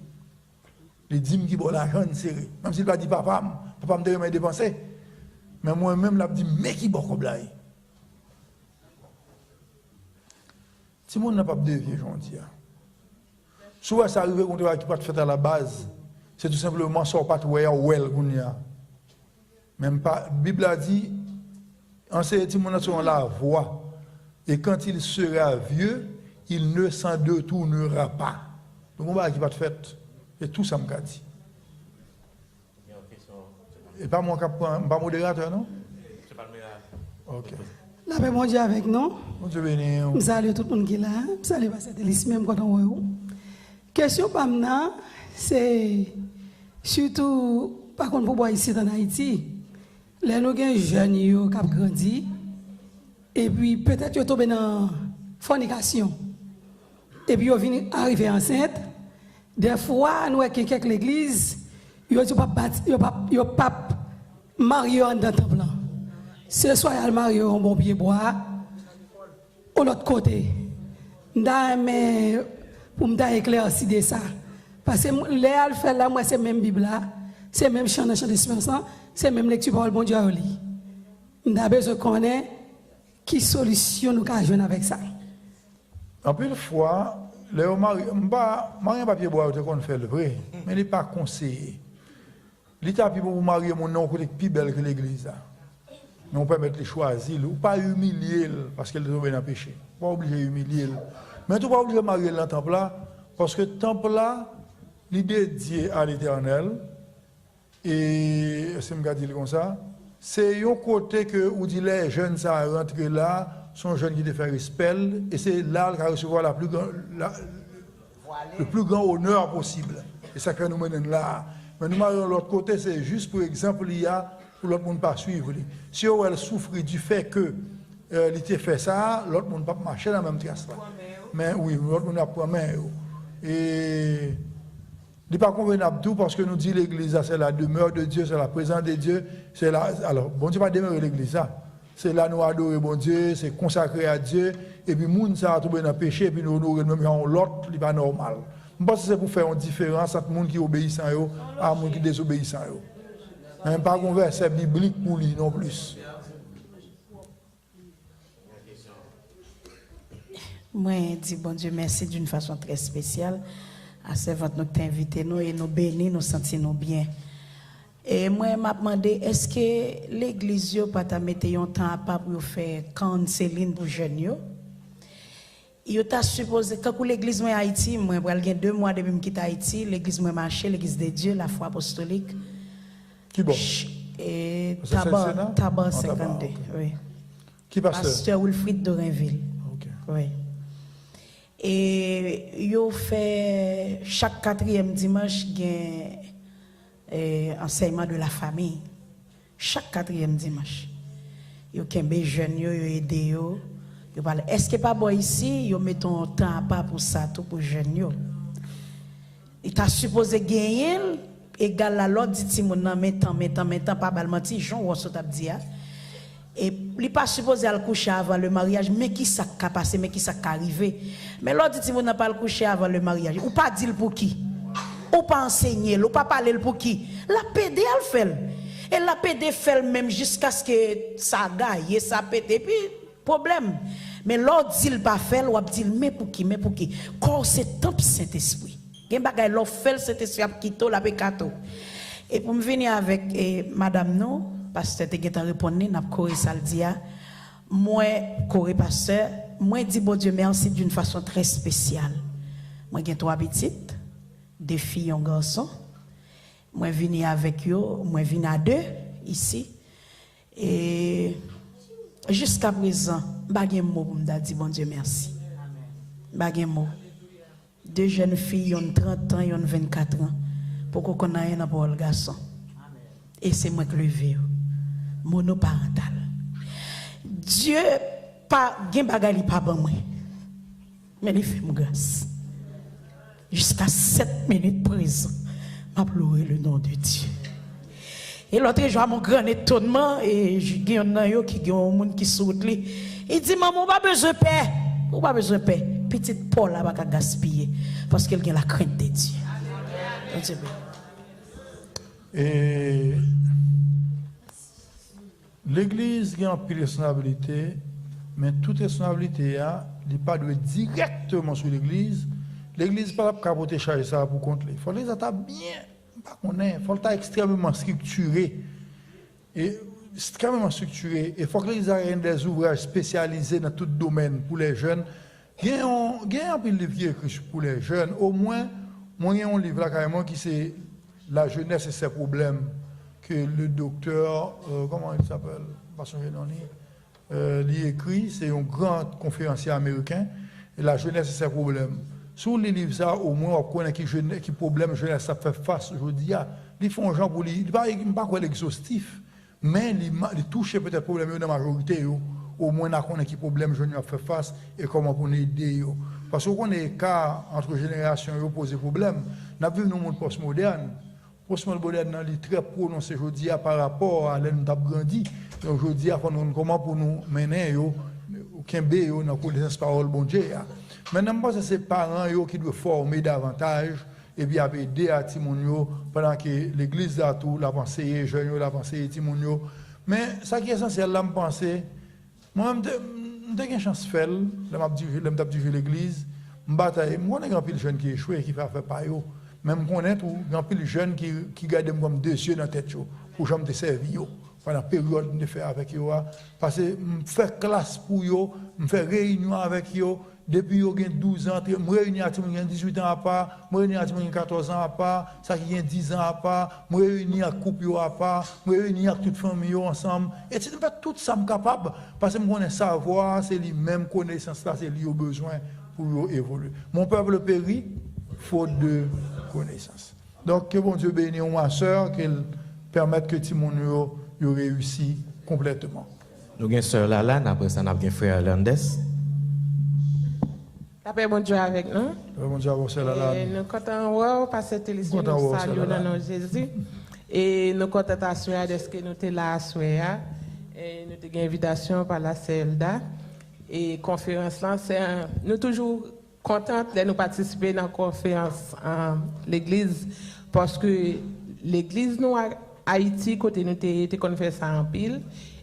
Les dîmes qui bon l'argent serré. Même s'il pas dit papa me devait dépenser. Mais moi-même l'a dit mais qui bon comme là. Si mon n'a pas dévié gentil. Souvent ça arrive qu'on qui pas fait à la base. C'est tout simplement ça pas ouais well gounia. Même pas Bible a dit enseigner ti mon sur la voie et quand il sera vieux, il ne s'en détournera pas. Donc on va qui va te faire et tout ça me dit. Et pas moi pas modérateur non? C'est pas le modérateur. OK. La paix mon Dieu avec nous. Mon Dieu béni. Salut tout le monde qui est là. Salut Pasteur Delis même quand on voit. Question pas maintenant, c'est surtout par contre pour boire ici en Haïti. Les nous gen jeunes yo qui ont grandi et puis peut-être yo tombé dans fornication. Et puis yo vinn arriver enceinte. Des fois nous avec quelques l'église, yo pas marié en dans temple. C'est soit elle marié en bon pied bois ou l'autre côté. Mais pour me éclaircir de ça parce que les al fait là moi c'est même Bible là, c'est même chant d'espérance, c'est même lecture parole bon Dieu à lire. M'da besoin connaître qui solution nous ca joindre avec ça. En plus de fois les mari papier bois qu'on fait le vrai, mais il n'est pas conseillé. L'état pour marier mon nom côté plus belle que l'église. Mais on peut mettre les choisir ou pas humilier parce qu'elle est tombée dans le péché. Pas obligé humilier. Mais tu pas obligé de marier dans le temple là parce que le temple là il est dédié à l'Éternel et c'est me dire comme ça, c'est un côté que où dit les jeunes ça rentre là, sont jeunes qui te fait respect et c'est là qu'il va recevoir le plus grand honneur possible. Et ça que nous menons là. Mais nous de l'autre côté, c'est juste pour exemple, il y a pour l'autre monde pas suivre. Si elle souffre du fait que il t'a fait ça, l'autre monde pas marcher dans la même trace là. Mais oui, l'autre monde a pris main. Et il n'est pas convenable tout parce que nous dit l'église, c'est la demeure de Dieu, c'est la présence de Dieu. C'est là, alors, bon Dieu pas demeurer l'église, c'est là nous adorer bon Dieu, c'est consacré à Dieu. Et puis, moun ça a trouvé dans le péché, et puis nous honorer même l'autre, il n'est pas normal. Je pense que c'est pour faire une différence entre les gens qui obéissent à eux et les gens qui désobéissent à eux. Même pas un verset biblique pour lui non plus. Moi, je dis bon Dieu merci d'une façon très spéciale. À servante nous t'inviter nous et nous bénir, nous sentir nous bien. Et moi, je me demandé, est-ce que l'église n'a pas ta mettre un temps à part pour faire counseling pour jeunes? Il t'a supposé, quand l'église en Haïti, moi, j'ai 2 mois depuis que je quitte Haïti, l'église m'a marché, l'église de Dieu, la foi apostolique. Qui bon? Et Tabar 52, oui. Qui pasteur? Pasteur Wilfried Dorinville. Ok. Oui. Et yo fait chaque 4e dimanche enseignement de la famille. Chaque 4e dimanche. Yo kembe jeune yo aidé yo. Yo parle est-ce que pas bon ici yo mettons un temps à part pour ça tout pour jeune yo. Il t'a supposé gagner égal à l'autre dit mon nan mettant pas bal menti Jean ou ça t'a dit. Et il pas supposé aller coucher avant le mariage, mais qui ça qu'a passé, mais qui ça qu'a arrivé. Mais l'autre dit, vous n'avez pas le coucher avant le mariage. Ou pas dire pour qui? Ou pas enseigner, ou pas parler pour qui? La PD, elle fait. Et la PD fait même jusqu'à ce que ça gagne, ça pète. Et puis, problème. Mais l'autre dit, il pas fait, ou dit, mais pour qui? Quand c'est temple Saint-Esprit. Il y a bagay l'autre fait, Saint-Esprit a quitté la pécato. Et pour me venir avec madame non, pasteur te geta répondre n'a coré ça le dia moi coré pasteur moi dit bon Dieu merci d'une façon très spéciale. Moi j'ai 3 petites, 2 filles et un garçon. Moi venir avec eux, moi venir à 2 ici et jusqu'à présent pas gen mot pour me dire bon Dieu merci. Pas gen mot. 2 jeunes filles ont 30 ans et ont 24 ans pour qu'on ait un pour le garçon. Et c'est moi qui le vis. Monoparental. Dieu pas gen bagali pas bon moi. Mais il fait grâce. Jusqu'à 7 minutes présent, m'a pleuré le nom de Dieu. Et l'autre jour mon grand étonnement et j'ai un nan qui gen un monde qui saute li. Il dit maman pas besoin de paix. Ou pas besoin de paix. Petite Paul là pas gaspiller parce qu'elle a la crainte de Dieu. Et l'église a une responsabilité, mais toute responsabilité n'est pas directement sur l'église. L'église n'est pas capable de charger ça pour compter. Il faut les attaquer bien, il faut être extrêmement structuré. Et extrêmement structuré. Il faut que l'église ait des ouvrages spécialisés dans tout domaine pour les jeunes. Il y a un livre qui est écrit pour les jeunes. Au moins, il y a un livre là carrément qui c'est La jeunesse et ses problèmes, que le docteur, comment il s'appelle, il écrit, c'est un grand conférencier américain, et La jeunesse et ses problèmes. Sur les livres, ça, au moins, on connaît qui problème jeunesse ça fait face aujourd'hui. Ils font gens pour lui, il ne pas exhaustif, mais ils touchent peut-être problème dans la majorité. Au moins, on connaît qui problème jeunesse fait face et comment on aider. Parce qu'on est cas entre générations qui posent des problèmes. Nous vivons dans un monde postmoderne. Postmoderne est très prononcé aujourd'hui par rapport à l'un qui grandi. Donc aujourd'hui, il faut nous comment pour nous mener au Kembe dans la connaissance parole bon Dieu. Maintenant, je pense que c'est les parents qui doivent former davantage et bien aider à Timonio pendant que l'église a tout, la pensée, les jeunes, la pensée, Timonio. Mais ça qui est essentiel, là, je pense, moi, j'ai une chance de faire, je dirige l'église, je bataille. Moi, j'ai un grand jeune qui échoue et qui fait pas yo. Même connaître ou grand pile jeune qui garde comme 2 yeux dans la tête pour jamais te servir pendant la période de faire avec eux parce que me faire classe pour eux, me faire réunion avec eux depuis yo gen 12 ans, moi réuni à tout monde 18 ans à part, moi réuni à tout monde 14 ans à part, ça qui gen 10 ans à part, moi réuni à couple yo à part, moi réuni à toute famille yo ensemble. Et c'est pas tout ça capable parce que moi connais savoir, c'est les mêmes connaissances là, c'est lui au besoin pour évoluer. Mon peuple périt faute de connaissances. Donc que bon Dieu bénisse ma sœur, qu'il permette que Timon yo réussit complètement. Nous avons sœur Lalanne, après ça nous avons frère Landes. La paix bon Dieu avec nous. Bon Dieu avec sœur Lalanne. Nous comptons voir passer télévision nous saluons dans nom Jésus. Et nous comptons t'assurer de ce que nous sommes là à soir. Et nous avons une invitation par la CELDA. Et conférence là, nous toujours contents de nous participer dans la conférence en l'église parce que l'église nous à Haïti côté nous était qu'on fait ça en pile.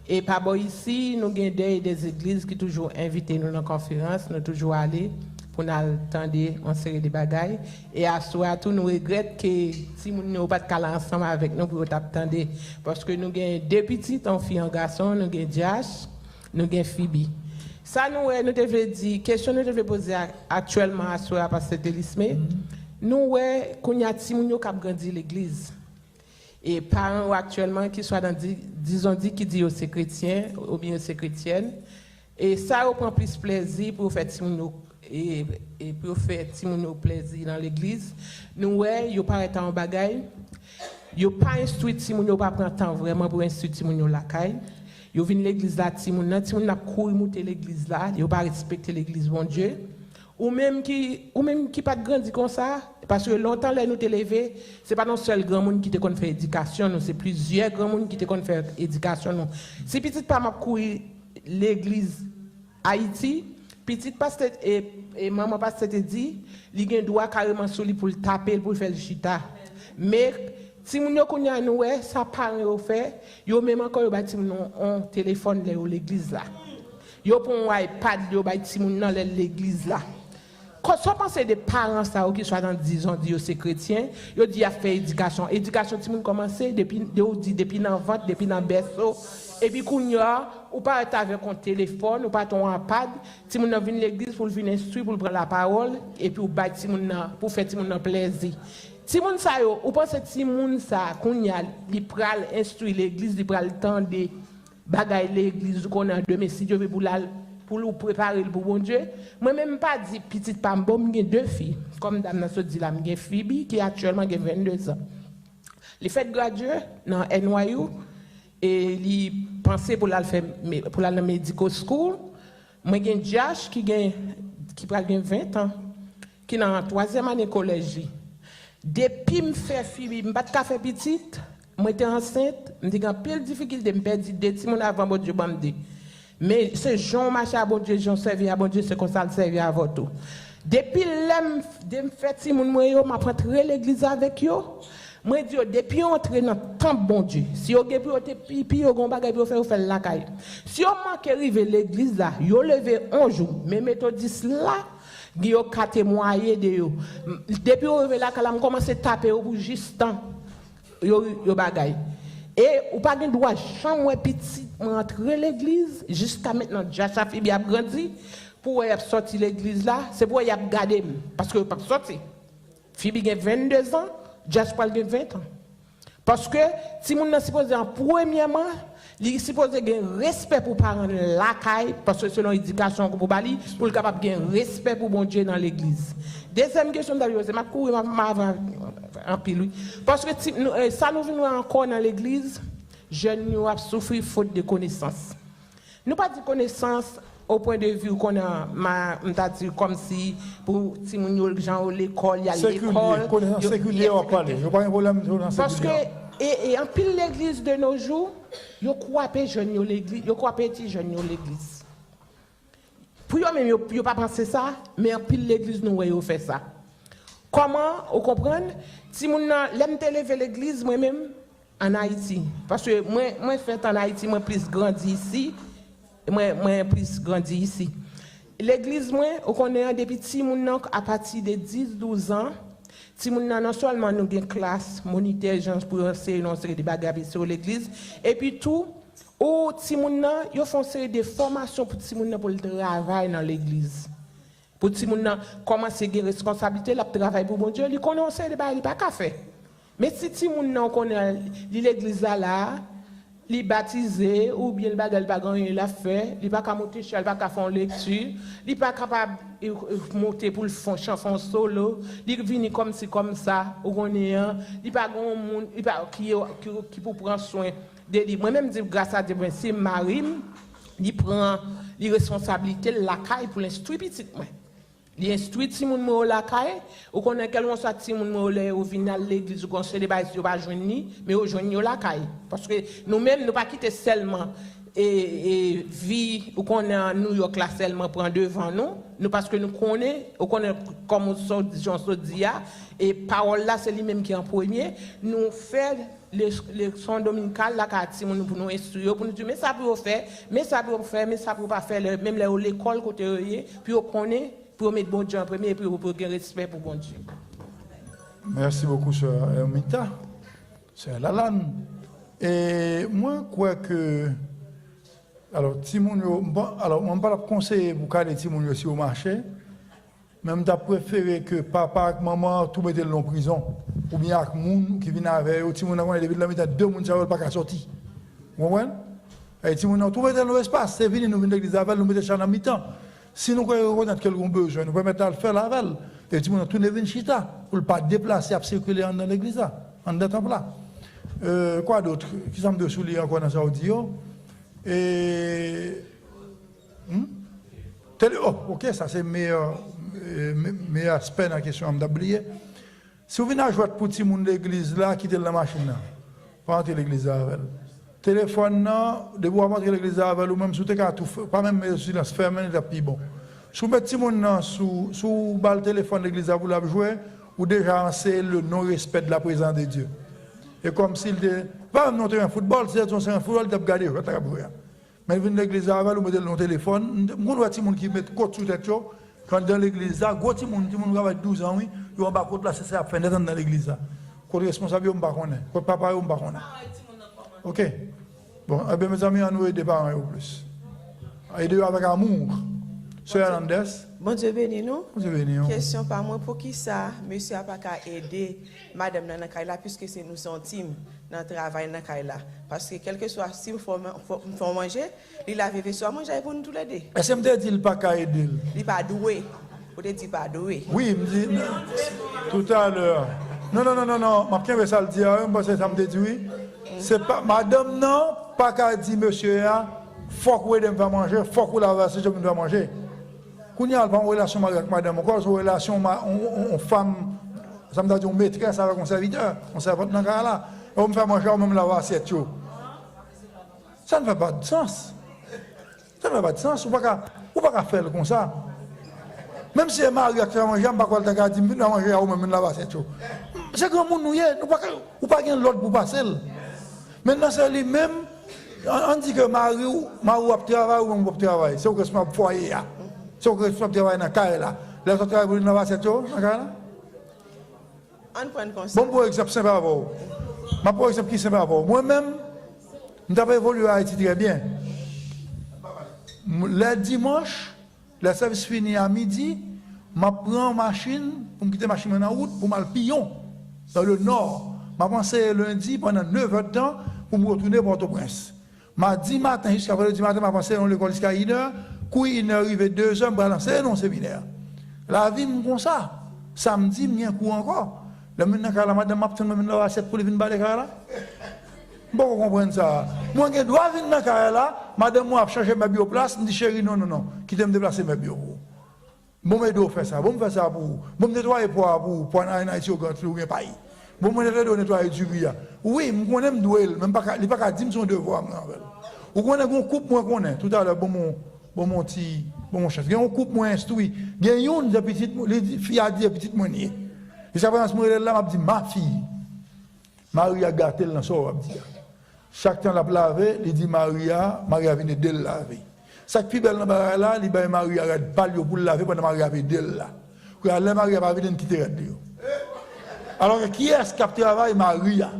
Et par rapport ici, nous avons des églises qui toujours invitent nous dans la conférence, nous toujours aller pour nous attendre en série de bagailles. Et à soi, tout nous regrette que si nous n'avons pas de caler ensemble avec nous pour attendre. Parce que nous avons deux petites, en fille en garçon, nous avons Josh, nous avons Phoebe. Ça, nous devons dire, question nous devons poser actuellement à soi par cet élisme. Nous, qu'on y a des gens qui ont grandi l'église. Et parents actuellement qui sont dans, disons, qui disent c'est chrétien ou bien c'est chrétienne. Et ça, on prend plus plaisir pour faire et pour faire plaisir dans l'église. Nous, ils pas être en bagaille. Ils pas instruit Timoun, pas prendre temps vraiment pour instruire Timoun la caille. Ils viennent l'église là, Timoun n'a couru monter l'église là, ils pas respecter l'église bon Dieu. Ou même qui pas grandi comme ça, parce que longtemps là nous t'élever, c'est pas non seul grand monde qui te connaît faire éducation, c'est plusieurs grands monde qui te connaît faire éducation. Si petite pas m'a courir l'église Haïti, petite pasteur et maman pasteur te dit, il gagne droit carrément sur lui pour le taper pour faire le chita. Mais si moun yo konya nou ça parent yo fait, yo même encore yo bâti un téléphone là l'église là. Yo pon iPad yo bâti moun dans l'église là. Quand on pense des parents ça qui soit dans 10 ans dit c'est chrétien, yo dit a fait éducation ti moun commencer depuis dans ventre, depuis dans berceau et puis kounya ou pas être avec un téléphone ou pas ton iPad, ti moun vinn l'église pour venir instruire pour prendre la parole et puis ou bâti moun pour faire ti moun plaisir. Si moun sa yo, ou pense si moun sa kounya li pral instruire l'église, li pral tande bagay l'église qu'on a demain si Dieu veut pour nous préparer pour bon Dieu. Moi même pas dit petite pam bon, j'ai deux filles comme dame n'a dit là, j'ai Phoebe qui actuellement a 22 ans. Les fait graduer dans NYU et li pensait pour la faire pour la medical school. Moi j'ai Josh qui pral 20 ans qui dans 3e année collège. Depuis que je fais Phoebe, je ne pas faire petite, je suis enceinte, je suis en pile difficulté, je perdre des petits avant bon Dieu. Mais c'est Jean marché à bon Dieu, Jean servi à bon Dieu, c'est comme ça le servi à votre. Depuis que je fais petit moun moi yo, m'a rentrer l'église avec yo. Moi dis depuis entrer dans temps bon Dieu. Si yo gen pour te pipi yo gon bagay pour faire la caille. Si yo manque arriver l'église là, yo levé un jour, mais méthodiste là Guillaume a témoigné de yo. Depuis on là quand on commence à taper pour juste temps yo bagay. Et ou pas de droit chambre petit entrer l'église jusqu'à maintenant Jacha Fibi a grandi pour sortir l'église là, c'est pour y a garder parce que pas sortir. Fibi a 22 ans, Jacha a 20 ans. Parce que si moun n'a supposé en premièrement il suppose gagner respect pour parents la caille parce que selon l'éducation pour bali pour le capable gagner respect pour bon Dieu dans l'église. Deuxième question d'ailleurs c'est m'a courir m'a en pile parce que ça nous vient encore dans l'église jeunes nous a souffert faute de connaissance. Nous pas de connaissance au point de vue qu'on a m'ta dit comme si pour si moun yo gens l'école il y a l'école connaissance séculière on parler. Je pas un problème dans parce que et en pile l'église de nos jours, yo croit pas jeune yo l'église, yo croit petit jeune yo l'église. Pour yo même yo pas penser ça, mais en pile l'église nous yo fait ça. Comment on comprendre si moun l'aime te lever l'église moi même en Haïti parce que moi fait en Haïti moi plus grandi ici, moi plus grandi ici. L'église moi on connaît des petits moun à partir de 10-12 ans. Si nous non seulement nous avons une classe moniteur gens pour enseigner une série de bagages sur l'église et puis tout ou si nous ils font série de formations pour si nous pour le travail dans l'église Pour ti moun nan commencer des responsabilités, la travail pour bon Dieu, il connaît on des bail, il pas qu'à faire. Mais si ti moun nan connaît l'église là, li baptisé ou bien le bagage pas gagné la fait, il pas qu'à monter chez, il pas qu'à faire lecture, il pas capable monter pour le fond chanson solo, il vient comme si comme ça, ou connaît, il pas grand monde, il pas qui pour prendre soin de lui. Moi même dis grâce à Dieu, c'est Marim, il prend les responsabilités la caille pour l'instruire petit moi. Il instruit ti moun mo la caille, ou connaît quel on soit ti moun mo au final l'église ou conseil de base pas joindre mais au joindre la caille parce que nous même nous pas quitter seulement et vie ou qu'on est en New York là seulement prend devant nous parce que nous connaît comme Jean Sodia et parole là c'est lui même qui est en premier nous fait les son dominical là ti moun pour nous instruire pour nous dire mais ça pour faire mais ça pour faire mais ça pour pas faire même l'école côté puis on connaît pour mettre bon Dieu en premier et pour gagner respect pour bon Dieu. Merci beaucoup, Sœur Hermita, Sœur Lalane. Et moi, je crois que. Alors, alors on ne va pas conseiller pour caler Timoun aussi au marché. Même t'as préféré que papa et maman tout mettent en prison. Ou bien avec moun qui vient avec eux, Timoun a depuis la mitad deux moun ça pas sortir. Vous comprenez? Et Timoun tout mettent dans l'espace, c'est venu nous venir l'église avec nous mettre en mi-temps. Si nous reconnaissons quelqu'un besoin, nous pouvons mettre à le faire la veille. Et tout le monde tourne vers chita pour ne pas déplacer, à circuler dans l'église, en deux temps là. Quoi d'autre? Qui s'en de soulier encore dans sa audio? Et. Oh, ok, ça c'est meilleur aspect dans la question d'oublier. Si vous venez à jouer pour tout le monde de l'église là, quittez la machine là. Pas entrer l'église avec. Téléphone là, de vous rentrer l'église avec ou même sous tes cartes, pas même silence fermé, c'est plus bon. Si vous mettez tout le monde sous le téléphone de l'église vous l'avez joué, ou déjà c'est le non-respect de la présence de Dieu. Et comme s'il dit, pas même un football, c'est un football, tu as regardé, tu as regardé. Mais vous venez à l'église avec vous mettez le téléphone, vous voyez des gens qui mettent côte sous tête, quand dans l'église, gros petit monde qui a 12 ans, oui, ils ont pas côte placer ça à fin d'être dans l'église. Côte responsable, ils ne pas connaître, côte papa, ils ne pas connaître. OK. Bon, eh bien, mes amis, on nous aide des parents plus. Aidez avec amour. Sœur Hernandez. Bon Dieu béni nous. Bon Dieu béni. Question par moi, pour qui ça, monsieur n'a pas qu'à aider madame dans Kaila, puisque c'est nous centimes dans le travail dans Kaila. Parce que quel que soit si vous faut manger, il a vécu soit manger pour nous tous les deux. Est-ce que me dit il pas qu'à aider? Il pas doué. Vous dites pas doué. Oui, me dit tout à l'heure. Non, je vais ça le dire, parce que ça me dit oui. C'est pas madame non, pas qu'à dire monsieur faut que vous me faire manger, faut que vous la verser je me dois manger. Quand il y a une relation avec madame, encore une relation en femme, ça me dit une maîtresse avec un serviteur, on servante dans là, on me fait manger, on me lave l'assiette. Ça ne fait pas de sens. Ça ne fait pas de sens. On ne peut pas faire comme ça. Même si Marie a fait manger, on ne peut pas dire que manger, on me lave l'assiette. C'est comme nous, nous ne pouvons pas gagner l'autre pour passer. Maintenant, c'est lui-même, on dit que Marie a travaillé ou on peut travailler. C'est au que je suis foyer. C'est au que je suis travailler dans la caille là. Les autres travaillent pour nous laver cette chose, dans la caille là. On prend conscience. Bon, pour exemple, c'est pas vous. Ma pour exemple, qui c'est pas vous. Moi-même, nous avons évolué à Haïti très bien. Le dimanche, le service fini à midi, je prends une machine, pour me quitter la machine en route, pour m'aller Pillon, dans le nord. Je pensé lundi pendant 9 heures de temps pour me retourner à Port-au-Prince. Mardi matin, jusqu'à le matin, je pensé dans l'école jusqu'à 1h, puis il est arrivé 2 heures, je me lancer dans le séminaire. La vie, c'est comme ça. Samedi, je suis un encore. La madame m'a dit que je pour venir dans la Bon, vous comprenez ça. Moi, je dois venir dans la là, madame m'a changé ma bioplace, je dis chérie, non, quittez me déplacer ma bureau. Bon, je dois faire ça, bon, faire ça pour vous. Bon, je nettoyer pour un Haïti au grand flou, pays. Bon, je dois nettoyer du riz. Oui, je connais le même pas, il n'y a pas qu'à dire son devoir. Vous connaissez une coupe, moi, je connais. Tout à l'heure, mon petit, mon chef. Il y a une coupe, moi, instruit. Il y a une petite fille a dit, petite monnaie. Et ça va dans là, m'a dit, ma fille. Maria gâté dans son dit. Chaque temps la laver, il dit Maria vient de laver. Chaque fille belle dans là, il dit Maria arrête pas pour laver pendant Maria vient de là. Quand la Maria va venir quitter radio. Alors qui est-ce qui travaille Maria?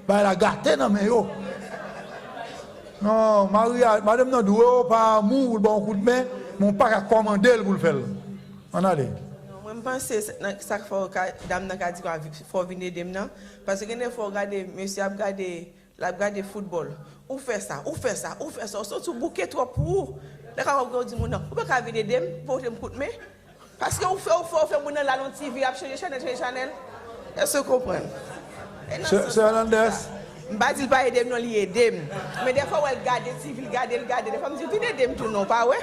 Ben elle a gâté dans mes yo. Non, Maria, madame non doit pas amour bon coup de main, mon pas à commander pour le faire. On allait. Moi, je pense que ça faut dame n'a dit qu'il faut venir demain parce que il faut regarder monsieur a regarder football. Ou fait ça, surtout bouquet trop pour. Les gars on dit mon non, on pas venir demain pour te coûte mais parce que on fait mon la long TV a changer channel. Est-ce que vous comprenez? C'est Hernandez. Je ne dis pas aider non li aider. Mais des fois elle garde TV, regarde, des fois me dit venez aider tout non pas ouais.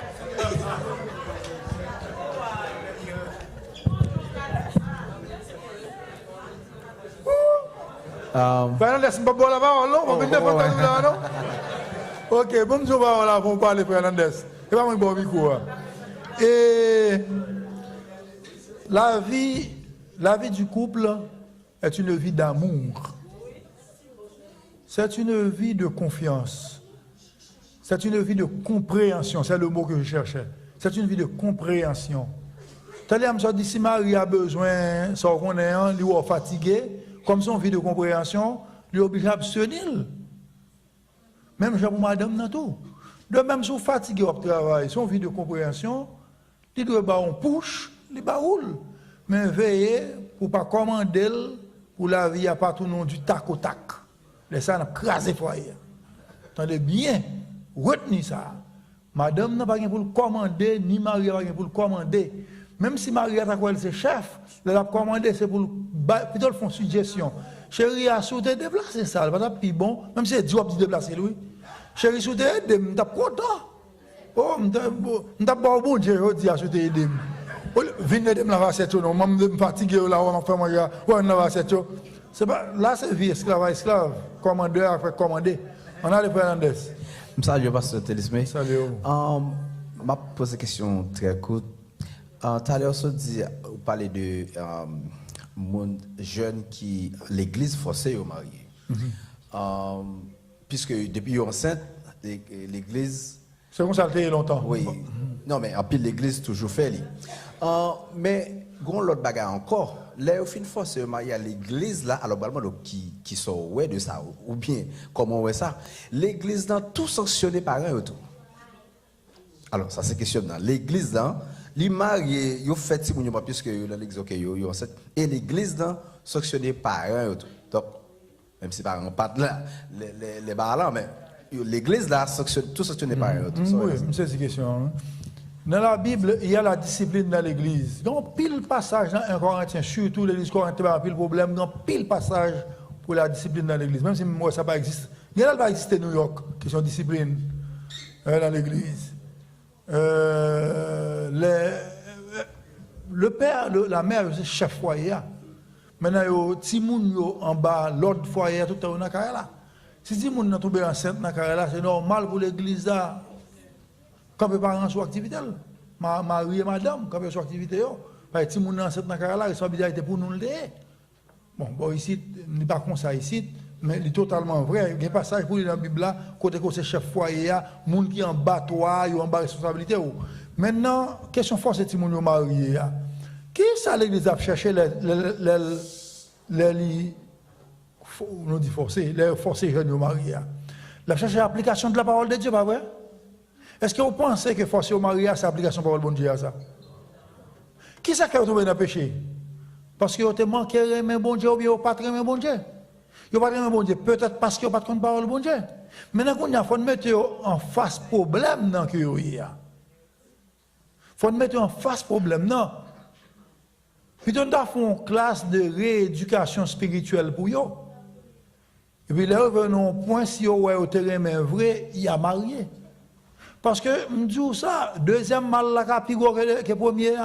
Fernandez, je ne peux pas la parole, non? On vient de faire non? Ok, bon, je vais pour parler, Fernandez. C'est pas mon bon micro. Et la vie du couple est une vie d'amour. C'est une vie de confiance. C'est une vie de compréhension. C'est le mot que je cherchais. C'est une vie de compréhension. C'est-à-dire, je me dis, si Marie a besoin, sans qu'on ait un, lui est fatigué, comme son vie de compréhension, lui est obligé à abstenir. Même pour madame, dans tout. De même, si vous fatigué au travail, son vie de compréhension, il doit avoir un push, il baroule. Mais veillez pour ne pas commander pour la vie à partout non du tac au tac. Laissez ça craser foyer. Attendez bien, retenez ça. Madame n'a pas pour le commander, ni Marie n'a pas pour le commander. Même si Marie a quoi c'est chef, elle a commandé, c'est pour plutôt le font suggestion. Chérie a souhaité déplacer ça, pas plus bon, même si c'est Dieu qui déplacer lui. Chérie souhaité aider, je suis content. Oh, je suis bon Dieu, je dis à souhaité aider. Venez aider la vassette, non, je suis fatigué là, on fait moi, on la vassette. C'est pas là c'est vie esclave, commandeur après commander. On a les Fernandez. Salut pasteur Télismé. Salut. M'a posé une question très courte. Tout à l'heure, vous parlez de jeunes qui l'église forcée au marié. Puisque depuis enceinte, l'église. C'est comme ça que longtemps. Oui. Non, mais en pile l'église toujours fait. Mais, l'autre bagarre encore. Là, au fin forcé au marié à l'église, là, alors, qui sont ouais de ça, ou bien, comment on voit ça? L'église, dans tout sanctionné par un autour. Alors, ça c'est questionnant. L'église, dans. Les mariés, ils ont fait si mon puisque dans l'église OK yo enceinte et l'église là sanctionné par un donc même si par un pas là les barres mais l'église là sanctionne tout sanctionné par un autre. Oui, c'est cette question. Dans la Bible, il y a la discipline dans l'église. Donc pile passage dans 1 Corinthiens, surtout l'église corinthienne a pile problème, donc pile passage pour la discipline dans l'église. Même si moi ça pas existe. Il y a pas exister New York question discipline dans l'église. Le père, la mère, c'est chef foyer. Maintenant, si moun en bas, l'autre foyer, tout est dans la si moun est tombé enceinte dans la c'est normal pour l'église là. Quand les parents sont activité, Marie et madame, quand ils sont activité, si moun est enceinte dans la la responsabilité pour nous le dire. Bon, ici, il n'est pas comme ça ici. Mais c'est totalement vrai. Il y a un passage pour dans la Bible là, côté que c'est chef foyer, moun qui en bas toi, ils ont en responsabilité. Maintenant, question force c'est moun marié. Qui ça l'église a cherché les forcer jeunes mariés. La chercher l'application de la parole de Dieu, pas vrai? Est-ce que vous pensez que forcer au mariage c'est l'application de la parole de Dieu à ça? Qui ça qui a trouvé dans le péché? Parce que vous avez manqué aimer bon Dieu ou bien vous pas aimer bon Dieu? Vous pas aimer bon Dieu, peut-être parce que vous pas de parole bon Dieu. Maintenant, il faut mettre en face problème dans que vous y a. Il faut mettre en face problème non. Puis on a fait une classe de rééducation spirituelle pour eux. Et puis là, revenons au point si vous avez au terrain vrai, il y a marié. Parce que, je dis ça, deuxième mal la capigo que premier.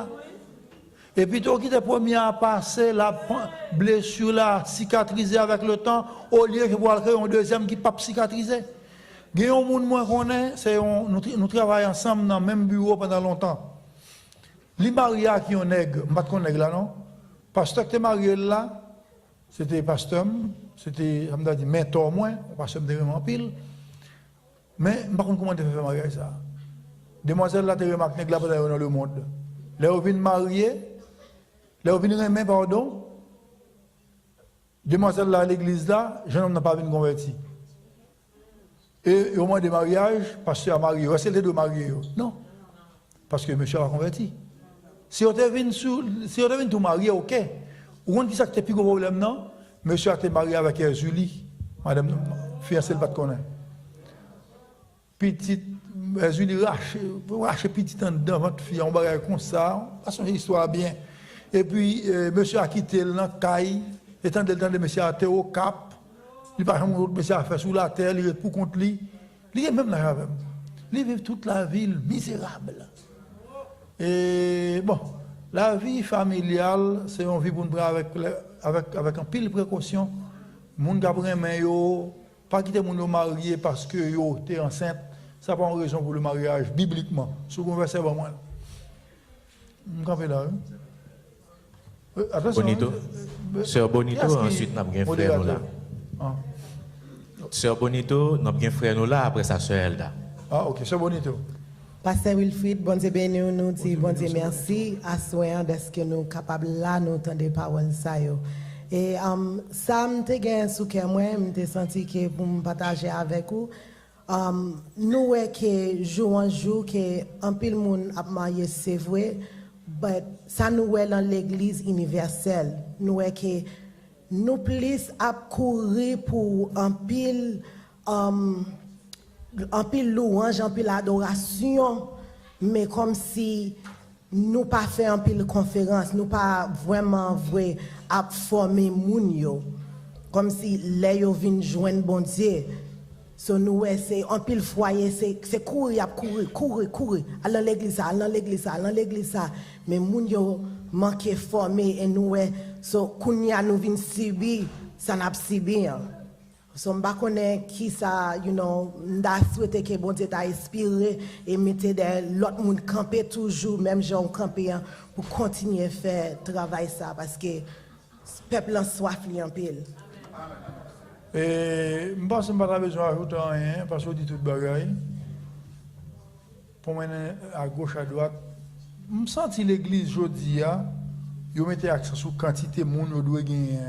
Et puis, toi qui es premier à passer, la blessure là, cicatriser avec le temps, au lieu que vous ayez un deuxième qui ne pas cicatriser. Il y a un monde moins qu'on est, nous travaillons ensemble dans le même bureau pendant longtemps. Les mariés qui ont nègre, je ne sais pas si là, non? Pasteur qui est marié là, c'était pasteur, c'était, je me dis, mentor moins, pasteur de vraiment pile. Mais je ne sais pas comment tu fais mariage ça. Demoiselle là, tu remarques nègre là dans le monde. Là, vous venez marier. Là, vous venez remettre, pardon. Demoiselle là, à l'église là, jeune homme n'a pas venu converti. Et au moment des mariages, pasteur a marié. C'est les deux mariés. Non. Parce que monsieur a converti. Si on te vient tout marié, ok. Ou on dit ça que tu plus gros problème, non? Monsieur a été marié avec Julie, madame, fiancée, le pas de connaître. Petite, Julie rache petite en dedans, votre fille, on va comme ça, façon histoire bien. Et puis, monsieur a quitté le caille, étant de monsieur a été au cap, il va jamais monsieur a fait sous la terre, il est pour contre lui. Il est même là, il vit toute la ville misérable. Et bon, la vie familiale, c'est une vie pour nous avec un pile de précaution. Moun ka prend main yo, pas quitter moun yo marié parce que yo t'es enceinte, ça pas une raison pour le mariage bibliquement. Sous verset ba moi. On fait là. Attention. Bonito. Sœur Bonito, ensuite n'a bien frère nous là. Sœur Bonito, n'a bien frère nous là après sa sœur Elda. Ah OK, Sœur Bonito. Pasteur Wilfried, bon Dieu béni nous dit bon Dieu merci à soin d'être que nous capables là nous entendre des paroles ça yo. Et ça m'te gain sous cœur moi, m'te senti que pour me partager avec vous nous est que jour en jour que un pile monde a marié c'est vrai, mais ça nous est dans l'église universelle. Nous est que nous plus à courir pour un pile louange, un pile adoration, mais comme si nous pas fait un pile conférence, nous pas vraiment vrai à former moun yo, comme si les yo vinn joindre bon Dieu. So nous c'est un pile foyer, c'est courir, aller dans l'église, mais moun yo manqué formé et nous so kounya nous vinn subir, ça n'a pas subir. So m'ba connaît qui ça, m'da souhaité que bon Dieu t'a inspiré et mettez l'autre monde camper toujours même gens camper pour continuer à faire travail ça parce que le peuple en soif li en pile. Et je pense que je n'ai pas besoin d'ajouter rien parce que je dis tout le bagaille. Pour mener à gauche, à droite, je sens que l'église aujourd'hui, ils mettent l'accent sur la quantité de monde qu'ils doivent gagner.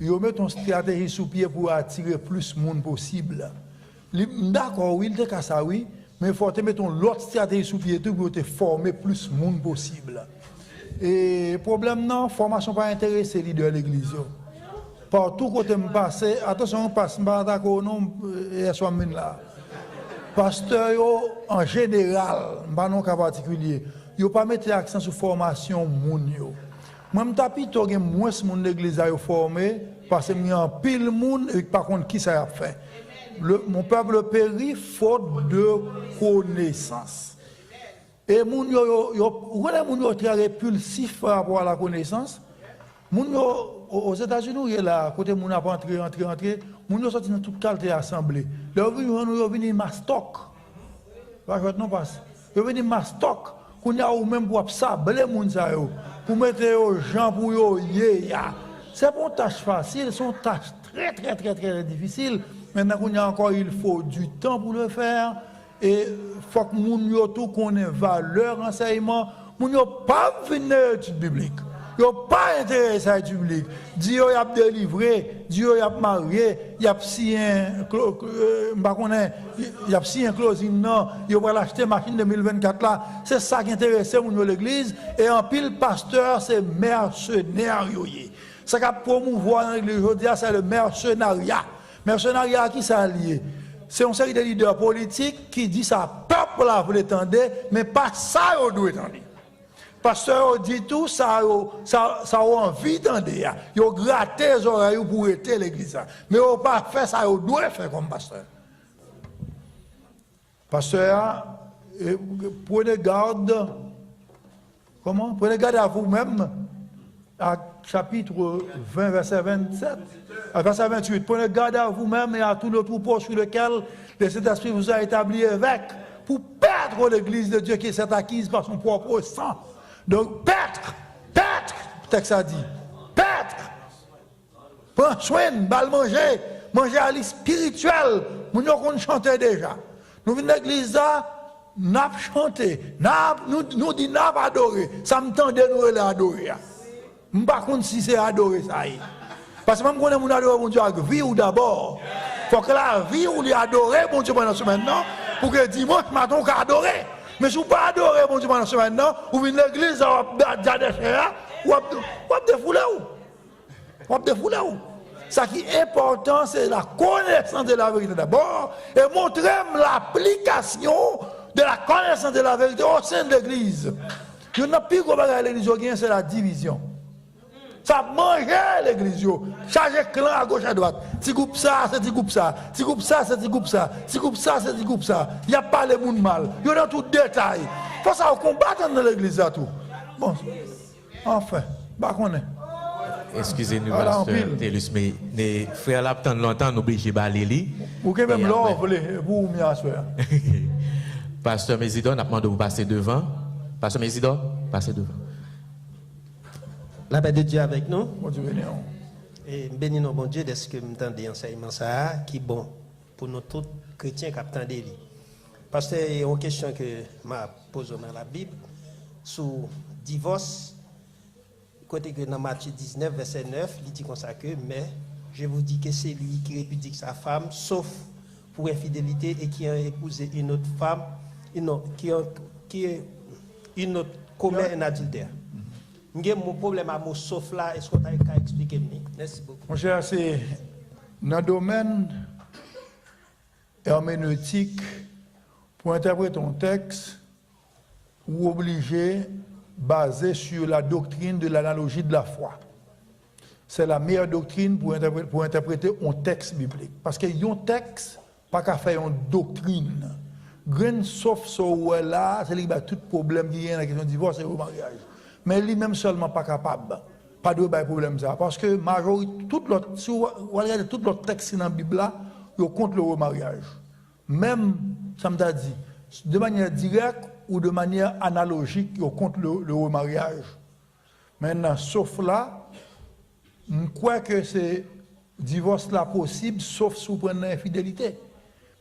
Ils mettent une stratégie sous pied pour attirer plus de monde possible. D'accord, oui, il est ça, oui, mais il faut mettre l'autre stratégie sous pied pour former plus de monde possible. Et le problème, non, la formation pas intéressée les leaders de l'église. Partout côté me passer, attention, on passe pas d'accord non et soit là. Pasteur en général, pas non cas particulier, yo pas mettre l'accent sur formation moun yo. Moi me tapito gen moins moun l'église a formé parce que m'y en pile moun et par contre qui ça a fait. Mon peuple périt faute de connaissance. Et moun yo très répulsif par rapport à la connaissance. Moun yo aux États-Unis, là, côté moun a pas entrer, moun yo sorti dans toute qualité assemblée. Là yo vini mastoc. Pas non passe. Yo vini mastoc. Qu'on y a ou même pour sabler moun sa yo, pour mettre aux gens pour yo ya. C'est pas une tâche facile, c'est une tâche très difficile. Maintenant qu'on y a encore il faut du temps pour le faire et faut que moun yo tout connaît valeur enseignement, moun yo pas venir étude biblique. Yo pas intéressé à l'étude biblique. Dieu y a délivré, Dieu y a marié, y a signé un closing non, yo va l'acheter machine 2024 là. C'est ça qui intéresse moun l'église et en pile pasteur c'est mercenaire yo yé. Ça qu'a promouvoir dans l'église aujourd'hui c'est le mercenariat. Mercenariat qui ça lié? C'est une série de leaders politiques qui dit ça peuple là vous l'étendez mais pas ça vous doit entendre. Pasteur dit tout ça a envie d'entendre. Ils ont gratté les oreilles pour arrêter l'église. Mais ils n'ont pas fait ça, ils doivent faire comme pasteur. Pasteur, prenez garde. Comment? Prenez garde à vous-même. À chapitre 20, verset 27, verset 28. Prenez garde à vous-même et à tout le troupeau sur lequel le Saint-Esprit vous a établi avec pour perdre l'église de Dieu qui s'est acquise par son propre sang. Donc, pêtre, le texte a dit, pêtre, prends soin, balle manger à l'île spirituelle, nous avons chanté déjà. Nous venons de l'église là, nous avons chanté, nous disons, nous avons adoré, ça me tend de nous adorer. Je ne sais pas si c'est adorer ça. Parce que même quand on adore mon Dieu avec vie ou d'abord, il faut que la vie ou l'adorer mon Dieu pendant ce maintenant, pour que dimanche matin on adorer. Mais si vous ne pas adorer mon Dieu maintenant, ou venez l'église, ou vous défoulez où? Ce qui est important, c'est la connaissance de la vérité d'abord, et montrer l'application de la connaissance de la vérité au sein de l'église. Il n'y a plus de l'église, c'est la division. Ça mange l'église, charger clan à gauche à droite. Si groupe ça, c'est petit groupe ça. Si groupe ça, c'est petit groupe ça. Si groupe ça, c'est petit groupe ça. Il n'y a pas les monde mal. Il y a tout détail. Il faut ça combattre dans l'église à tout. Bon, enfin, bah qu'on est. Excusez-nous, pasteur Télus, mais les frères là, tant longtemps, nous obligés de aller. Vous pouvez même l'envoler, vous m'y assurez. Pasteur Mésidor, nous demandé de vous passer devant. Pasteur Mésidor, passez devant. La paix de Dieu avec nous. Bon Dieu béni. Et béni nos bon Dieu de ce que nous entendons enseignement ça qui est bon pour nous tous chrétiens qui attendent lui. Parce que il y a une question que m'a posée dans la Bible sur divorce. Côté que dans Matthieu 19 verset 9, il dit comme ça que mais je vous dis que c'est lui qui répudie sa femme sauf pour infidélité et qui a épousé une autre femme qui commet un adultère. Mon problème à mon sauf là, est-ce que tu as expliqué? Merci beaucoup. Mon cher, c'est dans le domaine herméneutique, pour interpréter un texte, ou obligé basé sur la doctrine de l'analogie de la foi. C'est la meilleure doctrine pour interpréter un texte biblique. Parce que un texte, pas qu'à faire une doctrine. Grain sauf ce là, c'est là tout problème qui est dans la question du divorce et du mariage. Mais lui-même seulement pas capable. Pas de problème ça. Parce que majorité, si vous regardez tout l'autre texte dans la Bible là, il contre le remariage. Même, ça m'a dit, de manière directe ou de manière analogique, il contre le remariage. Maintenant, sauf là, je crois que c'est divorce là possible, sauf sous prenant infidélité.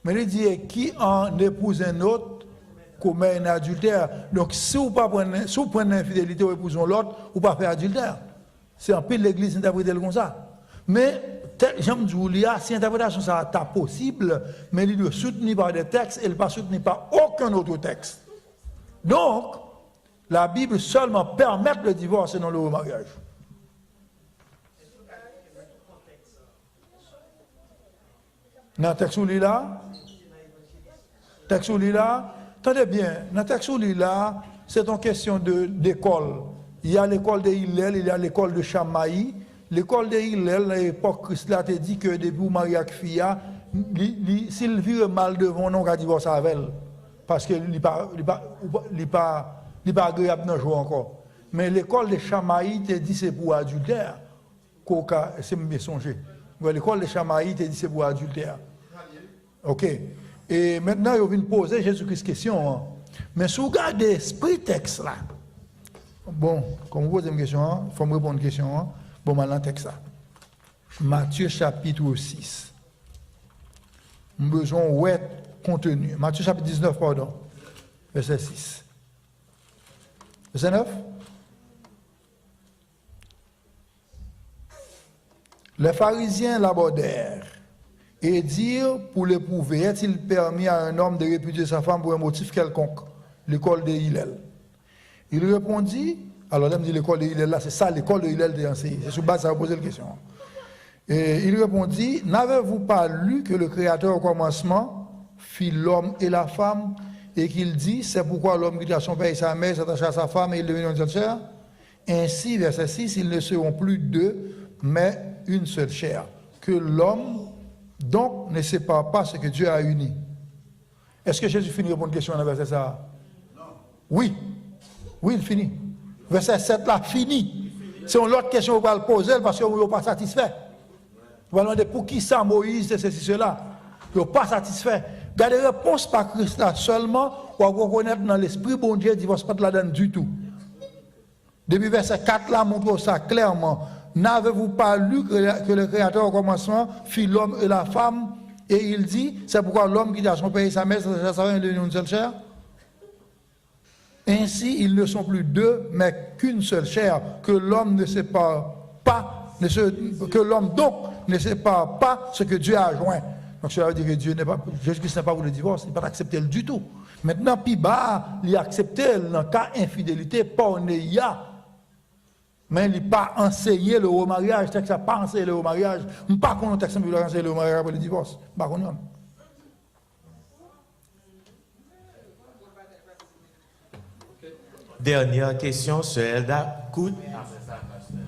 Mais il dit qui en épouse un autre, commet un adultère. Donc, si vous prenez l'infidélité ou épousez l'autre, vous ne pouvez pas faire adultère. C'est un peu l'église interprétée comme ça. Mais, j'aime dire, si l'interprétation est possible, mais il est soutenu par des textes et il n'est pas soutenu par aucun autre texte. Donc, la Bible seulement permet le divorce et non le remariage. Dans le texte où il est là, attendez bien, dans le texte où il est là, c'est une question d'école. Il y a l'école de Hillel, il y a l'école de Chamaï. L'école de Hillel, à l'époque, Christ a dit que depuis le mariage fille, s'il vit mal devant, on va divorcer avec elle. Parce qu'il n'est pas agréable dans le jour encore. Mais l'école de Chamaï te dit c'est pour adultère. C'est bien songé. L'école de Chamaï te dit c'est pour adultère. Ok. Et maintenant, il vient poser Jésus-Christ question. Hein. Mais si vous regardez l'esprit texte là, bon, comme vous posez une question, il faut me répondre à une question. Hein. Bon, maintenant, texte là. Matthieu chapitre 6. Besoin de contenu. Matthieu chapitre 19, pardon. Verset 6. Verset 9. Les pharisiens l'abordèrent et dirent pour l'éprouver, est-il permis à un homme de répudier sa femme pour un motif quelconque? L'école de Hillel. Il répondit, alors là, me dit l'école de Hillel, là, c'est ça l'école de Hillel de enseigner. C'est sur base ça va poser la question. Et il répondit, n'avez-vous pas lu que le Créateur au commencement fit l'homme et la femme et qu'il dit, c'est pourquoi l'homme quitta son père et sa mère, s'attacha à sa femme et il devient une seule chair? Ainsi, verset 6, ils ne seront plus deux, mais une seule chair. Que l'homme, donc, ne sépare pas ce que Dieu a uni. Est-ce que Jésus finit de répondre à une question dans le verset ça? Non. Oui. Oui, il finit. Verset 7 là, fini. C'est une autre question qu'on va le poser parce qu'on n'est pas satisfait. On va demander pour qui ça, Moïse, c'est ceci, cela. Ils ne sont pas satisfaits. Gardez réponse par Christ là seulement pour reconnaître dans l'esprit bon Dieu, divorce pas de la donne du tout. Depuis verset 4 là, montre ça clairement. N'avez-vous pas lu que le Créateur au commencement fit l'homme et la femme et il dit, c'est pourquoi l'homme qui a son père et sa mère, ça sera une seule chair? Ainsi, ils ne sont plus deux, mais qu'une seule chair, que l'homme ne sépare pas, que l'homme donc ne sépare pas ce que Dieu a joint. Donc cela veut dire que Jésus-Christ n'est pas pour le divorce, il n'est pas accepté du tout. Maintenant, puis bas, il accepte dans le cas infidélité, pas néa. Mais il n'a pas enseigné le remariage, texte n'a pas enseigné le remariage. Je ne sais pas qu'on a texte qui a enseigné le remariage pour le divorce. Pas qu'on a. Dernière question, Sœur Elda. Coute.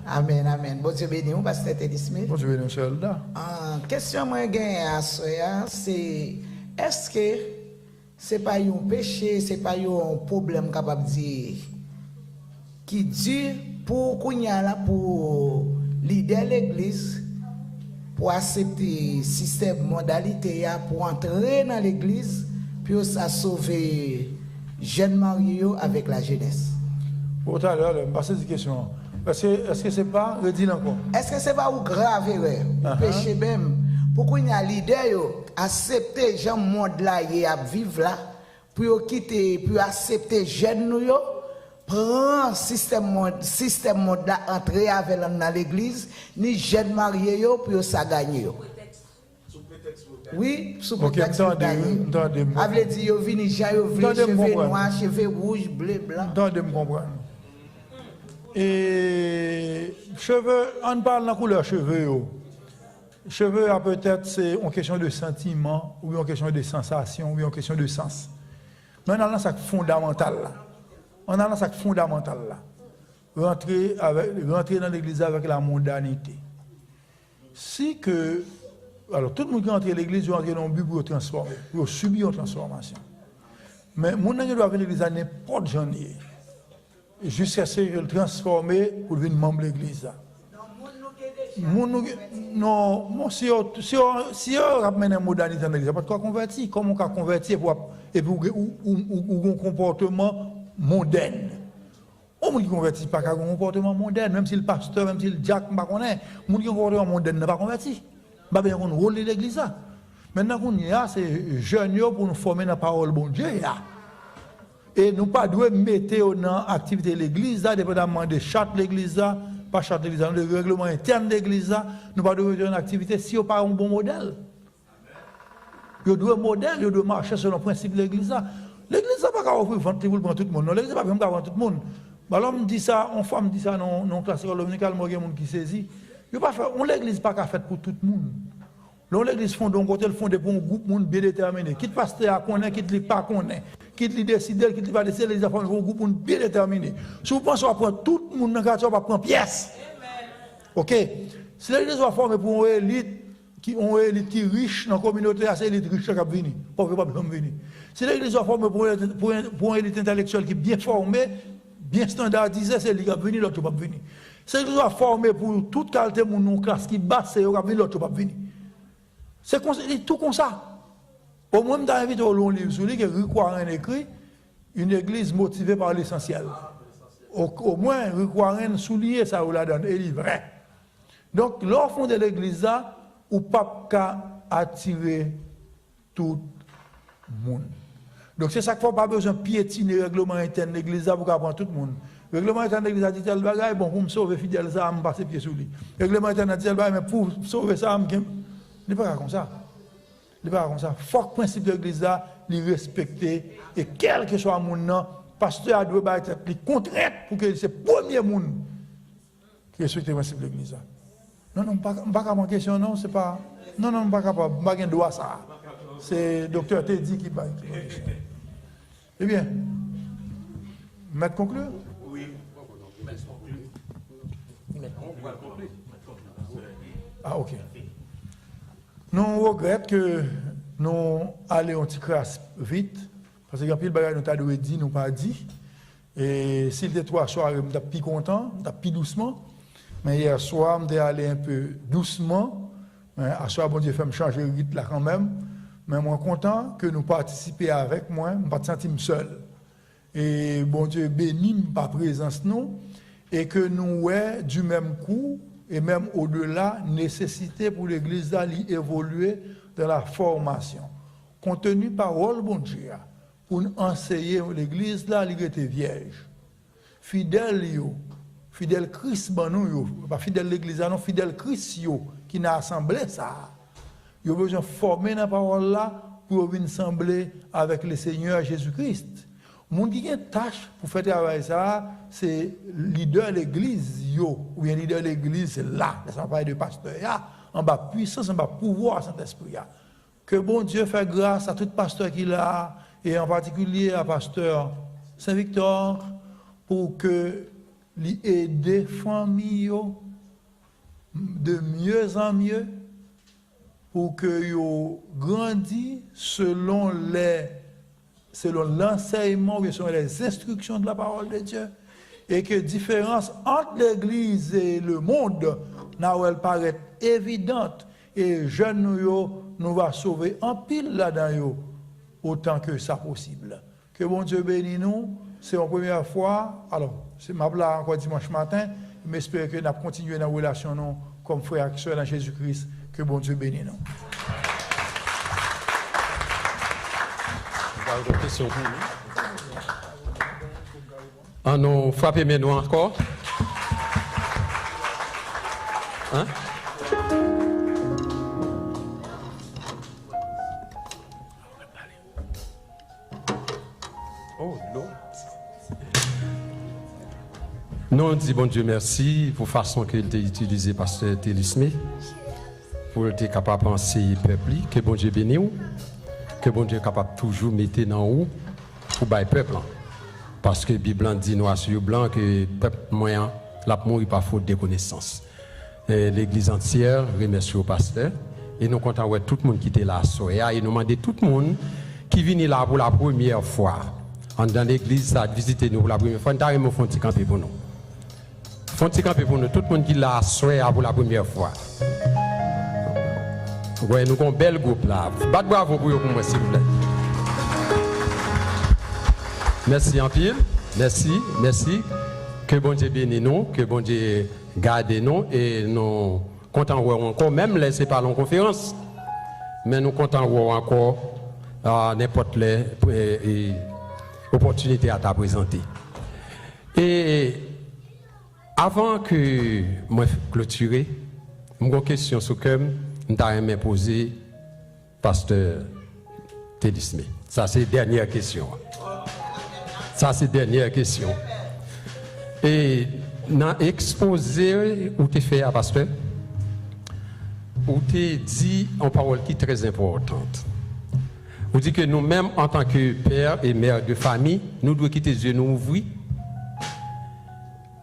Amen, amen. Bon Dieu béni, on va se tête Smith. Bon Dieu béni, Sœur Elda. Question moi gagne à Soya, c'est est-ce que c'est pas un péché, c'est pas un problème capable de dire qui dit pour qu'on y a là pour leader l'église pour accepter le système modalité pour entrer dans l'église puis ça sauver jeunes mariés avec la jeunesse. Pour tout à l'heure, je me passe cette question. Est-ce que c'est pas redit encore? Est-ce que c'est pas ou grave erreur? Péché même. Pourquoi il y a leader accepter gens monde là et à vivre là pour quitter pour accepter jeunes nous yo prend système monde là entrer avec dans l'église ni jeunes mariés yo pour ça gagner yo. Oui, sous prétexte de gagner. Avait dit yo vini gens yo vini cheveux noirs, cheveux rouges, bleu, blanc. Attendez me comprendre. Et cheveux, on parle de la couleur cheveux. Cheveux, peut-être, c'est une question de sentiment, ou une question de sensation, ou une question de sens. Mais on a un sac fondamental là. On a un sac fondamental là. Rentrer dans l'église avec la mondanité. Si que. Alors, tout le monde qui entre dans l'église, il entre dans le but pour transformer, pour subir une transformation. Mais mon doit venir à l'église à n'importe quel genre. Jusqu'à ce que le transformer pour devenir membre de l'église. Non, si on ramène une modernité dans l'église, pas de quoi convertir. Comment on peut convertir et puis un comportement mondain. On ne convertit pas qu'à un comportement mondain, même si le pasteur, même si le diacre, on ne connaît pas. Un comportement mondain n'est pas converti. Bah bien, on rôle de l'église. Maintenant qu'on y a, c'est jeunes pour nous former dans la parole bon Dieu. Et nous pas devons mettre dans l'activité de l'église, dépendamment de charte de l'église, pas charte de l'église, le règlement interne de l'église, nous pas devons mettre dans l'activité si on pas un bon modèle. Nous devons modèle, nous devons marcher selon le principe de l'église. L'église n'a pas qu'à offrir vente pour tout le monde. L'église n'a pas qu'à vendre tout le monde. L'homme dit ça, une femme dit ça dans la classe dominical, il y a des gens qui saisit. L'église n'est pas qu'à faire pour tout le monde. L'église fonde d'un côté, elle fonde pour un groupe de monde bien déterminé. Quitte pasteur à connaître, quitte les pas connaître, quitte les décider, quitte les pas décider, les affaires pour un groupe de monde bien déterminé. Si vous pensez à prendre tout le monde dans le quartier, on va prendre pièce. Ok? Si l'église va former pour une élite qui est riche dans la communauté, c'est l'élite riche qui va venir. Pauvre pas venir. Si l'église va former pour une élite intellectuelle qui est bien formée, bien standardisée, c'est l'élite qui va venir, l'autre va venir. Si l'église va former pour toute qualité de monde, classe qui basse, c'est l'autre va venir. C'est tout comme ça. Au moins, je invité au long livre sur lui que Rick écrit une église motivée par l'essentiel. Au moins, Rick souligne ça ou la donne, et il est vrai. Donc, l'offre de l'église, ou pas qu'à attirer tout le monde. Donc, c'est ça qu'il ne faut pas besoin de piétiner le règlement interne de l'église pour prendre tout le monde. Le règlement interne de l'église a dit tel bagage, bon, pour me sauver fidèle, ça, je me passe pied sous lui. Le règlement interne a dit tel bagage, mais pour sauver ça, il n'est pas comme ça. Il n'est pas comme ça. Il faut que le principe de l'église est respecté. Et quel que soit le monde, le pasteur doit être contraint pour que c'est le premier monde qui respecte le principe de l'église. Non, je ne suis pas capable de question, non, c'est pas. Non, je ne suis pas capable, je n'ai pas droit à ça. C'est le docteur Teddy qui parle. Eh bien, maître conclure? Oui. Ah, ok. Nous regrettons que nous allons un petit crasse vite, parce que quand le bagage nous avons dit, nous pas dit. Et s'il était 3 soirs, nous sommes plus contents, nous sommes plus doucement. Mais hier soir, nous sommes allés un peu doucement. À soir, bon Dieu fait me changer le rythme là quand même. Mais moi, content que nous participions avec moi, je ne me pas sentir seul. Et bon Dieu bénit par présence nous, et que nous ouais du même coup, et même au-delà, nécessité pour l'Église d'évoluer dans la formation. Compte tenu parole, bon Dieu, pour enseigner l'Église, là, elle était vierge. Fidèle, fidèle Christ, pas fidèle l'Église, non, fidèle Christ, qui n'a assemblé ça. Il a besoin de former dans la parole là pour venir sembler avec le Seigneur Jésus-Christ. Moun qui a une tâche pour faire travail ça, c'est leader de l'église, ou bien leader de l'église là, ça parle de pasteur, en bas puissance, en bas pouvoir, Saint-Esprit. Que bon Dieu fait grâce à tout pasteur qu'il a, et en particulier à pasteur Saint-Victor, pour que l'aide les familles de mieux en mieux, pour que yo grandissent selon l'enseignement, selon les instructions de la parole de Dieu, et que la différence entre l'Église et le monde, elle paraît évidente, et jeunes nous va sauver en pile là-dedans, autant que ça possible. Que bon Dieu bénisse nous, c'est la première fois, alors, c'est ma blague encore dimanche matin, mais j'espère que nous allons continuer dans la relation nous, comme frères et sœurs dans Jésus-Christ, que bon Dieu bénisse nous. Question pour nous. Ah non, frappez mes noms encore. Hein? Oh non. Nous on dit bon Dieu merci pour la façon qu'il a utilisé par ce Télismé pour être capable de penser peuple, que bon Dieu bénisse. Que bon Dieu est capable de toujours mettre dans haut pour le peuple. Parce que la Bible dit noir sur blanc que le peuple moyen l'a mourir par faute de connaissance. L'église entière remercie au pasteur et nous comptons voir tout le monde qui était là et nous demandons tout le monde qui vient là pour la première fois. Dans l'église, ça a visité nous pour la première fois. Nous avons fait un petit campé pour nous. Un petit campé pour nous. Tout le monde qui est là pour la première fois. Ouais, nous avons un bel groupe là. Batte bravo pour moi, s'il vous plaît. Merci en pile. Merci, merci. Que bon Dieu bénisse nous, que bon Dieu garde nous et nous comptons voir encore, même laisser parler en conférence. Mais nous comptons voir encore n'importe quelle opportunité à t'a présenter. Et avant que moi clôturer, j'ai une question sur que je vais poser pasteur Télismé. Ça, c'est la dernière question. Ça, c'est la dernière question. Et dans l'exposé où tu fais à pasteur, où tu dit en parole qui est très importante. Vous dites que nous-mêmes, en tant que père et mère de famille, nous devons quitter les yeux nous ouvrir.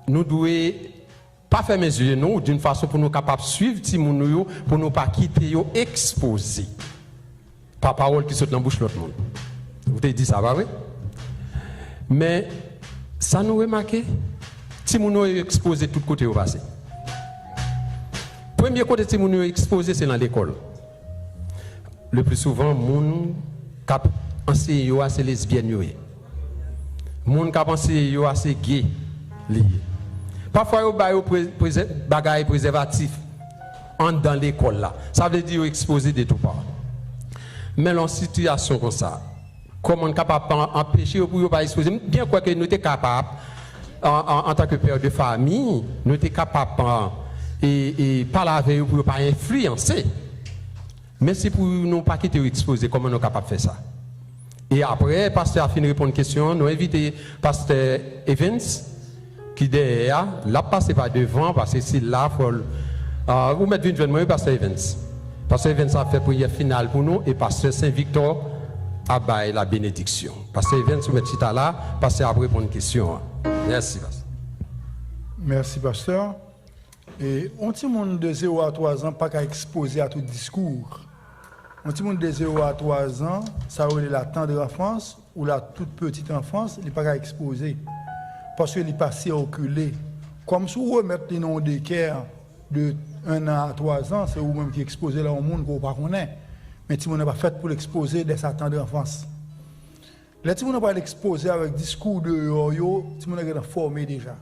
Nous devons pas fermer les yeux nous d'une façon pour nous capables de suivre Timoun pour nous pas quitter yo exposé par parole qui saute dans la bouche de l'autre monde. Vous avez dit ça, pas vrai? Mais ça nous remarque, Timoun est exposé de tous côtés au passé. Premier côté Timoun est exposé, c'est dans l'école. Le plus souvent, moun cap enseigné yo c'est lesbienne yo. Moun cap enseigné yo c'est gay lié. Parfois yo ba yo bagay préservatif en dans l'école là. Ça veut dire exposé de tout part. Mais dans situation comme ça, comment on capable empêcher pour yo pas exposer bien quoi que nous était capable en tant que père de famille, nous était capable et parler avec eux pour pas influencer. Mais c'est pour nous pas quitter exposer, comment nous sommes capables de faire ça. Et après, pasteur a fini de répondre à une question, nous avons invité pasteur Evans, qui derrière, là passé par devant, parce que c'est là, vous mettez une jeune pasteur Evans. Pasteur Evans a fait prière finale pour nous, et pasteur Saint-Victor a baillé la bénédiction. Pasteur Evans, vous mettez là, pasteur a répondre à une question. Merci, pasteur. Merci, pasteur. Et on petit monde de 0 à 3 ans pas qu'à exposer à tout discours. Un petit monde de 0 à 3 ans, ça relève la tendre enfance ou la toute petite enfance, il n'est pas qu'à exposer. Parce qu'il n'est pas circulé. Comme si vous remettez les noms d'équerre de 1 an à 3 ans, c'est vous-même qui exposez là au monde qu'on ne connaît pas. Mais petit monde n'est pas fait pour l'exposer dès sa tendre enfance. Les petits monde n'est pas l'exposer avec discours de yo, petit monde est formé déjà.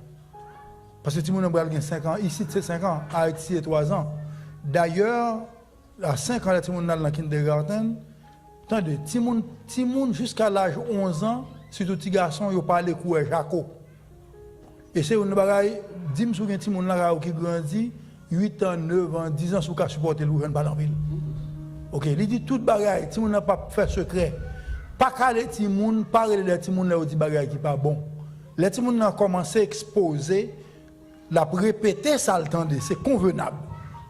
Parce que tout le monde a 5 ans, ici c'est 5 ans, à Haïti c'est 3 ans. D'ailleurs, à 5 ans, tout le monde est dans le kindergarten. Attendez, tout le monde jusqu'à l'âge de 11 ans, surtout les petits garçons, ils parlent de coups Jaco. Et c'est une bagaille, 10 sur un petit monde qui grandit, 8 ans, 9 ans, 10 ans, sous qu'à supporter le jeune ballon ville. OK, il dit toute bagaille, si on n'a pas fait secret. Pas caler ti moun, parler de ti moun là dit bagaille qui pas bon. Les ti moun a commencé à exposer, la répéter ça le temps c'est convenable.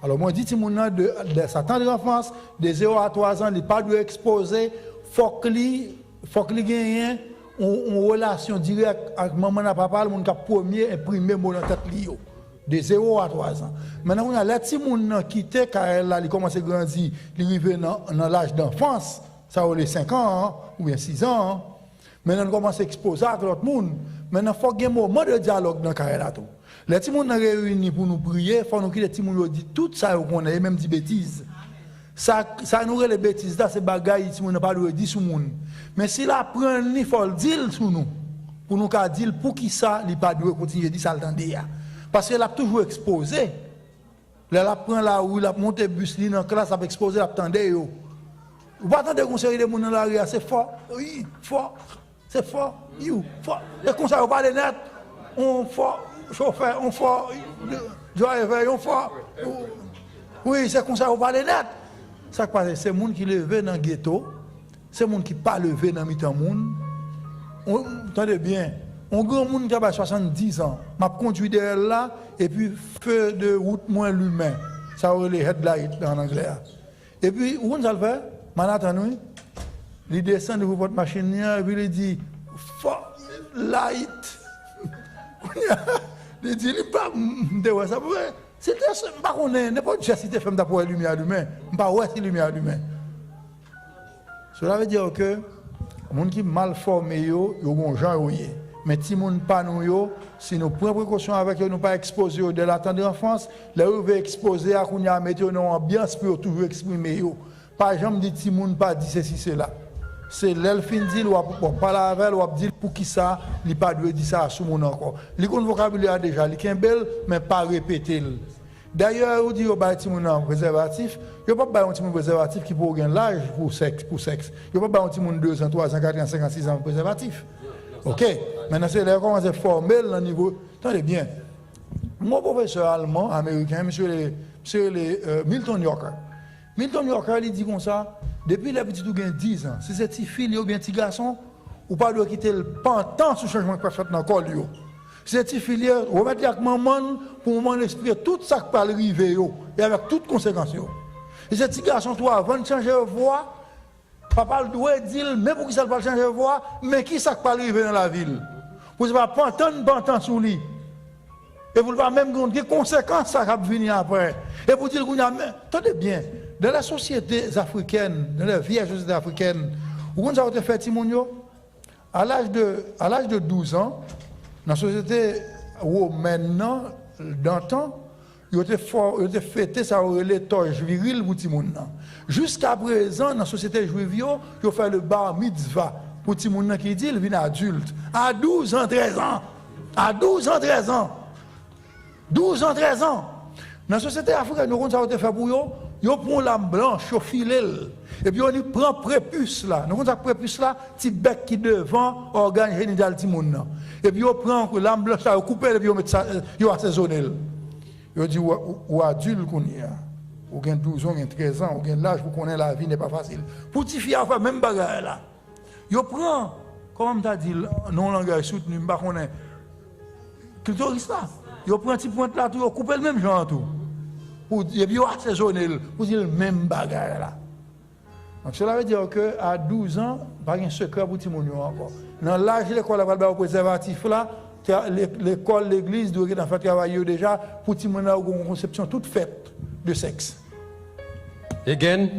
Alors moi dit ti moun de sa tendre enfance, de 0 à 3 ans, il pas doit exposer, faut que li gagne une relation directe avec maman et papa, le monde qui premier imprimer mot dans tête li yo. De 0 à 3 ans. Maintenant, on a les petits gens qui quittent Karel, ils commencent à grandir, ils arrivent dans l'âge d'enfance, ça a les 5 ans, ou bien 6 ans. Maintenant, on commence à exposer à l'autre monde. Maintenant, il faut qu'il y ait un moment de dialogue dans Karel. Les petits gens réunis pour nous prier, il faut que les petits gens disent tout ça, qu'on ait même des bêtises. Ça nous les bêtises, c'est des bagailles qui ne pas dire sur le monde. Mais s'il apprend, il faut le dire sur nous. Pour nous dire pour qui ça, il ne pas continuer à dire ça le temps. Parce qu'elle a toujours exposé. Elle apprend là où il a monté bus dans la classe, elle a exposé, elle a attendu. Vous ne pouvez pas attendre qu'on se de monde dans l'arrière, c'est fort, oui, fort, c'est fort, fort. Et comme ça, on parle net, on fort, chauffeur, on fort, driver, on fort. Oui, c'est comme ça, on parle net. Ça passe, c'est les gens qui lèvent dans le ghetto, c'est les gens qui ne pas lever dans le monde. Entendez bien. Un grand monde qui a 70 ans, m'a conduit derrière là, et puis feu de route moins l'humain. Ça aurait les headlights en anglais. Et puis, où on ça le fait? Manhattan, il descend de votre machine, et puis il dit, light. Il dit, il pas, ça pourrait. C'était ça, je ne sais pas, n'importe quelle cité femme d'avoir la lumière l'humain. Je ne sais pas où est la lumière l'humain. Cela veut dire que les gens qui sont mal formés, ils ont genre. Mais si nous ne pas nous, si nous prenons précaution avec eux, nous ne pas exposer de la tendre enfance, là où nous exposer à qu'on a mettre une ambiance pour toujours exprimer. Par exemple, dit si nous ne pas dit ceci, cela. C'est l'elfin dit, ou parler avec elle, ou dire pour qui ça, il n'a pas de dire ça à ce monde encore. Il a un vocabulaire déjà, il est bel, mais pas répéter. D'ailleurs, on dit qu'il y a un préservatif, il n'y a pas un préservatif qui peut gagner l'âge pour sexe. Il n'y a pas un 2 ans, 3 ans, 4 ans, 5 ans, 6 ans préservatif. OK. Maintenant, c'est là comment c'est formel au niveau. Attendez bien. Mon professeur allemand, américain, monsieur Milton Yorker. Milton Yorker, il dit comme ça, depuis les petits qui ont 10 ans, si c'est petit fille ou bien petit garçon, ou pas de quitter le pantan sur le changement que fait dans le corps. Si c'est petit fille, ou mettre avec maman pour moment l'esprit, tout ça qui peut arriver, et avec toutes conséquences. Si c'est petit garçon, toi, avant de changer de voix, papa doit dire, mais pour qui ça ne va pas changer de voix, mais qui ça peut arriver dans la ville? Vous ne pouvez pas entendre sur lui. Et vous ne pouvez pas même comprendre quelles conséquences ça va venir après. Et vous dire que attendez bien, dans la société africaine, dans la vieille société africaine, où on a fait Timonio, à l'âge de 12 ans, dans la société où maintenant, d'antan, il a fêté ça les torches viriles pour Timon. Jusqu'à présent, dans la société juive, il a fait le bar mitzvah pour Timon qui dit qu'il vient adulte. À 12 ans, 13 ans. À 12 ans, 13 ans. 12 ans, 13 ans. Dans la société africaine, nous avons fait pour eux, ils prennent la blanche, ils filent. Et puis on prend prépuce là. Nous avons prépuce là, petit bec qui devant, organe génital Timon. Et puis on prend la blanche, on coupe et puis on met ça, on assaisonne. Il dit, ou adulte qu'on y a, ou 12 ans, ou 13 ans, ou l'âge pour connaître la vie n'est pas facile. Pour petit fille, on fait même bagarre là. Il prend, comme on dit, non langage soutenu, je ne sais pas, clitoris là. Il prend un petit point là, il coupe le même genre tout. Et puis il assaisonne, pour dire le même bagarre là. Donc cela veut dire qu'à 12 ans, pas un secret pour Timon encore. Dans l'âge de l'école, on va le préservatif là. L'école, l'église doit faire travailler déjà pour Timon avoir une conception toute faite de sexe. Again.